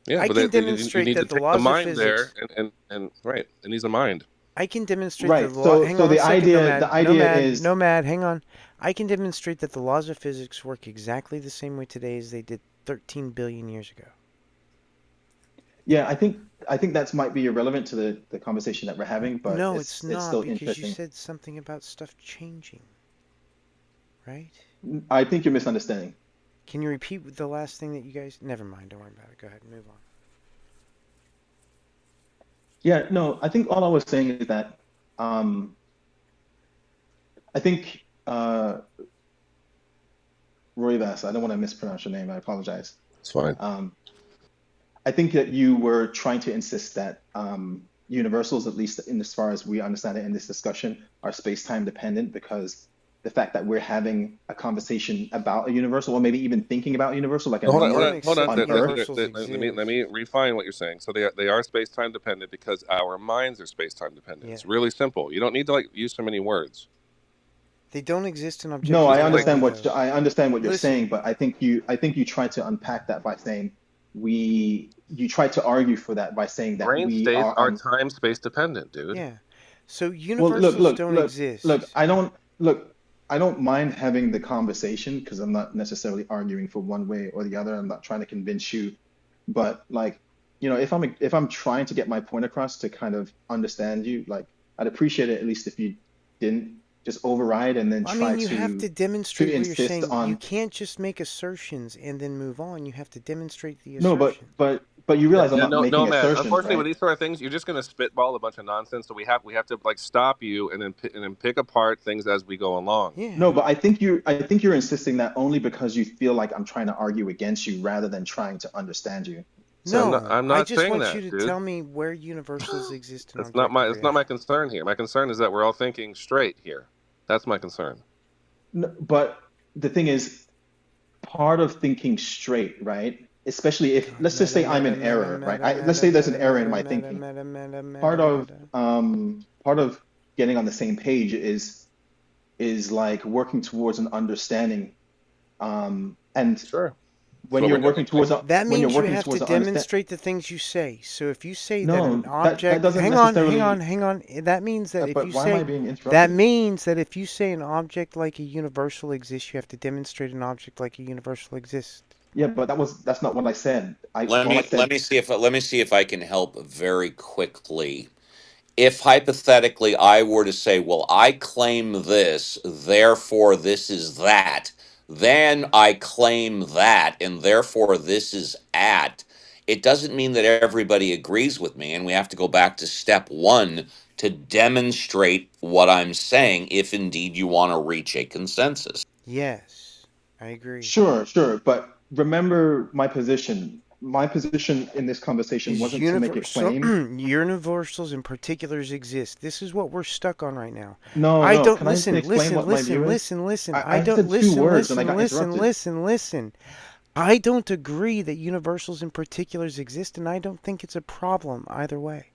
Speaker 1: Yeah,
Speaker 2: I can demonstrate
Speaker 1: you need
Speaker 2: that
Speaker 1: to
Speaker 2: the laws
Speaker 1: mind
Speaker 2: of physics
Speaker 1: there, and right, it needs a mind.
Speaker 2: I can demonstrate
Speaker 13: right. The idea is
Speaker 2: Nomad. Hang on. I can demonstrate that the laws of physics work exactly the same way today as they did 13 billion years ago.
Speaker 13: Yeah, I think that might be irrelevant to the conversation that we're having, but
Speaker 2: no, it's not,
Speaker 13: still
Speaker 2: because
Speaker 13: interesting.
Speaker 2: you said something about stuff changing, right?
Speaker 13: I think you're misunderstanding.
Speaker 2: Can you repeat the last thing that you guys... Never mind, don't worry about it. Go ahead and move on.
Speaker 13: Yeah, no, I think all I was saying is that I think Roy Vass, I don't want to mispronounce your name, I apologize.
Speaker 1: It's fine.
Speaker 13: I think that you were trying to insist that universals, at least in as far as we understand it in this discussion, are space-time dependent, because the fact that we're having a conversation about a universal, or maybe even thinking about a universal, like
Speaker 1: hold on. Let me refine what you're saying. So they are space-time dependent because our minds are space-time dependent. Yeah. It's really simple. You don't need to use so many words.
Speaker 2: They don't exist in objective.
Speaker 13: No, I understand what you're saying, but I think you tried to unpack that by saying you tried to argue for that by saying that
Speaker 1: brain states are time space dependent, dude.
Speaker 2: Yeah. So universals don't exist.
Speaker 13: I don't mind having the conversation because I'm not necessarily arguing for one way or the other. I'm not trying to convince you, but if I'm trying to get my point across to kind of understand you, I'd appreciate it at least if you didn't just override and then try to...
Speaker 2: you have to demonstrate what you're saying. You can't just make assertions and then move on. You have to demonstrate the assertion.
Speaker 13: No, but you realize I'm not making assertions,
Speaker 1: unfortunately,
Speaker 13: right?
Speaker 1: with these sort of things, you're just going to spitball a bunch of nonsense. So we have to stop you and then pick apart things as we go along.
Speaker 2: Yeah.
Speaker 13: No, but I think you're insisting that only because you feel like I'm trying to argue against you rather than trying to understand you.
Speaker 1: So I'm not
Speaker 2: I just
Speaker 1: saying
Speaker 2: want
Speaker 1: that,
Speaker 2: you to tell me where universals exist in
Speaker 1: It's not my concern here. My concern is that we're all thinking straight here. That's my concern.
Speaker 13: No, but the thing is, part of thinking straight, right? Especially if, let's just say I'm in error, right? Let's say there's an error in my thinking. Part of getting on the same page is like working towards an understanding. And
Speaker 1: sure.
Speaker 13: When you're working towards
Speaker 2: that means you have to demonstrate the things you say. So if you say that an object,
Speaker 13: that doesn't
Speaker 2: hang on. That means that if you say an object like a universal exists, you have to demonstrate an object like a universal exists.
Speaker 13: Yeah, but that's not what I said.
Speaker 5: Let me see if I can help very quickly. If hypothetically I were to say, well, I claim this, therefore this is that, then I claim that, and therefore this is at, it doesn't mean that everybody agrees with me, and we have to go back to step one to demonstrate what I'm saying, if indeed you want to reach a consensus.
Speaker 2: Yes, I agree.
Speaker 13: Sure, but remember my position. My position in this conversation wasn't to make a claim.
Speaker 2: Universals in particulars exist. This is what we're stuck on right now.
Speaker 13: No,
Speaker 2: I don't
Speaker 13: Can listen.
Speaker 2: I don't listen.
Speaker 13: Two words and I got
Speaker 2: listen. I don't agree that universals and particulars exist, and I don't think it's a problem either way.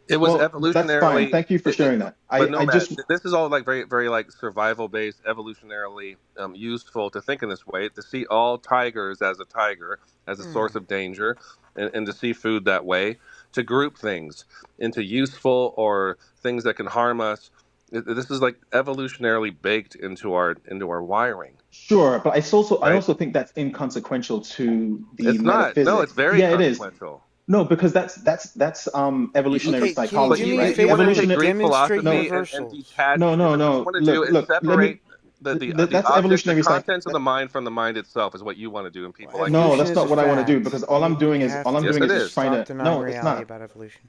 Speaker 1: It was
Speaker 13: Well, that's fine.
Speaker 1: evolutionarily,
Speaker 13: Thank you for sharing that.
Speaker 1: but
Speaker 13: I
Speaker 1: Nomad,
Speaker 13: just
Speaker 1: this is all like very, very like survival based, evolutionarily useful to think in this way. To see all tigers as a tiger, as a source of danger, and to see food that way. To group things into useful or things that can harm us. This is like evolutionarily baked into our wiring,
Speaker 13: sure, but I
Speaker 1: right?
Speaker 13: also think that's inconsequential to the
Speaker 1: It's not. No, it's
Speaker 13: metaphysics.
Speaker 1: very
Speaker 13: Yeah, it is.
Speaker 1: consequential.
Speaker 13: No, because that's evolutionary
Speaker 2: Okay, can you
Speaker 1: But
Speaker 2: do
Speaker 13: psychology,
Speaker 2: me a
Speaker 13: right?
Speaker 1: you want to
Speaker 2: favor
Speaker 1: take
Speaker 2: and
Speaker 13: Evolutionary
Speaker 1: Greek
Speaker 2: demonstrate
Speaker 1: philosophy
Speaker 13: no,
Speaker 1: and
Speaker 2: universals?
Speaker 1: detach. What you want to
Speaker 13: Look,
Speaker 1: do is
Speaker 13: let me
Speaker 1: separate the
Speaker 13: that's
Speaker 1: object, the
Speaker 13: evolutionary psych
Speaker 1: contents of the mind from the mind itself is what you want to do, and
Speaker 2: Well,
Speaker 1: people like you
Speaker 13: no,
Speaker 2: evolution
Speaker 1: don't.
Speaker 13: that's
Speaker 2: is
Speaker 13: not
Speaker 2: a
Speaker 13: what I want to do
Speaker 2: fact.
Speaker 13: because all I'm doing
Speaker 2: You
Speaker 13: is
Speaker 2: have
Speaker 1: Yes, it
Speaker 2: to
Speaker 13: just
Speaker 1: is.
Speaker 13: trying
Speaker 2: stop
Speaker 13: to
Speaker 2: denying
Speaker 13: no, it's
Speaker 2: reality
Speaker 13: not.
Speaker 2: about evolution.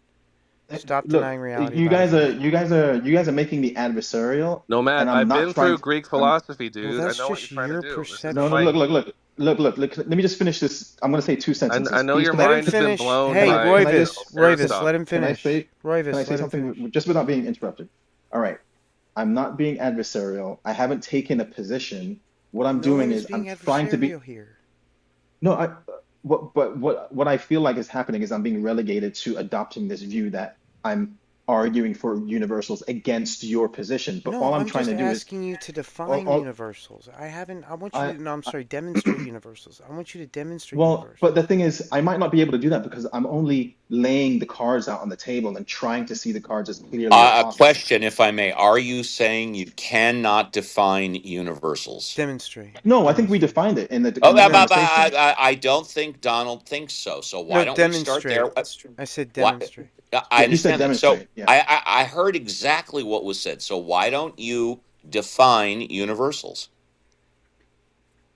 Speaker 2: Stop
Speaker 13: Look,
Speaker 2: denying reality
Speaker 13: you
Speaker 2: about
Speaker 13: guys are
Speaker 2: evolution.
Speaker 13: you guys are making me adversarial,
Speaker 1: Nomad,
Speaker 13: and I'm
Speaker 1: I've
Speaker 13: not
Speaker 1: been
Speaker 13: trying
Speaker 1: through
Speaker 13: to.
Speaker 1: Greek
Speaker 13: I'm
Speaker 1: philosophy,
Speaker 2: Well,
Speaker 1: dude. I
Speaker 2: that's
Speaker 1: know what you're
Speaker 2: just
Speaker 1: trying to
Speaker 2: your
Speaker 1: do. This
Speaker 13: no,
Speaker 1: isn't
Speaker 13: no,
Speaker 1: like
Speaker 13: let me just finish this. I'm going to say two
Speaker 1: I
Speaker 13: sentences.
Speaker 1: know
Speaker 13: Please,
Speaker 1: your
Speaker 13: can I
Speaker 2: Let him
Speaker 1: mind has been
Speaker 2: finish.
Speaker 1: blown
Speaker 2: Hey,
Speaker 1: by
Speaker 13: can I just
Speaker 2: Royvis, let
Speaker 1: Aristotle.
Speaker 2: him finish.
Speaker 13: can I
Speaker 2: Royvis,
Speaker 13: say
Speaker 2: let him finish.
Speaker 13: something just without being interrupted? All right. I'm not being adversarial. I haven't taken a position. What I'm
Speaker 2: No one
Speaker 13: doing
Speaker 2: is
Speaker 13: is I'm
Speaker 2: being
Speaker 13: trying to be
Speaker 2: adversarial here.
Speaker 13: no, what I feel like is happening is I'm being relegated to adopting this view that I'm arguing for universals against your position. But
Speaker 2: No,
Speaker 13: all I'm
Speaker 2: I'm
Speaker 13: trying
Speaker 2: just
Speaker 13: to do is
Speaker 2: asking you to define
Speaker 13: all
Speaker 2: universals. I want you
Speaker 13: I
Speaker 2: to, no, I'm sorry, demonstrate universals. I want you to demonstrate
Speaker 13: well, but the
Speaker 2: universals.
Speaker 13: thing is, I might not be able to do that because I'm only laying the cards out on the table and trying to see the cards as clearly as
Speaker 5: A
Speaker 13: possible.
Speaker 5: question, if I may. Are you saying you cannot define universals?
Speaker 2: Demonstrate.
Speaker 13: No, I think we
Speaker 2: Demonstrate.
Speaker 13: defined it
Speaker 5: Oh,
Speaker 13: in the
Speaker 2: Demonstrate.
Speaker 13: conversation.
Speaker 5: I don't think Donald thinks so. So
Speaker 2: No,
Speaker 5: why don't we start there?
Speaker 2: demonstrate. I said
Speaker 5: What?
Speaker 2: demonstrate.
Speaker 5: I
Speaker 13: Yeah, he said
Speaker 5: understand that. So
Speaker 13: demonstrate. Yeah.
Speaker 5: I heard exactly what was said. So why don't you define universals?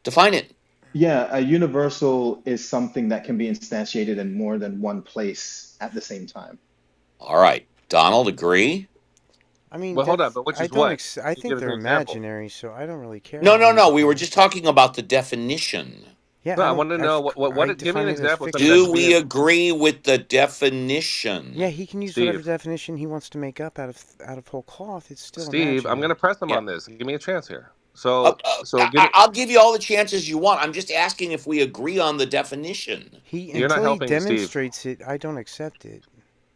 Speaker 5: Define it.
Speaker 13: Yeah, a universal is something that can be instantiated in more than one place at the same time.
Speaker 5: All right. Donald, agree?
Speaker 2: I mean,
Speaker 1: Well, hold on, but which
Speaker 2: I
Speaker 1: is
Speaker 2: don't,
Speaker 1: what?
Speaker 2: I
Speaker 1: You give
Speaker 2: think
Speaker 1: us
Speaker 2: they're
Speaker 1: an example.
Speaker 2: imaginary, so I don't really care
Speaker 5: No,
Speaker 2: how
Speaker 5: no,
Speaker 2: you
Speaker 5: no. We were
Speaker 2: define it.
Speaker 5: just talking about the definition.
Speaker 2: Yeah,
Speaker 1: No,
Speaker 2: I
Speaker 1: I
Speaker 2: don't,
Speaker 1: want to know
Speaker 2: I
Speaker 1: give me an
Speaker 2: define it as
Speaker 1: example of something that
Speaker 2: fictional.
Speaker 5: Do
Speaker 1: could be
Speaker 5: we
Speaker 1: in
Speaker 5: agree with the definition?
Speaker 2: Yeah, he can use whatever
Speaker 1: Steve.
Speaker 2: definition he wants to make up out of whole cloth. It's still
Speaker 1: Steve, I'm going to
Speaker 2: imaginary.
Speaker 1: press him
Speaker 5: Yeah.
Speaker 1: on this. Give me a chance here. So give me.
Speaker 5: I'll give you all the chances you want. I'm just asking if we agree on the definition.
Speaker 2: He
Speaker 1: You're not
Speaker 2: until he
Speaker 1: helping me, Steve.
Speaker 2: demonstrates it, I don't accept it.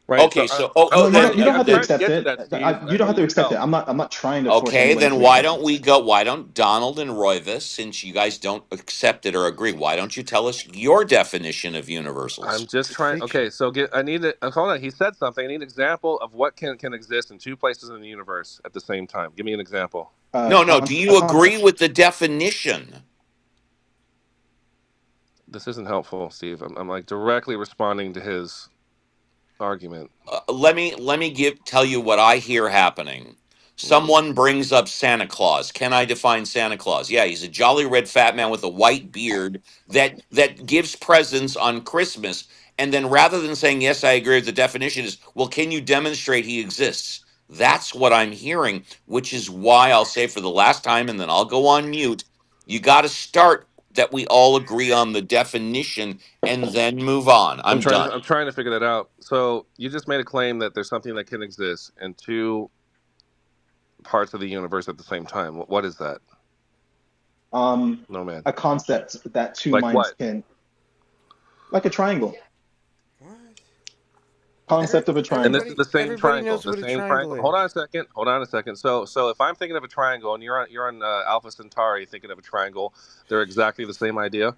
Speaker 1: Right. So
Speaker 5: Okay, so
Speaker 13: No,
Speaker 1: I'm trying to
Speaker 13: you don't
Speaker 1: I'm
Speaker 13: have to
Speaker 1: trying
Speaker 5: then
Speaker 1: to
Speaker 13: accept
Speaker 1: get to
Speaker 13: it.
Speaker 1: that, Steve.
Speaker 13: You don't
Speaker 1: I
Speaker 13: have to
Speaker 1: need your
Speaker 13: accept it.
Speaker 1: help.
Speaker 13: I'm not trying to force
Speaker 5: okay,
Speaker 13: anybody
Speaker 5: then
Speaker 13: to
Speaker 5: why
Speaker 13: accept
Speaker 5: don't
Speaker 13: it.
Speaker 5: we go? Why don't Donald and Royvis, since you guys don't accept it or agree, why don't you tell us your definition of
Speaker 1: I'm
Speaker 5: universals?
Speaker 1: just
Speaker 2: It's
Speaker 1: trying.
Speaker 2: fiction.
Speaker 1: Okay, so I need to hold on. He said something. I need an example of what can exist in two places in the universe at the same time. Give me an example.
Speaker 5: No, no. Do
Speaker 13: A
Speaker 5: you agree
Speaker 13: concept.
Speaker 5: with the definition?
Speaker 1: This isn't helpful, Steve. I'm like directly responding to his argument.
Speaker 5: Let me tell you what I hear happening.
Speaker 1: Mm.
Speaker 5: Someone brings up Santa Claus. Can I define Santa Claus? Yeah, he's a jolly red fat man with a white beard that gives presents on Christmas. And then rather than saying yes, I agree with the definition, is well, can you demonstrate he exists? That's what I'm hearing, which is why I'll say for the last time, and then I'll go on mute. You got to start that we all agree on the definition, and then move on. I'm done.
Speaker 1: I'm trying to figure that out. So you just made a claim that there's something that can exist in two parts of the universe at the same time. What is that? No, man.
Speaker 13: A concept that two
Speaker 1: Like
Speaker 13: minds
Speaker 1: what?
Speaker 13: can, like a triangle.
Speaker 2: What?
Speaker 13: Concept of a
Speaker 1: And this
Speaker 13: triangle.
Speaker 1: is the same
Speaker 2: Everybody
Speaker 1: triangle.
Speaker 2: knows
Speaker 1: The
Speaker 2: what a
Speaker 1: same
Speaker 2: triangle
Speaker 1: triangle. Hold
Speaker 2: is.
Speaker 1: on a second. Hold on a second. So if I'm thinking of a triangle and you're on Alpha Centauri thinking of a triangle, they're exactly the same idea.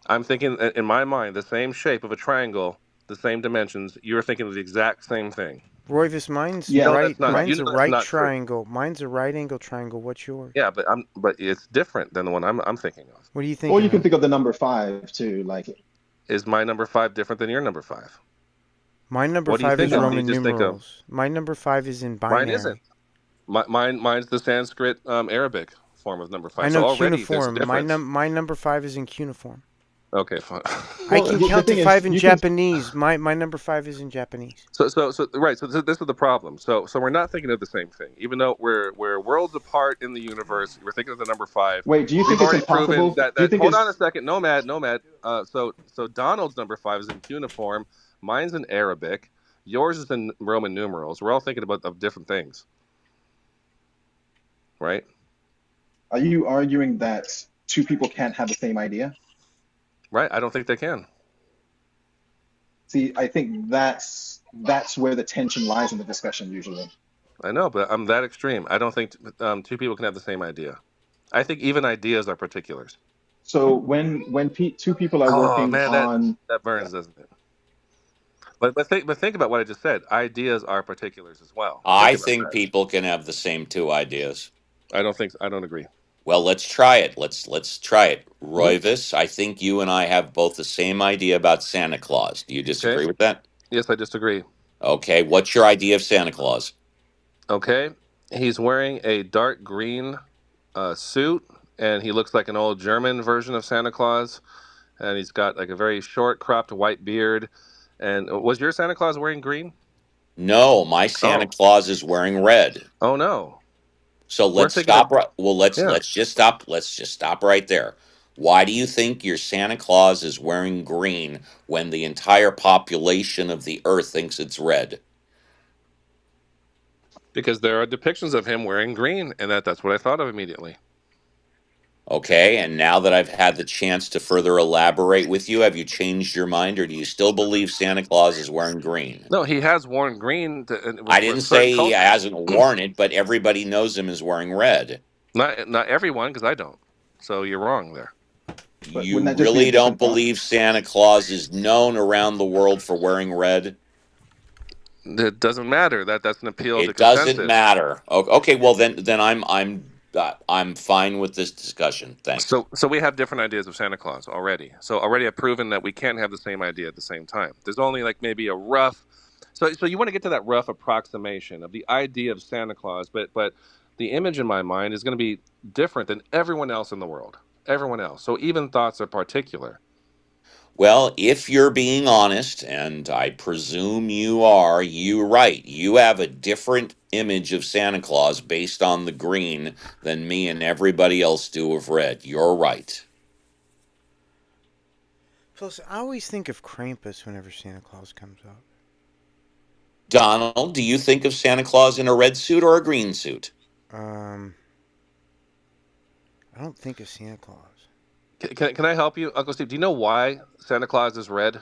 Speaker 1: I'm thinking in my mind the same shape of a triangle, the same dimensions. You're thinking of the exact same thing.
Speaker 2: Royvis, mine's
Speaker 1: You know
Speaker 13: Yeah,
Speaker 2: right.
Speaker 1: that's not. You
Speaker 2: Mine's
Speaker 1: know
Speaker 2: a
Speaker 1: that's
Speaker 2: right
Speaker 1: not true.
Speaker 2: triangle. Mine's a right angle triangle. What's yours?
Speaker 1: Yeah, but it's different than the one I'm thinking of.
Speaker 2: What are you
Speaker 13: or
Speaker 2: thinking
Speaker 13: you can
Speaker 2: of?
Speaker 13: think of the number five too. Like,
Speaker 1: Is my number 5 different than your number 5?
Speaker 2: My number
Speaker 1: What do you
Speaker 2: 5
Speaker 1: think
Speaker 2: is
Speaker 1: of when
Speaker 13: no,
Speaker 1: you
Speaker 2: Roman
Speaker 1: just think of?
Speaker 2: numerals. My number 5 is in
Speaker 1: Mine isn't.
Speaker 2: binary.
Speaker 1: Mine's the Sanskrit Arabic form of number
Speaker 2: I
Speaker 1: 5. So
Speaker 2: know
Speaker 1: already there's a
Speaker 2: cuneiform.
Speaker 1: difference.
Speaker 2: My number 5 is in cuneiform.
Speaker 1: Okay, fine.
Speaker 2: I
Speaker 13: well,
Speaker 2: can
Speaker 13: the
Speaker 2: count to
Speaker 13: thing is,
Speaker 2: 5 in
Speaker 13: you can.
Speaker 2: Japanese. My number 5 is in Japanese.
Speaker 1: So right. So this is the problem. So we're not thinking of the same thing, even though we're worlds apart in the universe. We're thinking of the number 5.
Speaker 13: Wait, do you
Speaker 1: We've
Speaker 13: think it's
Speaker 1: already proven
Speaker 13: impossible? Do you
Speaker 1: that.
Speaker 13: think
Speaker 1: Hold on a
Speaker 13: it's
Speaker 1: second, Nomad. So Donald's number 5 is in cuneiform. Mine's in Arabic. Yours is in Roman numerals. We're all thinking about of different things, right?
Speaker 13: Are you arguing that two people can't have the same idea?
Speaker 1: Right? I don't think they can.
Speaker 13: See, I think that's where the tension lies in the discussion usually.
Speaker 1: I know, but I'm that extreme. I don't think two people can have the same idea. I think even ideas are particulars.
Speaker 13: So when two people are
Speaker 1: Oh
Speaker 13: working
Speaker 1: man,
Speaker 13: on,
Speaker 1: that
Speaker 13: yeah.
Speaker 1: burns, doesn't it? But think about what I just said. Ideas are particulars as well. Think
Speaker 5: I
Speaker 1: about
Speaker 5: think
Speaker 1: that.
Speaker 5: people can have the same two ideas.
Speaker 1: I don't agree.
Speaker 5: Well, let's try it. Let's try it.
Speaker 1: Hmm.
Speaker 5: Royvis, I think you and I have both the same idea about Santa Claus. Do you
Speaker 1: Okay.
Speaker 5: disagree with that?
Speaker 1: Yes, I disagree.
Speaker 5: Okay, what's your idea of Santa Claus?
Speaker 1: Okay. He's wearing a dark green suit, and he looks like an old German version of Santa Claus. And he's got like a very short, cropped white beard. And was your Santa Claus wearing green?
Speaker 5: No, my Santa
Speaker 1: Oh,
Speaker 5: Claus is wearing red.
Speaker 1: oh no.
Speaker 5: So
Speaker 1: We're
Speaker 5: let's
Speaker 1: thinking of
Speaker 5: stop right. Well,
Speaker 1: yeah,
Speaker 5: let's just stop right there. Why do you think your Santa Claus is wearing green when the entire population of the earth thinks it's red?
Speaker 1: because there are depictions of him wearing green, and that's what I thought of immediately.
Speaker 5: Okay, and now that I've had the chance to further elaborate with you, have you changed your mind, or do you still believe Santa Claus is wearing green?
Speaker 1: No, he has worn green
Speaker 5: I
Speaker 1: for
Speaker 5: didn't
Speaker 1: certain
Speaker 5: say he
Speaker 1: cultures.
Speaker 5: hasn't worn it, but everybody knows him as wearing red.
Speaker 1: Not everyone, because I don't. So you're wrong there.
Speaker 13: But
Speaker 5: You
Speaker 13: wouldn't that just be a
Speaker 5: really don't
Speaker 13: different thought?
Speaker 5: believe Santa Claus is known around the world for wearing red?
Speaker 1: It doesn't matter. That's an appeal to
Speaker 5: It doesn't
Speaker 1: consensus.
Speaker 5: matter. Okay, well then I'm fine with this discussion. Thanks.
Speaker 1: So we have different ideas of Santa Claus already. So already I've proven that we can't have the same idea at the same time. There's only like maybe a rough. So you want to get to that rough approximation of the idea of Santa Claus, but the image in my mind is going to be different than everyone else in the world. Everyone else. So even thoughts are particular.
Speaker 5: Well, if you're being honest, and I presume you are, you're right. You have a different image of Santa Claus based on the green than me and everybody else do of red. You're right.
Speaker 2: Plus, I always think of Krampus whenever Santa Claus comes up.
Speaker 5: Donald, do you think of Santa Claus in a red suit or a green suit?
Speaker 2: I don't think of Santa Claus.
Speaker 1: Can I help you, Uncle Steve? Do you know why Santa Claus is red?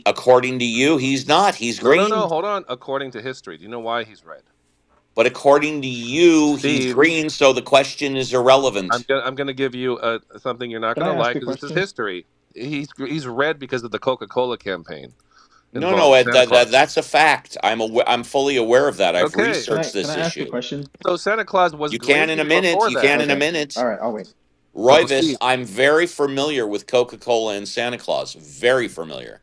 Speaker 5: According to you, he's not. He's
Speaker 1: No.
Speaker 5: green.
Speaker 1: Hold on. According to history, do you know why he's red?
Speaker 5: But according to you, he's
Speaker 1: Steve,
Speaker 5: green, so the question is irrelevant.
Speaker 1: I'm gonna give you something you're not
Speaker 13: Can
Speaker 1: gonna
Speaker 13: I ask
Speaker 1: like
Speaker 13: a
Speaker 1: because this is
Speaker 13: question?
Speaker 1: history. He's red because of the Coca-Cola campaign
Speaker 5: No,
Speaker 1: involving
Speaker 5: Ed,
Speaker 1: Santa Claus.
Speaker 5: that's a fact. I'm fully aware of that. I've
Speaker 1: Okay,
Speaker 5: researched
Speaker 13: Can
Speaker 5: this
Speaker 13: I ask a
Speaker 5: issue.
Speaker 13: question?
Speaker 1: so Santa Claus was
Speaker 5: You can in a
Speaker 1: green
Speaker 5: minute.
Speaker 1: before
Speaker 5: You
Speaker 1: that.
Speaker 5: can in a
Speaker 13: Okay.
Speaker 5: minute.
Speaker 13: All right, I'll wait.
Speaker 1: Uncle
Speaker 5: Royvis,
Speaker 1: Steve,
Speaker 5: I'm very familiar with Coca-Cola and Santa Claus. Very familiar.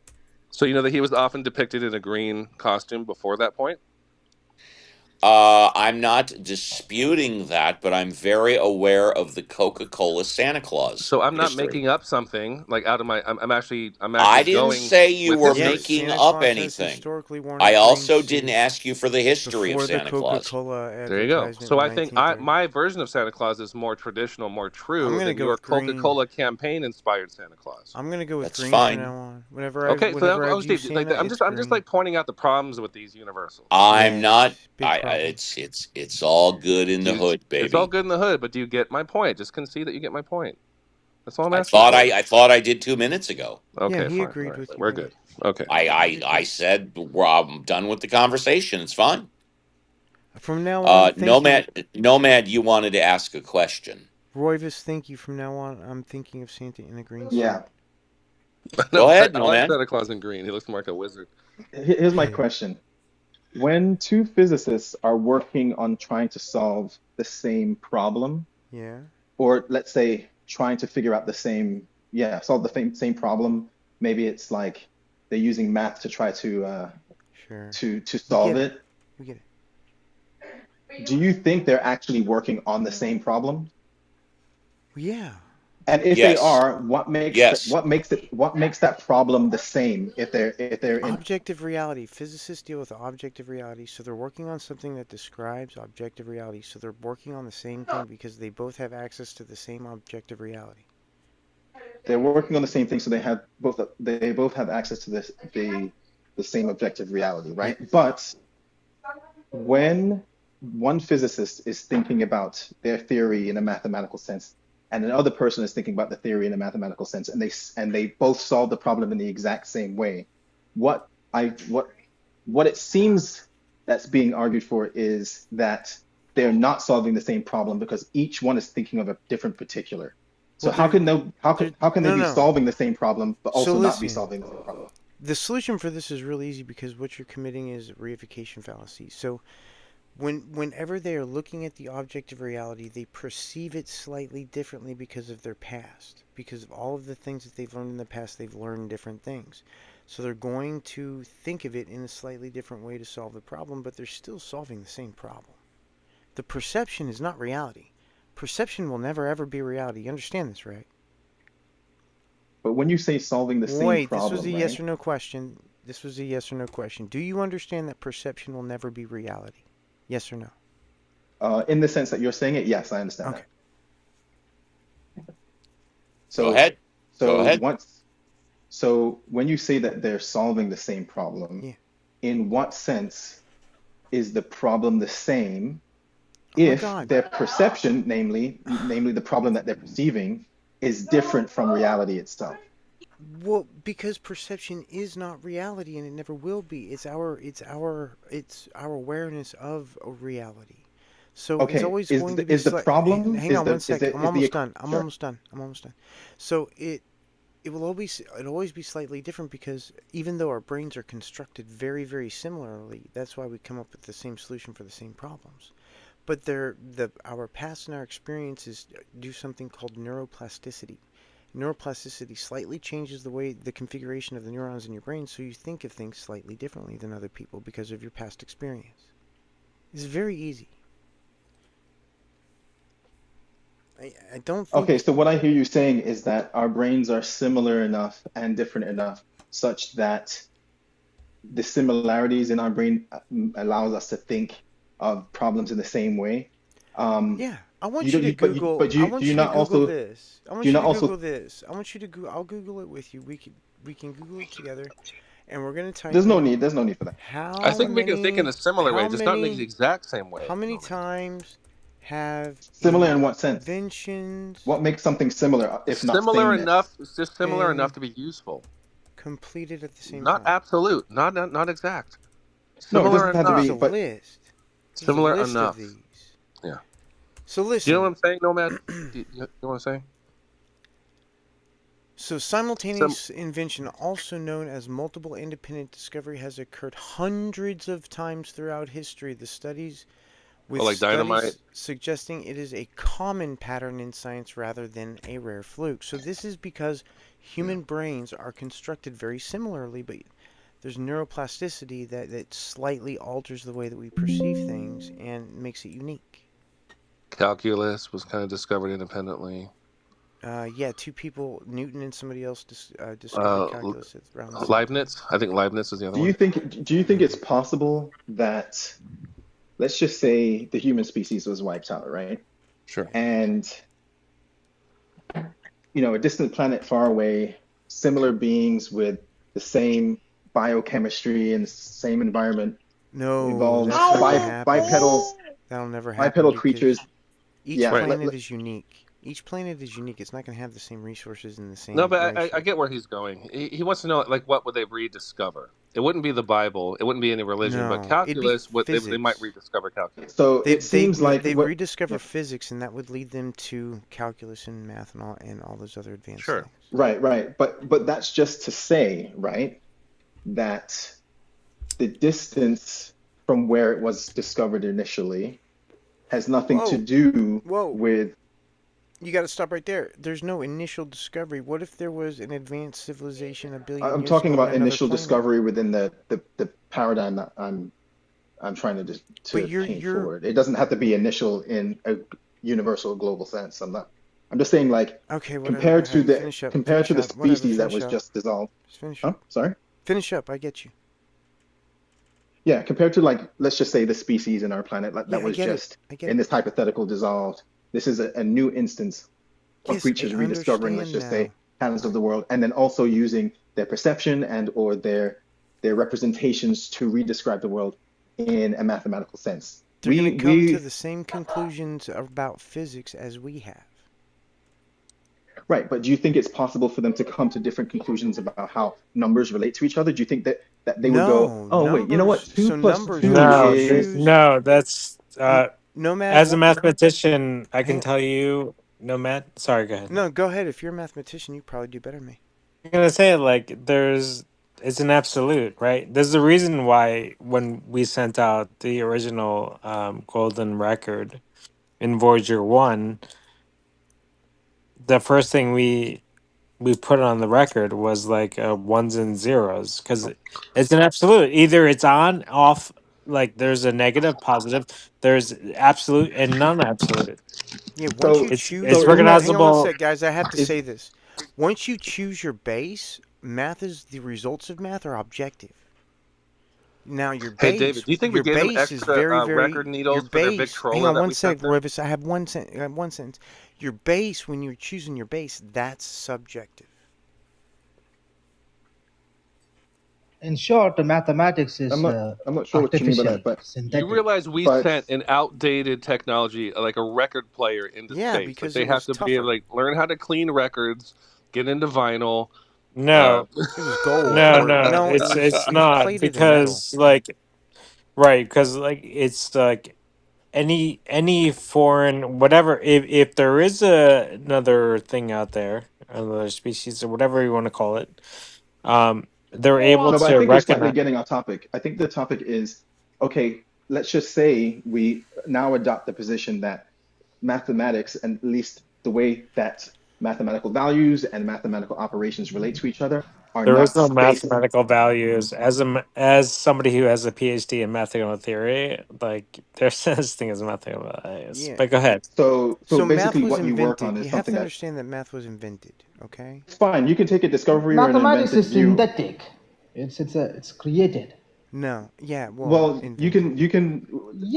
Speaker 1: so you know that he was often depicted in a green costume before that point.
Speaker 5: I'm not disputing that, but I'm very aware of the Coca-Cola Santa Claus
Speaker 1: So I'm not
Speaker 5: history.
Speaker 1: making up something like out of my. I'm actually
Speaker 5: I didn't
Speaker 1: going
Speaker 5: say you
Speaker 1: with
Speaker 5: were
Speaker 2: Yes,
Speaker 1: history.
Speaker 5: making
Speaker 2: Santa
Speaker 5: up
Speaker 2: Claus has
Speaker 5: anything.
Speaker 2: historically worn a
Speaker 5: I
Speaker 2: green
Speaker 5: also didn't
Speaker 2: suit
Speaker 5: ask you for the history of
Speaker 2: before the
Speaker 5: Santa Claus.
Speaker 2: Coca-Cola
Speaker 1: There you go.
Speaker 2: advertisement
Speaker 1: So
Speaker 2: in
Speaker 1: I
Speaker 2: the
Speaker 1: think
Speaker 2: 1930s.
Speaker 1: my version of Santa Claus is more traditional, more
Speaker 2: I'm
Speaker 1: true
Speaker 2: gonna
Speaker 1: than
Speaker 2: go
Speaker 1: your
Speaker 2: with green.
Speaker 1: Coca-Cola campaign-inspired Santa Claus.
Speaker 2: I'm gonna go with
Speaker 5: That's
Speaker 2: green from
Speaker 5: fine.
Speaker 2: now on. Whenever
Speaker 1: Okay, so
Speaker 2: whenever I
Speaker 1: Uncle
Speaker 2: view
Speaker 1: Steve, like
Speaker 2: Santa, it's
Speaker 1: I'm just
Speaker 2: green.
Speaker 1: like pointing out the problems with these universals.
Speaker 5: I'm not.
Speaker 2: Yes, big problem.
Speaker 5: It's all good in the hood,
Speaker 1: It's all
Speaker 5: baby.
Speaker 1: good in the hood, but do you get my point? Just concede that you get my point. That's all I'm asking for.
Speaker 5: I thought I did 2 minutes ago.
Speaker 2: Yeah,
Speaker 1: Okay,
Speaker 2: he
Speaker 1: fine. All
Speaker 2: agreed
Speaker 1: right,
Speaker 2: with you,
Speaker 1: we're
Speaker 2: buddy.
Speaker 1: good. Okay.
Speaker 5: I said, well, I'm done with the conversation. It's fine.
Speaker 2: From now on, thank you,
Speaker 5: Nomad, you wanted to ask a question.
Speaker 2: Royvis. Thank you. From now on, I'm thinking of Santa in a green suit.
Speaker 13: Yeah.
Speaker 5: Go ahead,
Speaker 1: I like
Speaker 5: Nomad.
Speaker 1: Santa Claus in green. He looks more like a wizard.
Speaker 13: Here's my question. When two physicists are working on trying to solve the same problem,
Speaker 2: Yeah.
Speaker 13: or let's say trying to figure out solve the same problem, maybe it's like they're using math to try to
Speaker 2: Sure.
Speaker 13: to solve it.
Speaker 2: We get it.
Speaker 13: Do you think they're actually working on the same problem?
Speaker 2: Yeah.
Speaker 13: And if they are, what makes
Speaker 5: Yes.
Speaker 13: what makes that problem the same if they're in
Speaker 2: Objective reality. Physicists deal with objective reality, so they're working on something that describes objective reality. So they're working on the same thing because they both have access to the same objective reality.
Speaker 13: they're working on the same thing, so they both have access to the same objective reality, right? But when one physicist is thinking about their theory in a mathematical sense, and another person is thinking about the theory in a mathematical sense, and they both solve the problem in the exact same way. What it seems that's being argued for is that they're not solving the same problem because each one is thinking of a different particular. So
Speaker 2: Well,
Speaker 13: how can they be
Speaker 2: no.
Speaker 13: solving the same problem but
Speaker 2: So
Speaker 13: also not be
Speaker 2: listen.
Speaker 13: solving the same problem?
Speaker 2: The solution for this is really easy because what you're committing is a reification fallacy. So whenever they are looking at the object of reality, they perceive it slightly differently because of their past. Because of all of the things that they've learned in the past, they've learned different things. So they're going to think of it in a slightly different way to solve the problem, but they're still solving the same problem. The perception is not reality. Perception will never ever be reality. You understand this, right?
Speaker 13: But when you say solving the same problem,
Speaker 2: this was a
Speaker 13: right?
Speaker 2: yes or no question. This was a yes or no question. Do you understand that perception will never be reality? Yes or no?
Speaker 13: In the sense that you're saying it, yes, I understand that.
Speaker 5: Go ahead.
Speaker 13: So when you say that they're solving the same problem, in what sense is the problem the same if their perception, namely the problem that they're perceiving, is different from reality itself?
Speaker 2: Well, because perception is not reality, and it never will be. It's our awareness of a reality. So it's always going to be.
Speaker 13: Is the problem?
Speaker 2: Hang on one second. I'm almost done.
Speaker 13: Sure.
Speaker 2: I'm almost done. So it will always be slightly different because even though our brains are constructed very, very similarly, that's why we come up with the same solution for the same problems. But our past and our experiences do something called neuroplasticity. Neuroplasticity slightly changes the configuration of the neurons in your brain, so you think of things slightly differently than other people because of your past experience. It's very easy. I don't think...
Speaker 13: Okay, so what I hear you saying is that our brains are similar enough and different enough such that the similarities in our brain allows us to think of problems in the same way.
Speaker 2: Yeah, I want you to Google. I want you to Google this. I want you to Google this. I want you to Google. I'll Google it with you. We can Google it together, and we're gonna type.
Speaker 13: There's no need for that.
Speaker 1: I think we can think in a similar way, just not in the exact same way.
Speaker 2: How many times have
Speaker 13: similar in what sense?
Speaker 2: Inventions.
Speaker 13: What makes something similar if not
Speaker 1: similar
Speaker 13: sameness?
Speaker 1: enough? It's just similar enough to be useful.
Speaker 2: Completed at the same
Speaker 1: time. Not absolute. Not exact.
Speaker 13: Similar no, it doesn't have to be.
Speaker 2: But list.
Speaker 1: Similar enough.
Speaker 2: Of these.
Speaker 1: Yeah.
Speaker 2: So listen.
Speaker 1: Do you know what I'm saying, Nomad? You know what I'm saying?
Speaker 2: So simultaneous invention, also known as multiple independent discovery, has occurred hundreds of times throughout history. The studies with
Speaker 1: like dynamite,
Speaker 2: suggesting it is a common pattern in science rather than a rare fluke. So this is because human brains are constructed very similarly, but there's neuroplasticity that slightly alters the way that we perceive things and makes it unique.
Speaker 1: Calculus was kind of discovered independently.
Speaker 2: Yeah, two people, Newton and somebody else, discovered calculus around the
Speaker 1: Leibniz. I think Leibniz is the other
Speaker 13: one. Do you think it's possible that, let's just say, the human species was wiped out, right?
Speaker 1: Sure.
Speaker 13: And a distant planet far away, similar beings with the same biochemistry and same environment evolved bipedal.
Speaker 2: That'll never happen.
Speaker 13: Bipedal creatures.
Speaker 2: Each planet is unique. Each planet is unique. It's not going to have the same resources and the same.
Speaker 1: No, but I get where he's going. He wants to know, what would they rediscover? It wouldn't be the Bible. It wouldn't be any religion, but calculus. They might rediscover calculus.
Speaker 13: So it seems like
Speaker 2: they rediscover physics, and that would lead them to calculus and math and all those other advanced things.
Speaker 13: Right. But that's just to say, right, that the distance from where it was discovered initially has nothing to do with.
Speaker 2: You got to stop right there. There's no initial discovery. What if there was an advanced civilization a billion years ago?
Speaker 13: I'm talking about initial discovery within the paradigm that I'm trying to paint forward. It doesn't have to be initial in a universal global sense. I'm just saying, compared to the species that was just dissolved.
Speaker 2: Finish up.
Speaker 13: Sorry?
Speaker 2: Finish up. I get you.
Speaker 13: Yeah, compared to let's just say the species in our planet that was just in this hypothetical dissolved. This is a new instance of creatures rediscovering, let's just say, patterns of the world, and then also using their perception or their representations to redescribe the world in a mathematical sense.
Speaker 2: They're going to come to the same conclusions about physics as we have.
Speaker 13: Right, but do you think it's possible for them to come to different conclusions about how numbers relate to each other? Do you think that they would go,
Speaker 2: No,
Speaker 13: oh wait, you know what,
Speaker 2: numbers.
Speaker 13: 2
Speaker 2: So
Speaker 13: plus
Speaker 2: numbers,
Speaker 13: 2
Speaker 2: once you
Speaker 13: is
Speaker 2: choose,
Speaker 6: no, that's
Speaker 2: Nomad.
Speaker 6: as a mathematician, I can
Speaker 2: Hang
Speaker 6: tell you, Nomad. Sorry, go ahead.
Speaker 2: No, go ahead. If you're a mathematician, you probably do better than me.
Speaker 6: I'm gonna say like it's an absolute, right? There's a reason why when we sent out the original golden record in Voyager 1, the first thing we put on the record was like ones and zeros because it's an absolute. Either it's on, off, like there's a negative, positive, there's absolute and non-absolute.
Speaker 2: Yeah, once
Speaker 13: so
Speaker 2: you choose
Speaker 6: It's
Speaker 2: your
Speaker 13: isn't that
Speaker 2: hang on one
Speaker 6: recognizable.
Speaker 2: sec, guys. I have to
Speaker 13: is
Speaker 2: say this. Once you choose your base, math is the results of math are objective. Now
Speaker 1: Hey, David, do you think we
Speaker 2: your
Speaker 1: gave them
Speaker 2: base is
Speaker 1: extra
Speaker 2: very,
Speaker 1: record
Speaker 2: very your
Speaker 1: needles for their
Speaker 2: base. Hang
Speaker 1: Victrola
Speaker 2: on
Speaker 1: that
Speaker 2: one
Speaker 1: we sent
Speaker 2: sec,
Speaker 1: them?
Speaker 2: Royvis. I have one sentence. Your base, when you're choosing your base, that's subjective.
Speaker 14: In short, mathematics
Speaker 13: I'm
Speaker 14: is
Speaker 13: not I'm not sure what you mean by
Speaker 14: artificial,
Speaker 13: that, but
Speaker 1: You
Speaker 14: synthetic.
Speaker 1: realize we
Speaker 13: but
Speaker 1: sent an outdated technology, like a record player, into
Speaker 2: Yeah,
Speaker 1: space. Like
Speaker 2: because
Speaker 1: they
Speaker 2: it
Speaker 1: have
Speaker 2: was
Speaker 1: to be able
Speaker 2: tougher.
Speaker 1: to like learn how to clean records, get into vinyl. Uh,
Speaker 6: No,
Speaker 2: It was gold,
Speaker 6: no,
Speaker 2: or
Speaker 6: no.
Speaker 2: no,
Speaker 6: It's
Speaker 2: it was
Speaker 6: not
Speaker 2: plated in metal.
Speaker 6: because like right because like it's like any foreign whatever if there is another thing out there, another species or whatever you want to call it, they're able
Speaker 13: no, but I
Speaker 6: to
Speaker 13: think we're slightly
Speaker 6: recognize.
Speaker 13: getting off topic. I think the topic is, okay, let's just say we now adopt the position that mathematics, and at least the way that mathematical values and mathematical operations relate to each other, are
Speaker 6: There is
Speaker 13: not
Speaker 6: no
Speaker 13: based.
Speaker 6: mathematical values as somebody who has a PhD in mathematical theory. Like there's this thing as mathematical values.
Speaker 2: Yeah.
Speaker 6: But go ahead.
Speaker 13: So
Speaker 2: So math
Speaker 13: basically,
Speaker 2: was
Speaker 13: what you work
Speaker 2: invented.
Speaker 13: on
Speaker 2: You
Speaker 13: is
Speaker 2: have
Speaker 13: something
Speaker 2: to
Speaker 13: that
Speaker 2: understand that math was invented. Okay.
Speaker 13: it's fine. You can take a discovery or an
Speaker 14: Mathematics
Speaker 13: invented
Speaker 14: is
Speaker 13: view.
Speaker 14: synthetic. It's created.
Speaker 2: No. Yeah. Well,
Speaker 13: Well,
Speaker 2: invented.
Speaker 13: you can.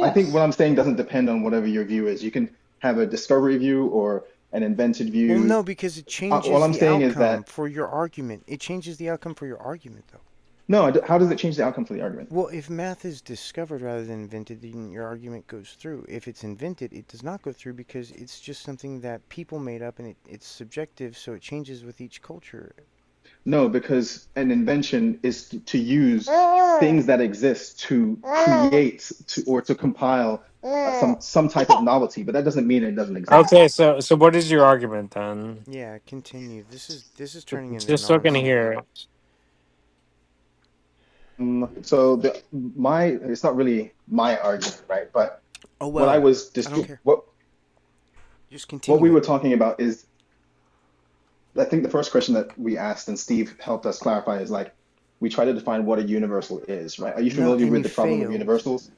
Speaker 13: I think what
Speaker 14: Yes.
Speaker 13: I'm saying doesn't depend on whatever your view is. You can have a discovery view or an invented
Speaker 2: Well,
Speaker 13: view.
Speaker 2: no, because it
Speaker 13: All
Speaker 2: changes
Speaker 13: I'm
Speaker 2: the
Speaker 13: saying is
Speaker 2: outcome
Speaker 13: that
Speaker 2: for your argument. It changes the outcome for your argument, though.
Speaker 13: no. How does it change the outcome for the argument?
Speaker 2: Well, if math is discovered rather than invented, then your argument goes through. If it's invented, it does not go through because it's just something that people made up and it's subjective, so it changes with each culture.
Speaker 13: No, because an invention is to use things that exist to create or to compile some type of novelty, but that doesn't mean it doesn't exist.
Speaker 6: Okay, so what is your argument then?
Speaker 2: Yeah, continue. This is turning into
Speaker 6: Just so I can
Speaker 2: nonsense.
Speaker 6: hear it.
Speaker 13: So my it's not really my argument, right? But
Speaker 2: Oh
Speaker 13: what I
Speaker 2: well,
Speaker 13: was
Speaker 2: I don't care. Just
Speaker 13: what we
Speaker 2: continue it.
Speaker 13: were talking about is I think the first question that we asked and Steve helped us clarify is like we try to define what a universal is, right? Are you
Speaker 2: No,
Speaker 13: familiar
Speaker 2: and
Speaker 13: with
Speaker 2: you
Speaker 13: the problem of
Speaker 2: failed.
Speaker 13: universals?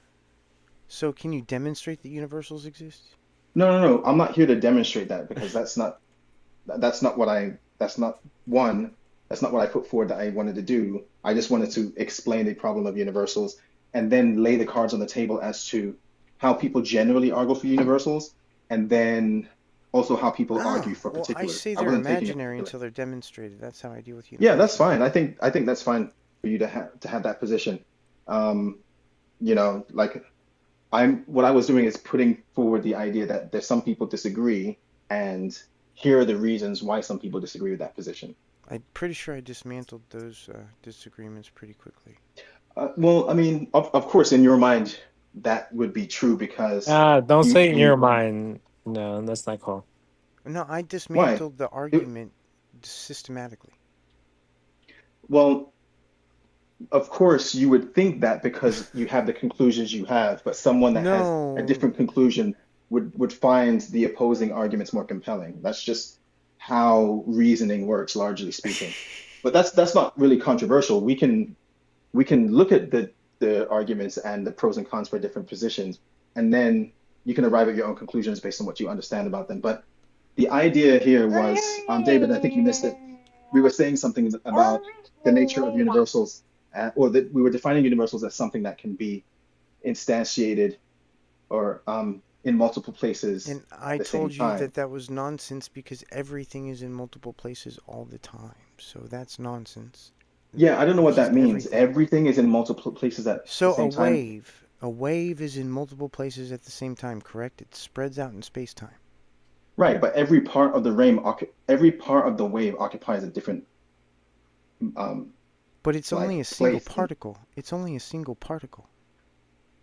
Speaker 2: So can you demonstrate that universals exist?
Speaker 13: No. I'm not here to demonstrate that because that's not what I that's not one, that's not what I put forward that I wanted to do. I just wanted to explain the problem of universals and then lay the cards on the table as to how people generally argue for universals and then also how people argue
Speaker 2: Ah,
Speaker 13: for
Speaker 2: well, I
Speaker 13: particulars.
Speaker 2: say
Speaker 13: I
Speaker 2: they're
Speaker 13: wasn't taking a
Speaker 2: imaginary
Speaker 13: particular.
Speaker 2: until they're demonstrated. That's how I deal with
Speaker 13: Yeah, that's
Speaker 2: universals.
Speaker 13: fine. I think that's fine for you to have that position. Um, like what I was doing is putting forward the idea that there's some people disagree, and here are the reasons why some people disagree with that position.
Speaker 2: I'm pretty sure I dismantled those disagreements pretty quickly.
Speaker 13: Well, I mean, of course, in your mind, that would be true because
Speaker 6: Don't
Speaker 13: you
Speaker 6: say in your
Speaker 13: you
Speaker 6: mind. No, that's not cool.
Speaker 2: No, I
Speaker 13: why?
Speaker 2: dismantled the
Speaker 13: It,
Speaker 2: argument systematically.
Speaker 13: well, of course, you would think that because you have the conclusions you have, but someone that has a
Speaker 2: No.
Speaker 13: different conclusion would find the opposing arguments more compelling. That's just how reasoning works, largely speaking. But that's not really controversial. We can look at the arguments and the pros and cons for different positions, and then you can arrive at your own conclusions based on what you understand about them. But the idea here was, David, I think you missed it. We were saying something about the nature of universals, or that we were defining universals as something that can be instantiated or in multiple places
Speaker 2: And
Speaker 13: at
Speaker 2: I
Speaker 13: the same
Speaker 2: told you
Speaker 13: time.
Speaker 2: that that was nonsense because everything is in multiple places all the time. So that's nonsense.
Speaker 13: Yeah, I don't know
Speaker 2: It's
Speaker 13: what that
Speaker 2: just
Speaker 13: means.
Speaker 2: everything.
Speaker 13: Everything is in multiple places at the
Speaker 2: So a
Speaker 13: same time.
Speaker 2: wave. A wave is in multiple places at the same time, correct? It spreads out in space-time.
Speaker 13: Right, but every part of the wave occupies a different
Speaker 2: But it's only a
Speaker 13: like
Speaker 2: single
Speaker 13: place.
Speaker 2: particle. It's only a single particle.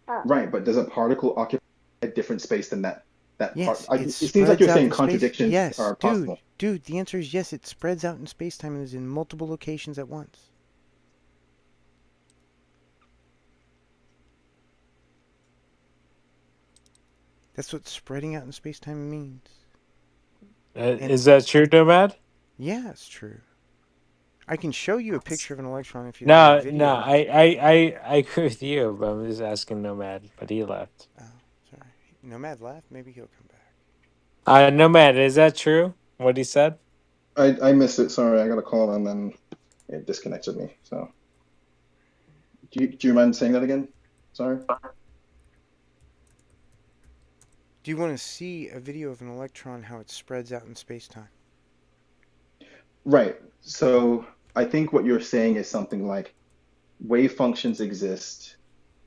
Speaker 13: Right, but does a particle occupy a different space than that part?
Speaker 2: Yes, it
Speaker 13: It seems like
Speaker 2: spreads
Speaker 13: you're
Speaker 2: out
Speaker 13: saying
Speaker 2: in space.
Speaker 13: contradictions
Speaker 2: Yes,
Speaker 13: are possible.
Speaker 2: dude, the answer is yes, it spreads out in space-time and is in multiple locations at once. That's what spreading out in space-time means.
Speaker 6: Is that true, Nomad?
Speaker 2: Yeah, it's true. I can show you a picture of an electron if you'd like
Speaker 6: No, no,
Speaker 2: video.
Speaker 6: I agree with you, but I'm just asking Nomad, but he left. Nomad, is that true? What he said?
Speaker 13: I missed it. Sorry, I got a call and then it disconnected me. So, do you mind saying that again? Sorry.
Speaker 2: Do you want to see a video of an electron, how it spreads out in space-time?
Speaker 13: Right. So I think what you're saying is something like wave functions exist,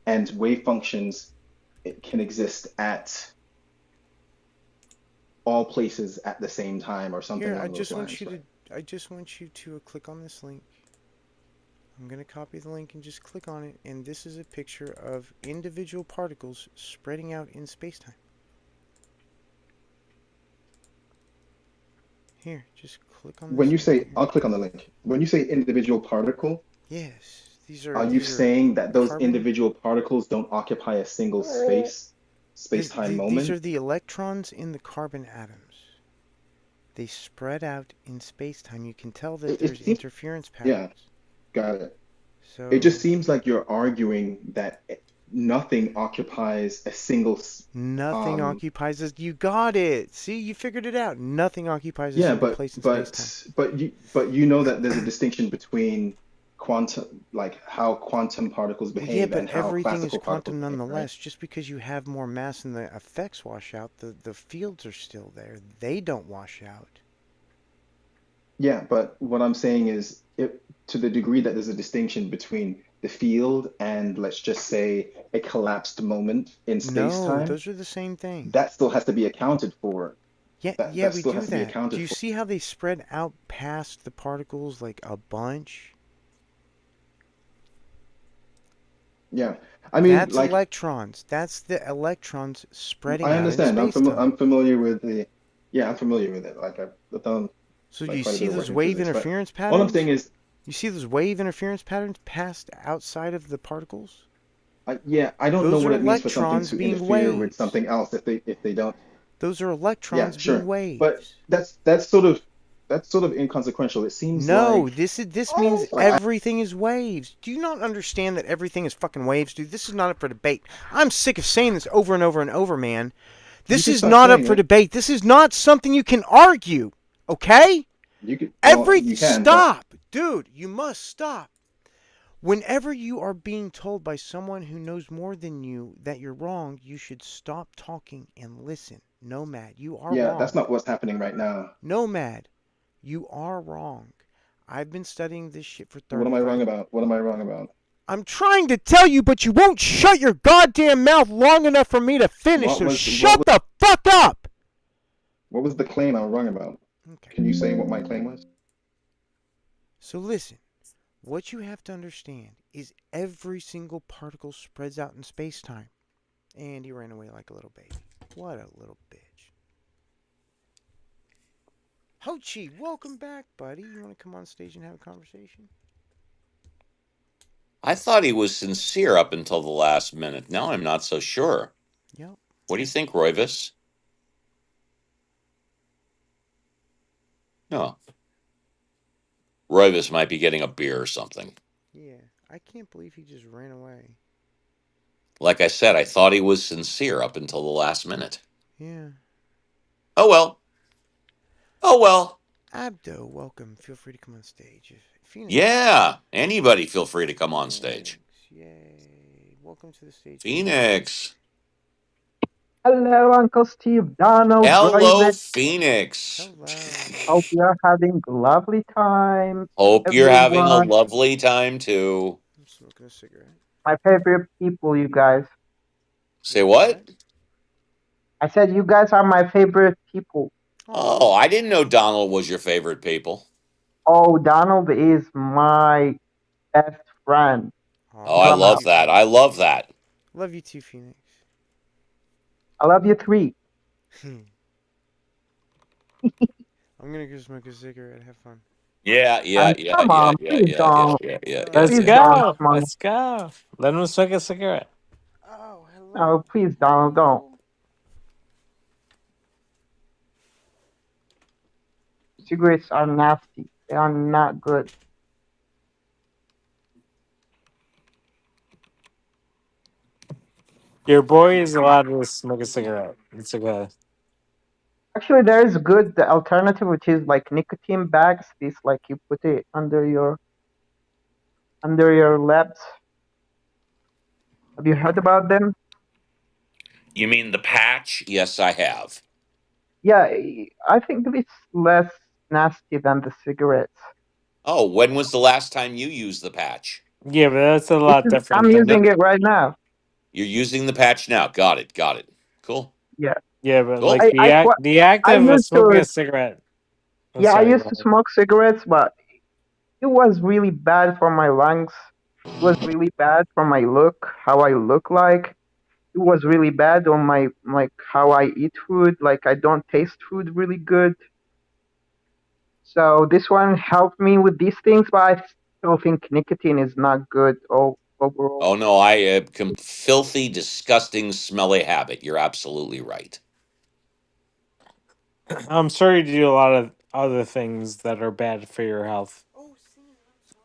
Speaker 13: and wave functions can exist at all places at the same time, or something
Speaker 2: Here,
Speaker 13: along those lines.
Speaker 2: I just want you to click on this link. I'm going to copy the link and just click on it, and this is a picture of individual particles spreading out in space-time. Here, just click on this.
Speaker 13: When you say, I'll click on the link. When you say individual particle,
Speaker 2: yes,
Speaker 13: are you saying that those individual particles don't occupy a single space-time moment?
Speaker 2: These are the electrons in the carbon atoms. They spread out in space-time. You can tell that there's interference patterns.
Speaker 13: Yeah, got it.
Speaker 2: So
Speaker 13: it just seems like you're arguing that nothing occupies a single.
Speaker 2: Nothing occupies us. You got it. See, you figured it out. Nothing occupies a single place in space-time.
Speaker 13: But you know that there's a distinction between quantum, like how quantum particles behave.
Speaker 2: Yeah, but
Speaker 13: and how
Speaker 2: everything is
Speaker 13: classical
Speaker 2: quantum
Speaker 13: behave,
Speaker 2: nonetheless.
Speaker 13: right?
Speaker 2: Just because you have more mass and the effects wash out, the fields are still there. They don't wash out.
Speaker 13: Yeah, but what I'm saying is, to the degree that there's a distinction between the field and, let's just say, a collapsed moment in space-time.
Speaker 2: No, those are the same thing.
Speaker 13: That still has to be accounted for.
Speaker 2: Yeah, we do that. Do you see how they spread out past the particles like a bunch?
Speaker 13: Yeah, I mean,
Speaker 2: that's electrons. That's the electrons spreading out. I
Speaker 13: understand.
Speaker 2: In space-time.
Speaker 13: I'm familiar with the. Yeah, I'm familiar with it. Like I've done.
Speaker 2: So do you see those wave interference patterns?
Speaker 13: All I'm saying is,
Speaker 2: you see those wave interference patterns passed outside of the particles?
Speaker 13: Yeah, I don't know what it means for something to interfere with something else if they don't.
Speaker 2: Those are electrons being waves.
Speaker 13: But that's sort of inconsequential. It seems like
Speaker 2: this means everything is waves. Do you not understand that everything is fucking waves, dude? This is not up for debate. I'm sick of saying this over and over and over, man. This is not up for debate. This is not something you can argue. Okay? Stop. Dude, you must stop. Whenever you are being told by someone who knows more than you that you're wrong, you should stop talking and listen. Nomad, you are wrong.
Speaker 13: Yeah, that's not what's happening right now.
Speaker 2: Nomad, you are wrong. I've been studying this shit for 30 years.
Speaker 13: What am I wrong about? What am I wrong about?
Speaker 2: I'm trying to tell you, but you won't shut your goddamn mouth long enough for me to finish, shut the fuck up!
Speaker 13: What was the claim I was wrong about? Okay. Can you say what my claim was?
Speaker 2: So listen, what you have to understand is every single particle spreads out in space-time. And he ran away like a little baby. What a little bitch. Hochi, welcome back, buddy. You want to come on stage and have a conversation?
Speaker 5: I thought he was sincere up until the last minute. Now I'm not so sure.
Speaker 2: Yep.
Speaker 5: What do you think, Royvis? No. Royvis might be getting a beer or something.
Speaker 2: Yeah, I can't believe he just ran away.
Speaker 5: Like I said, I thought he was sincere up until the last minute.
Speaker 2: Yeah.
Speaker 5: Oh, well. Oh, well.
Speaker 2: Abdo, welcome. Feel free to come on stage.
Speaker 5: Phoenix. Yeah, anybody feel free to come on stage.
Speaker 2: Yay. Welcome to the stage.
Speaker 5: Phoenix.
Speaker 3: Hello, Uncle Steve, Donald.
Speaker 5: Hello,
Speaker 3: Royvis.
Speaker 5: Phoenix.
Speaker 2: Hello.
Speaker 3: Hope you're having a lovely time.
Speaker 5: Hope you're having a lovely time, too.
Speaker 2: I'm smoking a cigarette.
Speaker 3: My favorite people, you guys.
Speaker 5: Say what?
Speaker 3: I said you guys are my favorite people.
Speaker 5: Oh,
Speaker 2: Oh,
Speaker 5: I didn't know Donald was your favorite people.
Speaker 3: Oh, Donald is my best friend
Speaker 2: oh,
Speaker 5: Oh,
Speaker 3: in
Speaker 5: I
Speaker 2: love you
Speaker 5: love
Speaker 3: Clubhouse.
Speaker 2: too,
Speaker 5: that. I
Speaker 2: Phoenix.
Speaker 5: love that.
Speaker 2: Love you too, Phoenix.
Speaker 3: I love you three.
Speaker 2: I'm gonna go smoke a cigarette. Have fun.
Speaker 5: Yeah, yeah,
Speaker 3: And
Speaker 5: yeah,
Speaker 3: come
Speaker 5: yeah,
Speaker 3: on,
Speaker 5: yeah,
Speaker 3: please
Speaker 5: yeah, yeah,
Speaker 3: don't,
Speaker 5: yeah, yeah, yeah,
Speaker 6: Let's
Speaker 3: please
Speaker 5: yeah.
Speaker 3: don't
Speaker 6: go.
Speaker 3: smoke.
Speaker 6: Let's go. Let him smoke a cigarette.
Speaker 2: Oh,
Speaker 3: No,
Speaker 2: hello.
Speaker 3: please Donald, don't.
Speaker 2: Hello.
Speaker 3: Cigarettes are nasty. They are not good.
Speaker 6: Your boy is allowed to smoke a cigarette. It's okay.
Speaker 3: Actually, there is good alternative, which is like nicotine bags. This like you put it under your lips. Have you heard about them?
Speaker 5: You mean the patch? Yes, I have.
Speaker 3: Yeah, I think it's less nasty than the cigarettes.
Speaker 5: Oh, when was the last time you used the patch?
Speaker 6: Yeah, but that's a lot
Speaker 3: I'm
Speaker 6: different
Speaker 5: No,
Speaker 3: using
Speaker 6: than.
Speaker 3: it right now.
Speaker 5: you're using the patch now. Got it. Got it. Cool.
Speaker 3: Yeah,
Speaker 6: Yeah, but like
Speaker 5: Cool.
Speaker 6: the
Speaker 3: I
Speaker 6: active of
Speaker 3: used
Speaker 6: smoking
Speaker 3: to
Speaker 6: a cigarette. I'm
Speaker 3: yeah I
Speaker 6: sorry, go
Speaker 3: used to
Speaker 6: ahead.
Speaker 3: smoke cigarettes, but it was really bad for my lungs. It was really bad for my look, how I look like. It was really bad on my like how I eat food. Like I don't taste food really good. So this one helped me with these things, but I still think nicotine is not good overall.
Speaker 5: Oh no, I filthy, disgusting, smelly habit. You're absolutely right.
Speaker 6: I'm sorry to do a lot of other things that are bad for your health.
Speaker 2: Oh, Sam, I'm sorry.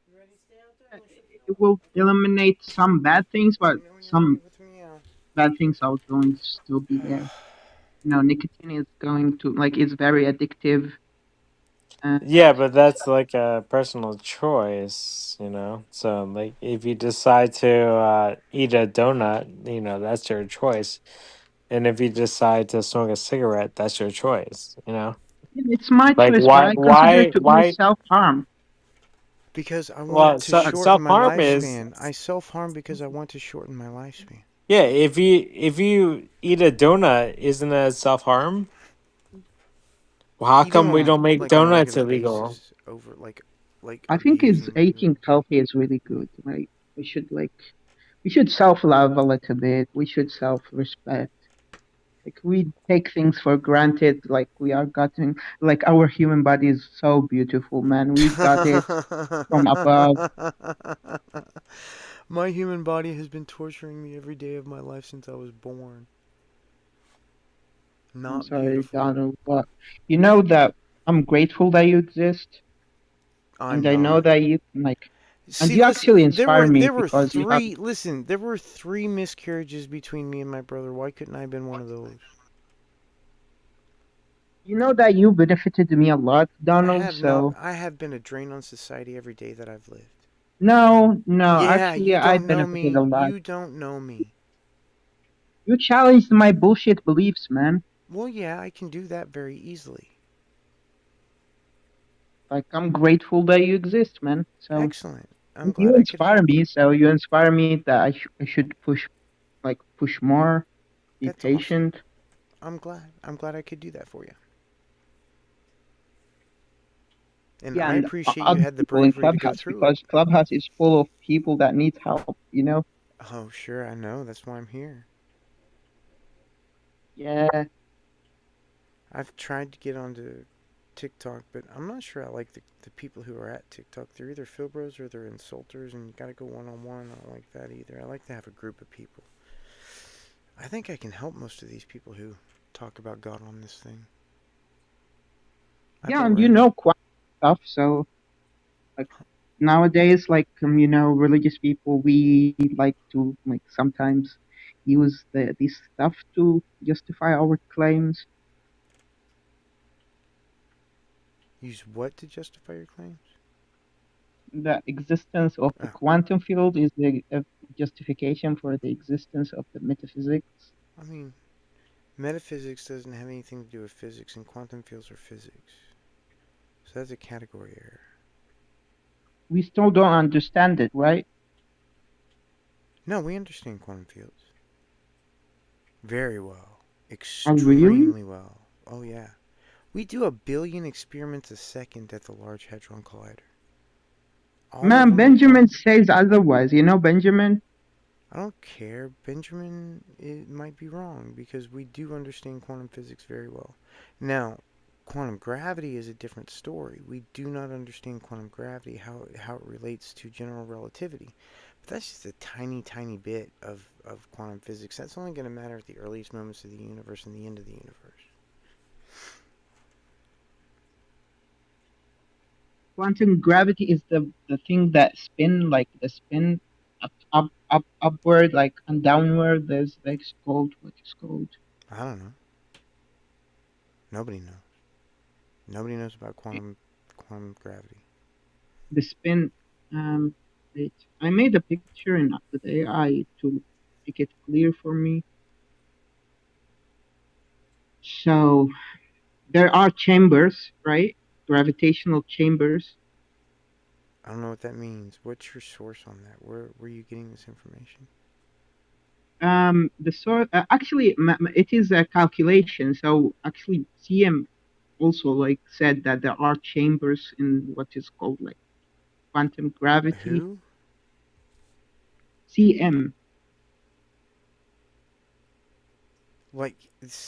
Speaker 2: You ready to stay out there? I'm gonna shut the
Speaker 3: It
Speaker 2: door.
Speaker 3: will eliminate some bad things,
Speaker 2: Let
Speaker 3: but
Speaker 2: me know when you're ready
Speaker 3: some
Speaker 2: with me out.
Speaker 3: bad things are going to still be there. Nicotine is going to like it's very addictive. And
Speaker 6: Yeah, but that's like a personal choice, you know. So, like, if you decide to eat a donut, that's your choice. And if you decide to smoke a cigarette, that's your choice, you know.
Speaker 3: it's my
Speaker 6: Like,
Speaker 3: choice, but I consider it to be
Speaker 6: why?
Speaker 3: self-harm.
Speaker 2: Because I want
Speaker 6: Well,
Speaker 2: to shorten
Speaker 6: self
Speaker 2: my
Speaker 6: harm is
Speaker 2: lifespan. I self harm because I want to shorten my lifespan.
Speaker 6: yeah. If you eat a donut, isn't that self harm? Well, how
Speaker 2: Eating
Speaker 6: come we
Speaker 2: them
Speaker 6: don't make
Speaker 2: like on a
Speaker 6: donuts
Speaker 2: regular
Speaker 6: illegal?
Speaker 2: basis over like
Speaker 3: I think it's
Speaker 2: abusing the
Speaker 3: eating healthy is really good. Like we should self-love a little bit. We should self-respect. Like we take things for granted. Like we are gotten like our human body is so beautiful, man. We got it from above.
Speaker 2: My human body has been torturing me every day of my life since I was born.
Speaker 3: I'm
Speaker 2: Not
Speaker 3: sorry,
Speaker 2: beautiful.
Speaker 3: Donald, but you know that I'm grateful that you exist, and
Speaker 2: I'm
Speaker 3: I know
Speaker 2: not.
Speaker 3: that you like, and
Speaker 2: See,
Speaker 3: you actually
Speaker 2: listen, there
Speaker 3: inspire
Speaker 2: were
Speaker 3: me
Speaker 2: there were
Speaker 3: because you have.
Speaker 2: three. Listen, there were three miscarriages between me and my brother. Why couldn't I have been one of those?
Speaker 3: You know that you benefited me a lot, Donald. So
Speaker 2: I have been a drain on society every day that I've lived.
Speaker 3: no, no,
Speaker 2: Yeah,
Speaker 3: actually,
Speaker 2: you
Speaker 3: I
Speaker 2: don't know
Speaker 3: benefited a
Speaker 2: me.
Speaker 3: lot.
Speaker 2: You don't know me.
Speaker 3: You challenged my bullshit beliefs, man.
Speaker 2: Well, yeah, I can do that very easily.
Speaker 3: Like I'm grateful that you exist, man. So
Speaker 2: Excellent. I'm
Speaker 3: you
Speaker 2: glad I could
Speaker 3: inspire
Speaker 2: help.
Speaker 3: me. So you inspire me that I should push more, be
Speaker 2: That's awesome.
Speaker 3: patient.
Speaker 2: I'm glad. I'm glad I could do that for you. And
Speaker 3: Yeah,
Speaker 2: I
Speaker 3: and
Speaker 2: appreciate you
Speaker 3: other
Speaker 2: had the
Speaker 3: people in
Speaker 2: bravery to go
Speaker 3: Clubhouse
Speaker 2: through it.
Speaker 3: because Clubhouse is full of people that need help.
Speaker 2: Oh, sure, I know. That's why I'm here.
Speaker 3: Yeah,
Speaker 2: I've tried to get onto TikTok, but I'm not sure I like the people who are at TikTok. They're either Philbros or they're insulters, and you gotta go one on one. I don't like that either. I like to have a group of people. I think I can help most of these people who talk about God on this thing. I've
Speaker 3: yeah,
Speaker 2: been
Speaker 3: and you
Speaker 2: ready.
Speaker 3: know quite stuff. So like nowadays, like religious people, we like to like sometimes use this stuff to justify our claims.
Speaker 2: Use what to justify your claims?
Speaker 3: The existence of the
Speaker 2: Oh,
Speaker 3: quantum field is the justification for the existence of the metaphysics.
Speaker 2: I mean, metaphysics doesn't have anything to do with physics, and quantum fields are physics. So that's a category error.
Speaker 3: We still don't understand it, right?
Speaker 2: No, we understand quantum fields very well,
Speaker 3: Oh, really?
Speaker 2: extremely well. Oh yeah, we do 1 billion experiments a second at the Large Hadron Collider. All of
Speaker 3: Man,
Speaker 2: them are
Speaker 3: Benjamin
Speaker 2: quantum.
Speaker 3: says otherwise. You know, Benjamin?
Speaker 2: I don't care. Benjamin, it might be wrong because we do understand quantum physics very well. Now, quantum gravity is a different story. We do not understand quantum gravity, how it relates to general relativity. But that's just a tiny, tiny bit of quantum physics. That's only going to matter at the earliest moments of the universe and the end of the universe.
Speaker 3: Quantum gravity is the thing that spin, like the spin upward, like, and downward. There's like, it's called, what is called?
Speaker 2: I don't know. Nobody knows. Nobody knows about quantum gravity.
Speaker 3: The spin. Wait, I made a picture in with AI to make it clear for me. So there are chambers, right? Gravitational chambers.
Speaker 2: I don't know what that means. What's your source on that? Where are you getting this information?
Speaker 3: The sort actually it is a calculation. So actually, CM also like said that there are chambers in what is called like quantum gravity.
Speaker 2: Who?
Speaker 3: CM,
Speaker 2: Like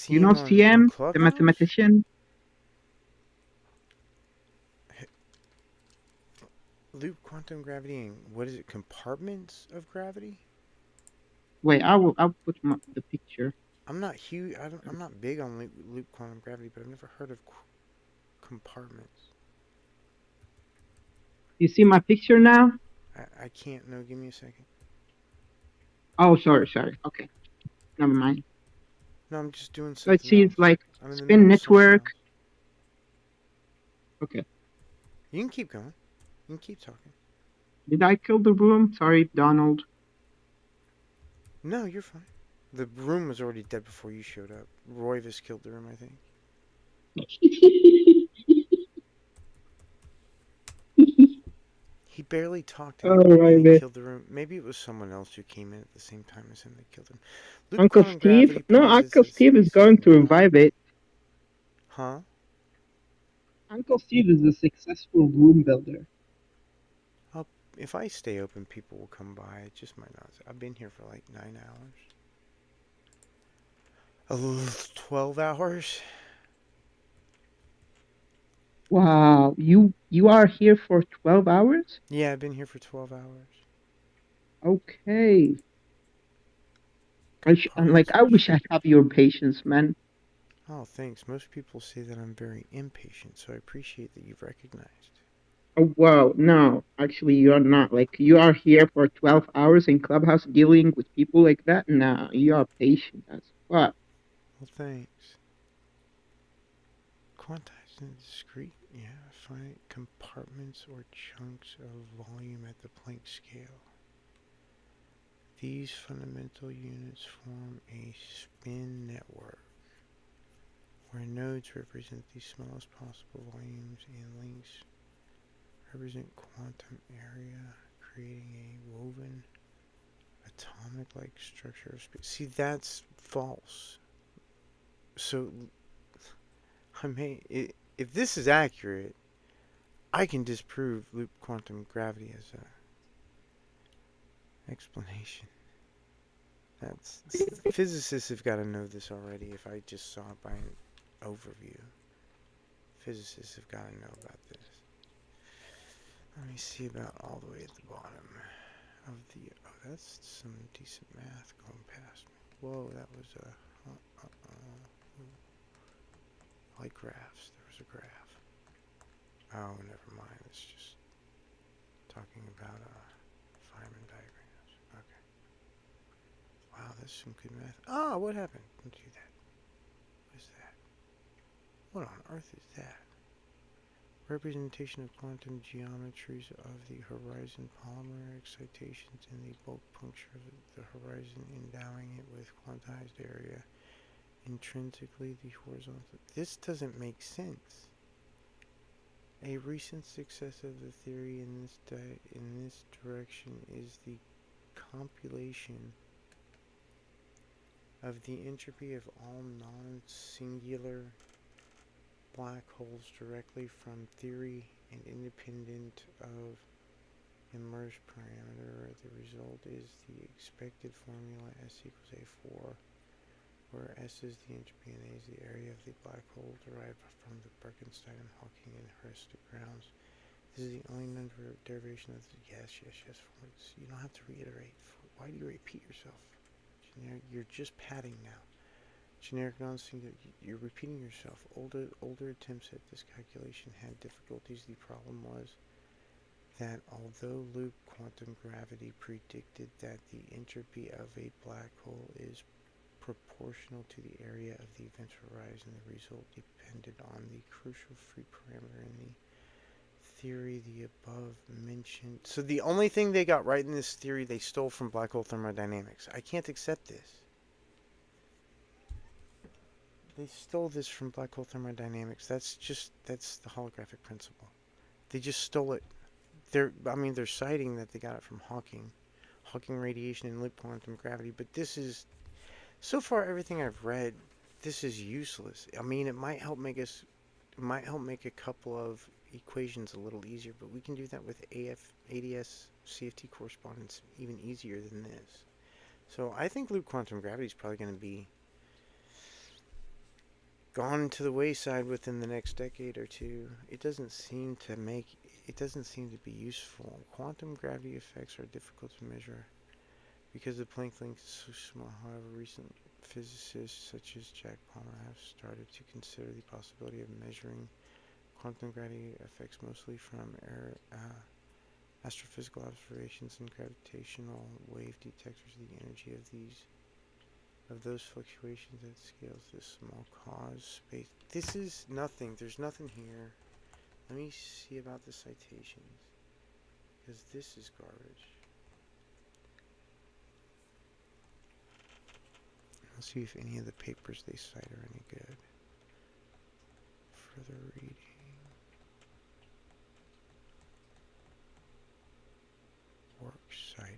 Speaker 3: you know
Speaker 2: seeing on
Speaker 3: CM, the
Speaker 2: Clubhouse?
Speaker 3: mathematician.
Speaker 2: Loop quantum gravity and what is it? Compartments of gravity?
Speaker 3: Wait, I'll put the picture.
Speaker 2: I'm not huge. I'm not big on loop quantum gravity, but I've never heard of compartments.
Speaker 3: You see my picture now?
Speaker 2: I can't. No, give me a second.
Speaker 3: Oh, sorry. Okay, never mind.
Speaker 2: No, I'm just doing
Speaker 3: So it
Speaker 2: something
Speaker 3: sees
Speaker 2: else.
Speaker 3: like
Speaker 2: I'm in the middle
Speaker 3: spin
Speaker 2: of something
Speaker 3: network.
Speaker 2: else.
Speaker 3: Okay,
Speaker 2: You can keep going. You can keep talking.
Speaker 3: did I kill the room? Sorry, Donald.
Speaker 2: No, you're fine. The room was already dead before you showed up. Royvis killed the room, I think. He barely talked
Speaker 3: All
Speaker 2: and he
Speaker 3: right,
Speaker 2: killed the room. Maybe it was someone else who came in at the same time as him that killed him. Loop
Speaker 3: Uncle
Speaker 2: quantum
Speaker 3: Steve.
Speaker 2: gravity
Speaker 3: No,
Speaker 2: posits
Speaker 3: Uncle
Speaker 2: that
Speaker 3: Steve is
Speaker 2: space is
Speaker 3: going to
Speaker 2: not.
Speaker 3: revive it.
Speaker 2: Huh?
Speaker 3: Uncle Steve is a successful room builder.
Speaker 2: I'll, if I stay open, people will come by. It just might not. I've been here for like 9 hours. 12 hours?
Speaker 3: Wow, you are here for 12 hours?
Speaker 2: Yeah, I've been here for 12 hours.
Speaker 3: Okay.
Speaker 2: Compartments
Speaker 3: I
Speaker 2: or
Speaker 3: wish I have your patience, man.
Speaker 2: Oh, thanks. Most people say that I'm very impatient, so I appreciate that you've recognized.
Speaker 3: Oh, wow, no, actually, you're not. Like, you are here for 12 hours in Clubhouse dealing with people like that? Nah, you are patient as fuck.
Speaker 2: Well, thanks. Quantized and discrete, yeah, finite compartments or chunks of volume at the Planck scale. These fundamental units form a spin network where nodes represent the smallest possible volumes and links represent quantum area, creating a woven atomic-like structure of space. See, that's false. So, if this is accurate, I can disprove loop quantum gravity as a explanation. That's physicists have got to know this already. If I just saw it by an overview, physicists have got to know about this. Let me see about all the way at the bottom of the. Oh, that's some decent math going past me. Whoa, that was a. Like graphs. There was a graph. Oh, never mind. It's just talking about Feynman diagrams. Okay. Wow, that's some good math. Oh, what happened? Don't do that. What is that? What on earth is that? Representation of quantum geometries of the horizon polymer excitations in the bulk puncture of the horizon, endowing it with quantized area. Intrinsically, the horizontal. This doesn't make sense. A recent success of the theory in this direction is the compilation of the entropy of all non-singular black holes directly from theory and independent of emerged parameter. The result is the expected formula S equals A4, where S is the entropy and A is the area of the black hole derived from the Birkenstein and Hawking and heuristic grounds. This is the only known derivation of the yes. You don't have to reiterate. Why do you repeat yourself? Generic, you're just padding now. Generic non-singular, you're repeating yourself. Older attempts at this calculation had difficulties. The problem was that although loop quantum gravity predicted that the entropy of a black hole is proportional to the area of the event's horizon, the result depended on the crucial free parameter in the theory the above mentioned. So the only thing they got right in this theory they stole from black hole thermodynamics. I can't accept this. They stole this from black hole thermodynamics. That's the holographic principle. They just stole it. They're citing that they got it from Hawking radiation and loop quantum gravity, but this is, so far everything I've read, this is useless. I mean, it might help make a couple of equations a little easier, but we can do that with ADS CFT correspondence even easier than this. So I think loop quantum gravity is probably going to be gone to the wayside within the next decade or two. It doesn't seem to be useful. Quantum gravity effects are difficult to measure because the Planck length is so small. However, recent physicists such as Jack Palmer have started to consider the possibility of measuring quantum gravity effects mostly from astrophysical observations and gravitational wave detectors. The energy of those fluctuations at scales this small cause space. This is nothing. There's nothing here. Let me see about the citations, because this is garbage. Let's see if any of the papers they cite are any good. Further reading. Works cited.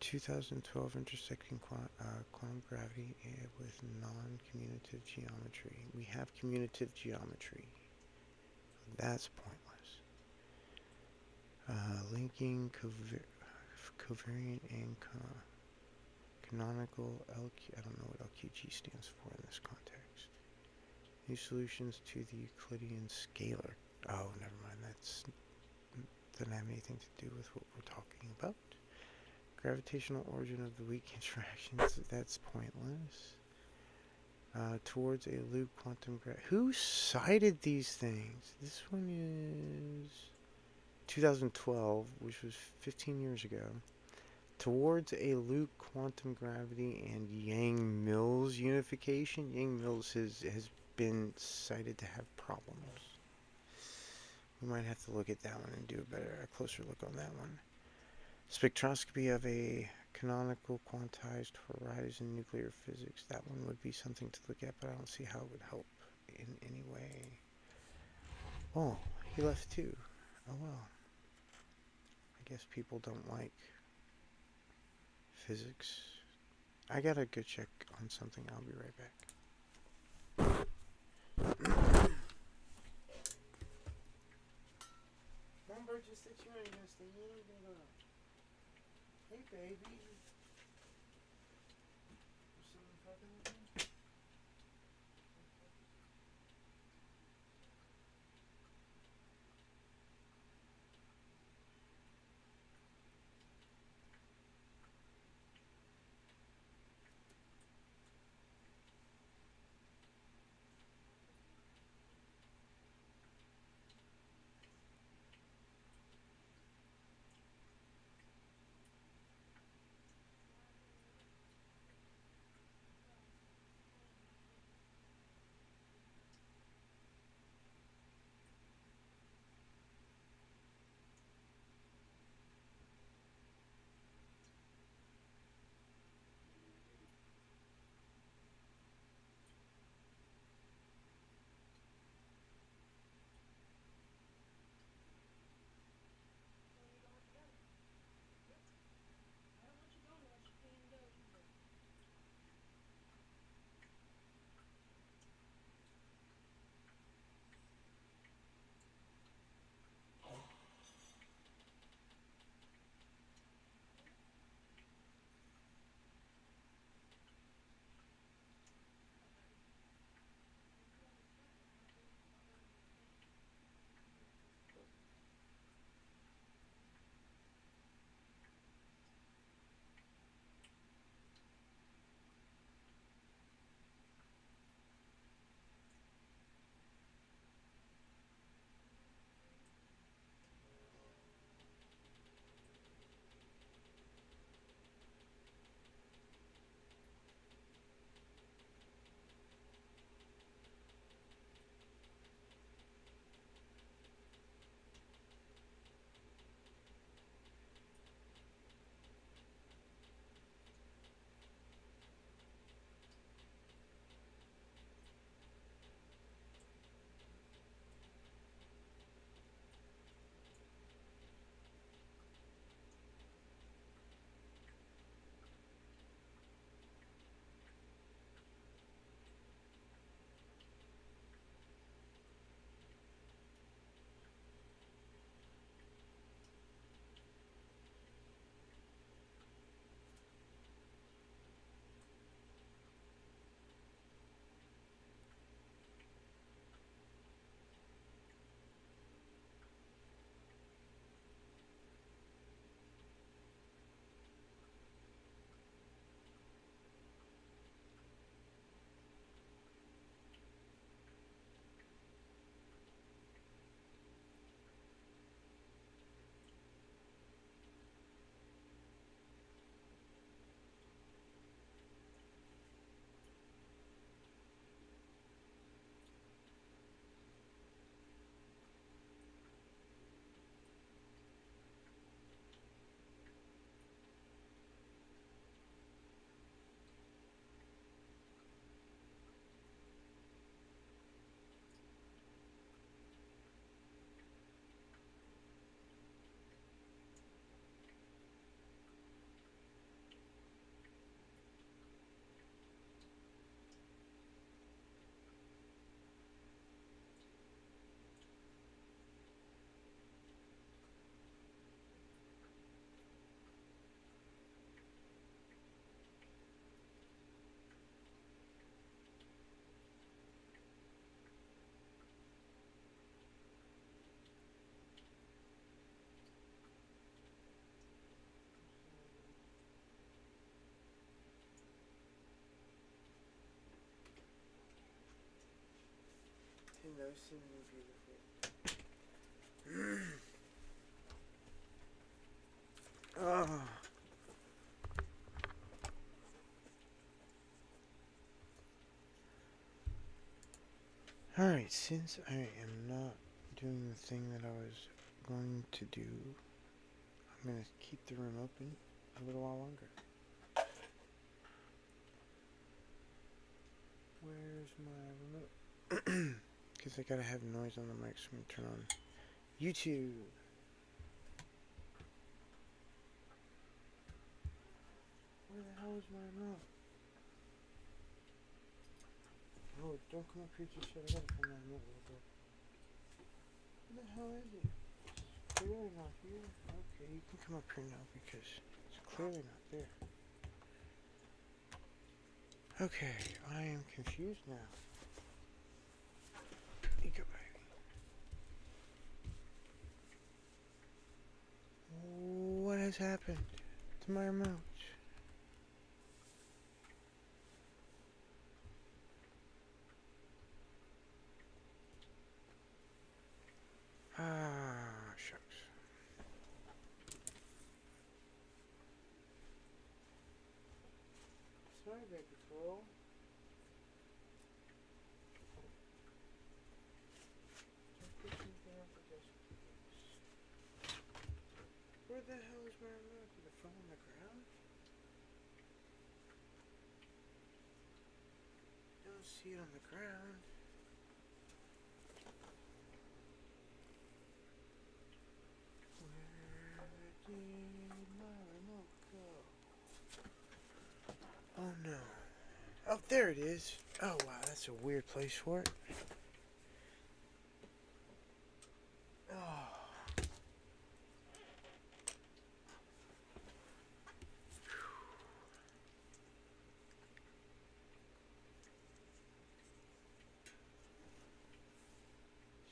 Speaker 2: 2012 intersecting quantum gravity with non-commutative geometry. We have commutative geometry. That's pointless. Linking covariant and canonical LQ. I don't know what LQG stands for in this context. New solutions to the Euclidean scalar. Oh, never mind. That doesn't have anything to do with what we're talking about. Gravitational origin of the weak interactions. That's pointless. Towards a loop quantum who cited these things? This one is 2012, which was 15 years ago. Towards a loop quantum gravity and Yang-Mills unification. Yang-Mills has been cited to have problems. We might have to look at that one and do a closer look on that one. Spectroscopy of a canonical quantized horizon nuclear physics. That one would be something to look at, but I don't see how it would help in any way. Oh, he left too. Oh well. I guess people don't like physics. I gotta go check on something. I'll be right back. Mom, just that you ain't gonna stay in. Hey, baby. nice and beautiful. Oh. Alright, since I am not doing the thing that I was going to do, I'm going to keep the room open a little while longer. Where's my remote? Because I gotta have noise on the mic, so I'm going to turn on YouTube. Where the hell is my remote? Oh, don't come up here just yet. I gotta find my remote real quick. Where the hell is it? It's clearly not here. Okay, you can come up here now because it's clearly not there. Okay, I am confused now. You go back. What has happened to my remote? Ah, shucks. Sorry, baby girl. Just put something off the desk, please. Where the hell is my remote? Did it fall on the ground? I don't see it on the ground. Where did my remote go? Oh no. Oh, there it is. Oh wow, that's a weird place for it. Oh.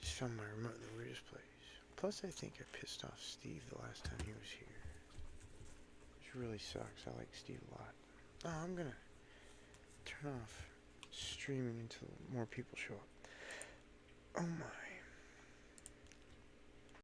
Speaker 2: Just found my remote in the weirdest place. Plus, I think I pissed off Steve the last time he was here. Which really sucks. I like Steve a lot. Oh, I'm gonna turn off streaming until more people show up. Oh my.